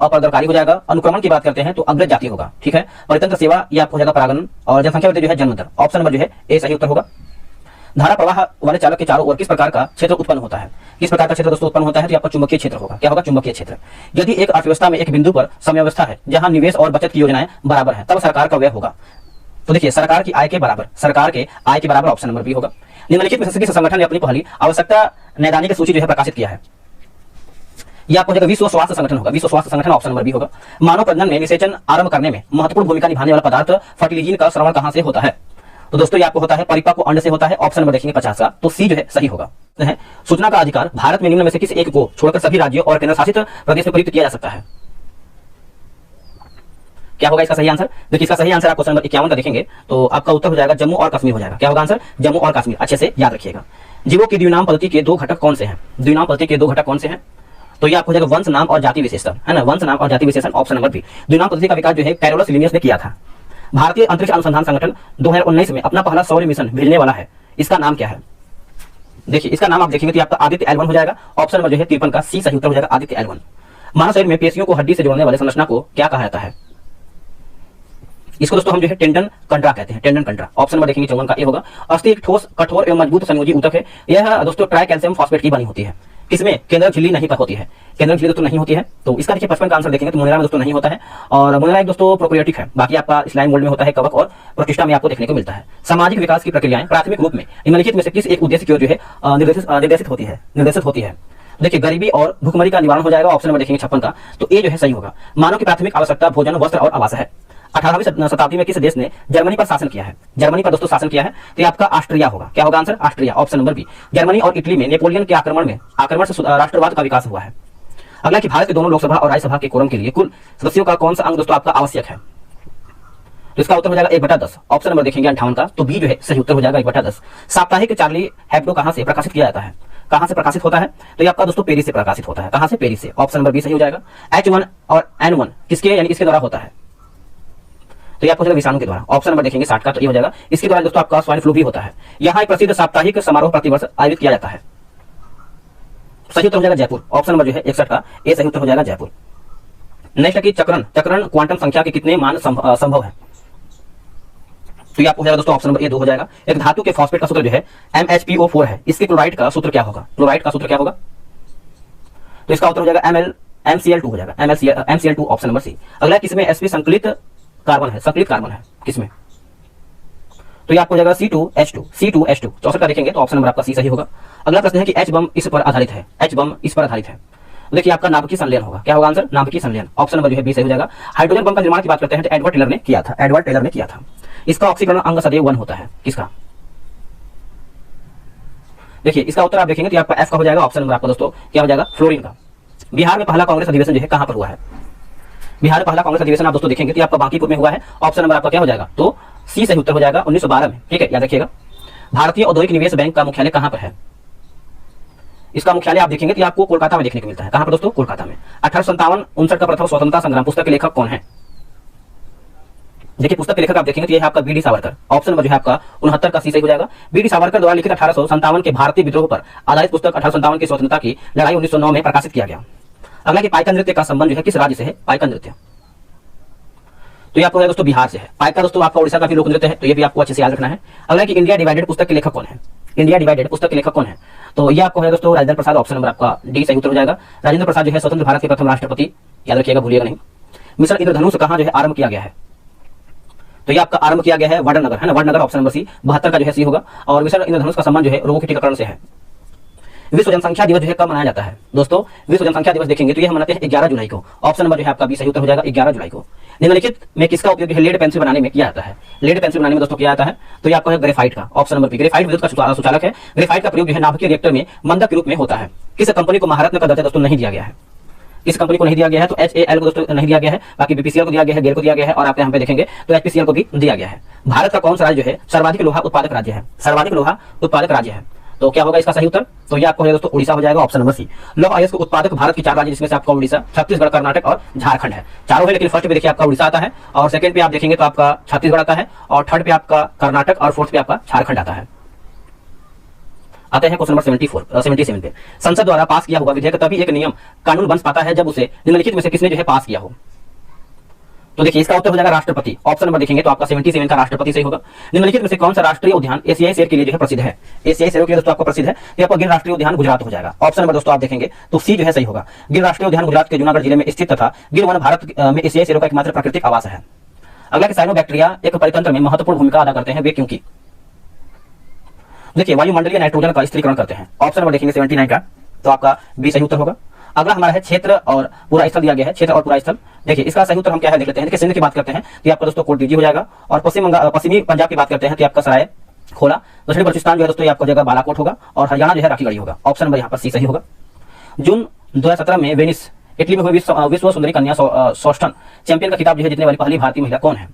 अपारदर्कारी हो जाएगा। अनुक्रमण की बात करते हैं तो अग्रज जाति होगा, ठीक है। परितंत्र सेवा ये आपको हो जाएगा परागण, और जनसंख्या वृद्धि जो है जन्म दर। ऑप्शन नंबर जो है ए सही उत्तर होगा। धारा प्रवाह वाले चालक के चारों ओर किस प्रकार का क्षेत्र उत्पन्न होता है, किस प्रकार का क्षेत्र दोस्तों उत्पन्न होता है, तो आपका चुंबकीय क्षेत्र होगा। क्या होगा, चुंबकीय क्षेत्र। यदि एक अर्थव्यवस्था में एक बिंदु पर समव्यवस्था है जहां निवेश और बचत की योजनाएं बराबर है, तब सरकार का व्यय होगा, तो देखिए सरकार की आय के बराबर, सरकार के आय के बराबर। ऑप्शन नंबर बी होगा। निम्नलिखित में से किस संगठन ने अपनी पहली आवश्यकता नैदानिक सूची जो है प्रकाशित किया है, यह आपको जगह विश्व स्वास्थ्य संगठन होगा, विश्व स्वास्थ्य संगठन। ऑप्शन नंबर बी होगा। मानव प्रजनन में निषेचन आरंभ करने में महत्वपूर्ण भूमिका निभाने वाला पदार्थ फर्टिलिजिन का श्रवण कहां से होता है, तो दोस्तों ये आपको होता है परिपक्व अंड से होता है। ऑप्शन नंबर देखेंगे 50 का, तो सी जो है सही होगा। सूचना का अधिकार भारत में निम्न में से किसी एक को छोड़कर सभी राज्यों और केंद्र शासित प्रदेश में प्रयुक्त किया जा सकता है, क्या होगा इसका सही आंसर, देखिए इसका सही आंसर आप क्वेश्चन नंबर 51 का देखेंगे तो आपका उत्तर हो जाएगा जम्मू और कश्मीर हो जाएगा। क्या होगा आंसर, जम्मू और कश्मीर। अच्छे से याद रखिएगा। जीवों की द्विनाम पद्धति के 2 घटक कौन से हैं, द्विनाम पद्धति के 2 घटक कौन से हैं, तो ये आपको हो जाएगा वंश नाम और जाति विशेषण, है ना, वंश नाम और जाति विशेषण। Option number B. द्विनाम पद्धति का विकास जो है कैरोलस लिनियस ने किया था। भारतीय अंतरिक्ष अनुसंधान संगठन 2019 में अपना पहला सौर्य मिशन भेजने वाला है, इसका नाम क्या है, देखिए इसका नाम आप देखेंगे तो आपका आदित्य L1 हो जाएगा। ऑप्शन नंबर जो है 53 का सी सही उत्तर हो जाएगा, आदित्य L1। मानव शरीर में पेशियों को हड्डी से जोड़ने वाले संरचना को क्या कहा जाता है? इसको दोस्तों हम जो है टेंडन कंट्रा कहते हैं, टेंडन कंट्रा। ऑप्शन नंबर देखेंगे 54 का ए होगा। अस्थि एक ठोस, कठोर एवं मजबूत संयोजी ऊतक है। यह दोस्तों ट्राई कैल्शियम फॉस्फेट की बनी होती है। किसमें? केंद्रक झिल्ली नहीं पर होती है, केंद्रक झिल्ली दोस्तों नहीं होती है। तो इसका देखिए 55 का आंसर देखेंगे तो मोनेरा में दोस्तों नहीं होता है, और मोनेरा एक दोस्तों प्रोकैरियोटिक है। बाकी आपका स्लाइम मोल्ड में होता है, कवक और प्रोटिस्टा में आपको देखने को मिलता है। सामाजिक विकास की प्रक्रियाएं प्राथमिक रूप में निम्नलिखित में से किस एक उद्देश्य की ओर जो है निर्देशित होती है? देखिए गरीबी और भूखमरी का निवारण हो जाएगा। ऑप्शन नंबर देखेंगे 56 का, तो ए जो है सही होगा। मानव की प्राथमिक आवश्यकता भोजन, वस्त्र और आवास है। 18वीं शताब्दी में किस देश ने जर्मनी पर शासन किया है? जर्मनी पर दोस्तों शासन किया है तो ये आपका ऑस्ट्रिया होगा। क्या होगा answer? Austria, option number B. Germany और इटली में नेपोलियन के आक्रमण से राष्ट्रवाद का विकास हुआ है। अगला कि भारत के दोनों लोकसभा और राज्यसभा के कोरम के लिए कुल सदस्यों का कौन सा अंक दोस्तों आपका आवश्यक है? तो इसका उत्तर हो जाएगा 1/10। ऑप्शन नंबर देखेंगे 58 का, तो बी जो है सही उत्तर हो जाएगा 1/10। साप्ताहिक चार्ली हेब्डो कहां से प्रकाशित किया जाता है? कहां से प्रकाशित होता है? तो ये आपका दोस्तों पेरिस से प्रकाशित होता है। कहां से? पेरिस से। ऑप्शन नंबर बी सही हो जाएगा। H1 और N1 किसके यानी इसके द्वारा होता है? तो ये आपको विषाणु के द्वारा। ऑप्शन नंबर देखेंगे 60 का, तो ये हो जाएगा। इसके द्वारा दोस्तों आपका स्वाइन फ्लू भी होता है। यहाँ एक प्रसिद्ध साप्ताहिक समारोह प्रतिवर्ष आयोजित किया जाता है। सही उत्तर हो जाएगा जयपुर। ऑप्शन नंबर जो है 61 का, ए सही उत्तर हो जाएगा जयपुर। नेक्स्ट की चक्रण क्वांटम संख्या के कितने मान संभव है? तो ये आपको हो जाएगा दोस्तों ऑप्शन नंबर ए 2 हो जाएगा। एक धातु के फॉस्फेट का सूत्र जो है MHPO4 है, इसके क्लोराइड का सूत्र क्या होगा? क्लोराइड का सूत्र क्या होगा? तो इसका उत्तर हो जाएगा MCl2 हो जाएगा। MCl2 ऑप्शन नंबर सी। अगला किसमें sp संकलित कार्बन है किसमें? तो ये आपको हो जाएगा C2H2। 64 का देखेंगे तो ऑप्शन नंबर आपका सी सही होगा। अगला प्रश्न है कि H बम इस पर आधारित है। देखिए आपका नाभिकीय संलयन होगा। क्या होगा आंसर? नाभिकीय संलयन। ऑप्शन नंबर जो है बी सही हो जाएगा। हाइड्रोजन बम का निर्माण की बात करते हैं तो एडवर्ड टेलर ने किया था। इसका ऑक्सीकरण अंग सदैव 1 होता है। किसका? देखिए इसका उत्तर आप देखेंगे तो आपका एफ का हो जाएगा। ऑप्शन नंबर आपका दोस्तों क्या हो जाएगा? फ्लोरीन का। बिहार में पहला कांग्रेस अधिवेशन जो है कहां पर हुआ है? बिहार में पहला कांग्रेस अधिवेशन आप दोस्तों देखेंगे तो आपका बांकीपुर में हुआ है। ऑप्शन नंबर आपका क्या हो जाएगा? तो सी सही उत्तर हो जाएगा 1912 में। ठीक है, याद रखिएगा। भारतीय औद्योगिक निवेश बैंक का मुख्यालय कहां पर है? इसका मुख्यालय आप देखेंगे तो आपको कोलकाता में देखने को मिलता है। कहां पर दोस्तों? कोलकाता में। 1857-59 का प्रथम स्वतंत्रता संग्राम पुस्तक के लेखक कौन है? देखिए पुस्तक के लेखक आप देखेंगे तो ये है आपका B D Savarkar. Option number जो है आपका 69 का सी सही हो जाएगा। बी डी सावरकर द्वारा लिखित 1857 के भारतीय विद्रोह पर आधारित पुस्तक 1857 की स्वतंत्रता की लड़ाई 1909 में प्रकाशित किया गया। अगला कि पाइका नृत्य का संबंध जो है किस राज्य से है? पाइका नृत्य तो ये आपको दोस्तों बिहार से है। पाइका दोस्तों आपका उड़ीसा का भी लोक नृत्य है, तो ये भी आपको अच्छे से याद रखना है। अगला कि इंडिया डिवाइडेड पुस्तक के लेखक कौन है? इंडिया डिवाइडेड पुस्तक के लेखक कौन है? तो ये आपको है दोस्तों राजेंद्र प्रसाद। ऑप्शन नंबर आपका डी सही उत्तर हो जाएगा। राजेंद्र प्रसाद जो है स्वतंत्र भारत के प्रथम राष्ट्रपति, याद रखिएगा, भूलिएगा नहीं। मिशन इंद्रधनुष कहां जो है आरंभ किया गया है? तो ये आपका आरंभ किया गया है वडनगर, है ना, वडनगर। ऑप्शन नंबर सी 72 का जो है सी होगा। और मिशन इंद्रधनुष का संबंध जो है रोगों के टीकाकरण से है। विश्व जनसंख्या दिवस जो है कब मनाया जाता है? दोस्तों विश्व जनसंख्या दिवस देखेंगे तो ये हम मनाते हैं 11 जुलाई को। ऑप्शन नंबर जो है आपका बी सही उत्तर हो जाएगा 11 जुलाई को। निम्नलिखित में किसका उपयोग है लेड पेंसिल बनाने में किया जाता है? लेड पेंसिल बनाने में दोस्तों किया जाता है तो ये आपको है ग्रेफाइट का। Option number B. ग्रेफाइट विद्युत का सुचालक है। ग्रेफाइट का प्रयोग जो है नाभिकीय रिएक्टर में मंदक के रूप में होता है। किस कंपनी को महारत्न का दर्जा दोस्तों नहीं दिया गया है? किस कंपनी को नहीं दिया गया है? तो HAL को दोस्तों नहीं दिया गया है, बाकी BPCL को दिया गया है, गेल को दिया गया है, और आप यहाँ पे देखेंगे तो HPCL को भी दिया गया है। भारत का कौन सा राज्य जो है सर्वाधिक लोहा उत्पादक राज्य है? सर्वाधिक लोहा उत्पादक राज्य है, तो क्या होगा इसका सही उत्तर? तो ये आपको है दोस्तों उड़ीसा हो जाएगा। Option number C. लौह अयस्क उत्पादक भारत के 4 राज्य जिसमें से आपका उड़ीसा, छत्तीसगढ़, कर्नाटक और झारखंड है। चारों है, लेकिन फर्स्ट पे देखिए आपका उड़ीसा आता है, और सेकंड पे आप देखेंगे तो आपका छत्तीसगढ़ आता है, और थर्ड पे आपका कर्नाटक, और फोर्थ पे आपका झारखंड आता है। आते हैं क्वेश्चन नंबर 77 पे। संसद द्वारा पास किया हुआ विधेयक तभी एक नियम कानून बन पाता है जब उसे निम्नलिखित में से किसने जो है पास किया हो? तो देखिए इसका उत्तर हो जाएगा राष्ट्रपति। ऑप्शन नंबर देखेंगे तो आपका 77 का राष्ट्रपति सही होगा। निम्नलिखित में से कौन सा राष्ट्रीय उद्यान एशियाई शेर के लिए जो है प्रसिद्ध है? एशियाई शेरों के लिए दोस्तों आपको प्रसिद्ध है, ये आपका गिर राष्ट्रीय उद्यान गुजरात हो जाएगा। ऑप्शन नंबर दोस्तों आप देखेंगे तो सी जो है सही होगा। गिर राष्ट्रीय उद्यान गुजरात के जूनागढ़ जिले में स्थित तथा गिर वन भारत में एशियाई शेरों का एकमात्र प्राकृतिक आवास है। अगला कि साइनोबैक्टीरिया एक परितंत्र में महत्वपूर्ण भूमिका अदा करते हैं, वे क्योंकि? देखिए वायुमंडलीय नाइट्रोजन का स्थिरीकरण करते हैं। ऑप्शन नंबर देखेंगे 79 का, तो आपका बी सही उत्तर होगा। अगला हमारा है क्षेत्र और पूरा स्थल दिया गया है, क्षेत्र और पूरा स्थल। देखिए इसका सही उत्तर हम क्या है देख लेते हैं। देखिए सिंध की बात करते हैं तो आपका दोस्तों कोटदीजी हो जाएगा, और पश्चिमी पंजाब की बात करते हैं तो आपका सराय खोला। दक्षिणी बलूचिस्तान जो है दोस्तों आपको जगह बालाकोट होगा, और हरियाणा जो है राखीगढ़ी होगा। ऑप्शन नंबर यहाँ पर सी सही होगा। जून 2017 में वेनिस इटली में हुई विश्व सुंदरी कन्या सौष्ठन चैंपियन का खिताब जो है जीतने वाली पहली भारतीय महिला कौन है?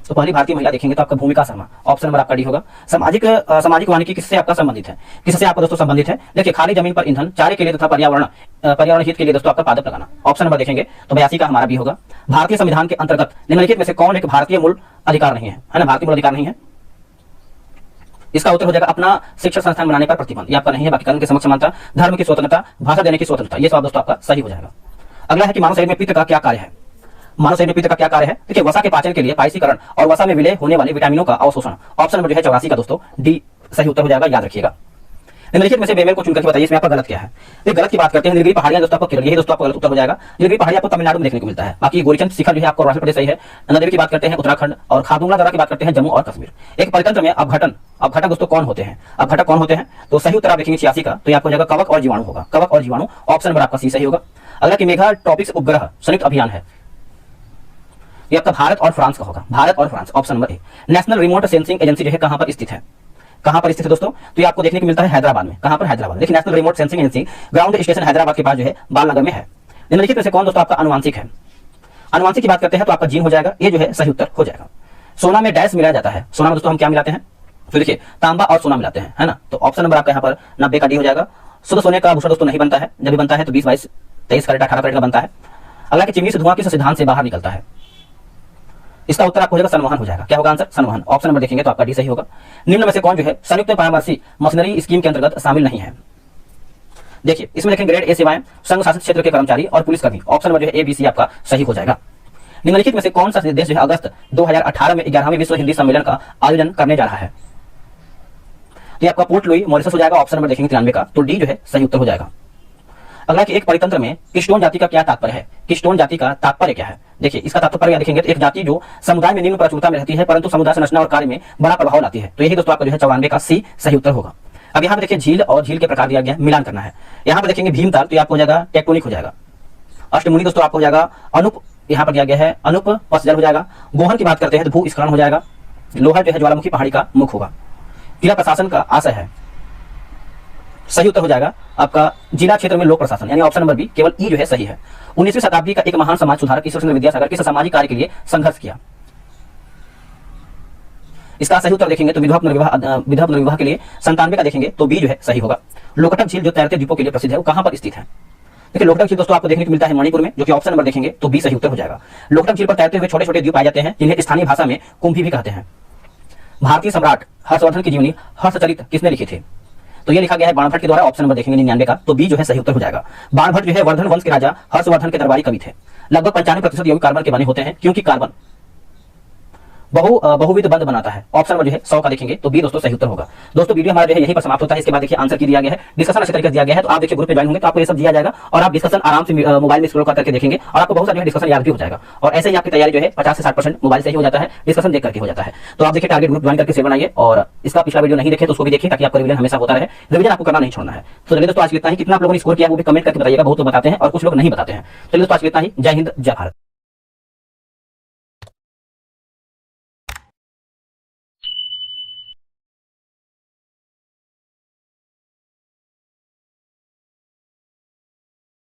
तो पहली भारतीय महिला देखेंगे तो आपका भूमिका शर्मा। ऑप्शन नंबर आपका डी होगा। सामाजिक वानिकी किससे आपका संबंधित है? किससे आपका दोस्तों संबंधित है? देखिए खाली जमीन पर ईंधन, चारे के लिए तथा पर्यावरण हित के लिए दोस्तों आपका पादप लगाना। ऑप्शन नंबर देखेंगे तो 82 का हमारा भी होगा। भारतीय संविधान के अंतर्गत निम्नलिखित में से कौन एक भारतीय मूल अधिकार नहीं है? है ना, भारतीय मूल अधिकार नहीं है। इसका उत्तर हो जाएगा अपना शिक्षण संस्थान बनाने पर प्रतिबंध। ये आपका नहीं है। बाकी कानून की समक्ष समानता, धर्म की स्वतंत्रता, भाषा देने की स्वतंत्रता, ये सब दोस्तों आपका सही हो जाएगा। अगला है कि मानव शरीर में पित्त का क्या कार्य है। मानव शरीर में पित्त का क्या कार्य है? देखिए, वसा के पाचन के लिए पायसीकरण और वसा में विलय होने वाले विटामिनों का अवशोषण। ऑप्शन नंबर जो है 84 का दोस्तों डी सही उत्तर हो जाएगा, याद रखिएगा। निम्नलिखित में से बेमेल को चुनकर के बताइए इसमें आपका गलत क्या है। ये गलत की बात करते हैं, नीलगिरी पहाड़ियां दोस्तों आपको केरल, यही दोस्तों आपका गलत उत्तर हो जाएगा। नीलगिरी पहाड़ी आपको तमिलनाडु में देखने को मिलता है। बाकी गोरीचंद शिखर जो है आपको अरुणाचल प्रदेश सही है। नंदा देवी की बात करते हैं उत्तराखंड, और खारदुंगला दर्रा की बात करते हैं जम्मू और कश्मीर। एक परितंत्र में अपघटक दोस्तों कौन होते हैं? अपघटक कौन होते हैं? तो सही उत्तर आप देखेंगे 86 का, तो आपको हो जाएगा कवक और जीवाणु होगा, कवक और जीवाणु। ऑप्शन नंबर आपका सी सही होगा। अगला कि मेघा ट्रॉपिक्स उपग्रह संयुक्त अभियान है, ये आपका भारत और फ्रांस का होगा, भारत और France. Option number A. National remote sensing agency जो है कहां पर स्थित है? कहां पर स्थित है दोस्तों? तो ये आपको देखने को मिलता है हैदराबाद में। कहां पर? हैदराबाद। देखिए, national remote sensing agency ground station Hyderabad के पास जो है बालनगर में है। निम्नलिखित में से कौन दोस्तों आपका अनुवांशिक है? अनुवांशिक की बात करते हैं तो आपका जीन हो जाएगा, ये जो है सही उत्तर हो जाएगा। सोना में डैश मिलाया जाता है, सोना में दोस्तों हम क्या मिलाते हैं? तो देखिए, तांबा और सोना मिलाते हैं, है ना। तो ऑप्शन नंबर आपका यहाँ पर 90 का डी हो जाएगा। शुद्ध सोने का आभूषण दोस्तों नहीं बनता है, जब भी बनता है तो 20, 22, 23 कैरेट, 18 कैरेट का बनता है। अगला कि चिमनी से धुआं किस सिद्धांत से बाहर निकलता है? इसका उत्तर आपको हो जाएगा संवहन हो जाएगा। क्या होगा आंसर? संवहन। ऑप्शन नंबर देखेंगे तो आपका डी सही होगा। निम्न में से कौन जो है संयुक्त परामर्शी मशीनरी स्कीम के अंतर्गत शामिल नहीं है? देखिए, इसमें देखेंगे ग्रेड ए सेवाएं, संघ शासित क्षेत्र के कर्मचारी और पुलिसकर्मी। ऑप्शन नंबर जो है ए बी सी आपका सही हो जाएगा। निम्नलिखित में से कौन सा देश जो है अगस्त 2018 में 11वें विश्व हिंदी सम्मेलन का आयोजन करने जा रहा है? तो आपका पोर्ट लुई मॉरिशस हो जाएगा। ऑप्शन नंबर देखेंगे 93 का, तो डी जो है सही उत्तर हो जाएगा। अगला कि एक परितंत्र में किस्टोन जाति का क्या तात्पर्य है? किस्टोन जाति का तात्पर्य क्या है? देखिए, इसका तात्पर्य देखेंगे तो एक जाति जो समुदाय में निम्न प्रचुरता में रहती है परंतु समुदाय संरचना और कार्य में बड़ा प्रभाव लाती है। तो यही दोस्तों आपका जो है 94 का सी सही उत्तर होगा। अब यहाँ पे देखिए झील और झील के प्रकार दिया गया, मिलान करना है। यहाँ पर देखेंगे भीमताल, तो आपको हो जाएगा टेक्टोनिक हो जाएगा। अष्टमुनि दोस्तों आपको हो जाएगा अनुप, यहाँ पर दिया गया है अनुप पसजल हो जाएगा। गोहन की बात करते हैं तो भूस्खलन हो जाएगा। लोहर जो है ज्वालामुखी पहाड़ी का मुख होगा। जिला प्रशासन का आशय है, सही उत्तर हो जाएगा आपका जिला क्षेत्र में लोक प्रशासन, यानी ऑप्शन नंबर बी केवल ई जो है सही है। 19वीं शताब्दी का एक महान समाज सुधारक ईश्वरचंद्र विद्यासागर किस सामाजिक कार्य के लिए संघर्ष किया? इसका सही उत्तर देखेंगे तो विधवा पुनर्विवाह के लिए 97 का देखेंगे तो बी जो है सही होगा। लोकटक झील जो तैरते द्वीपों के लिए प्रसिद्ध है वो कहां पर स्थित है? देखिए, लोकटक झील दोस्तों आपको देखने को मिलता है मणिपुर में, जो कि ऑप्शन नंबर देखेंगे तो बी सही उत्तर हो जाएगा। लोकटक झील पर तैरते हुए छोटे छोटे द्वीप पाए जाते हैं जिन्हें स्थानीय भाषा में कुंभी भी कहते हैं। भारतीय सम्राट हर्षवर्धन की जीवनी हर्षचरित किसने लिखी थी? तो ये लिखा गया है बाणभट्ट के द्वारा। ऑप्शन नंबर देखेंगे 99 का, तो बी जो है सही उत्तर हो जाएगा। बाणभट्ट जो है वर्धन वंश के राजा हर्षवर्धन के दरबारी कवि थे। लगभग 95% यौगिक कार्बन के बने होते हैं क्योंकि कार्बन बहुविध बंध बनाता है। ऑप्शन नंबर जो है 100 का देखेंगे तो बी दोस्तों सही उत्तर होगा। दोस्तों वीडियो हमारा जो है यहीं पर समाप्त होता है। इसके बाद देखिए आंसर की दिया गया है, डिस्कशन अच्छे तरीके से दिया गया है। तो आप देखिए ग्रुप पे ज्वाइन होंगे तो आपको ये सब दिया जाएगा और आप डिस्कशन आराम से मोबाइल में स्क्रॉल करके देखेंगे और आपको बहुत सारा डिस्कशन याद भी हो जाएगा। और ऐसे ही आपकी तैयारी जो है 50 से 60% मोबाइल से ही हो जाता है, डिस्कशन देख करके हो जाता है। तो आप देखिए टारगेट ग्रुप ज्वाइन करके शेयर बनाइए और इसका पिछला वीडियो नहीं देखे तो उसको भी देखिए ताकि आपका रिवीजन हमेशा होता रहे। रिवीजन आपको करना नहीं छोड़ना है। तो चलिए दोस्तों आज इतना ही। कितना आप लोगों ने स्कोर किया वो भी कमेंट करके बताइएगा, बहुत लोग बताते हैं और कुछ लोग नहीं बताते हैं। चलिए दोस्तों आज इतना ही। जय हिंद, जय भारत।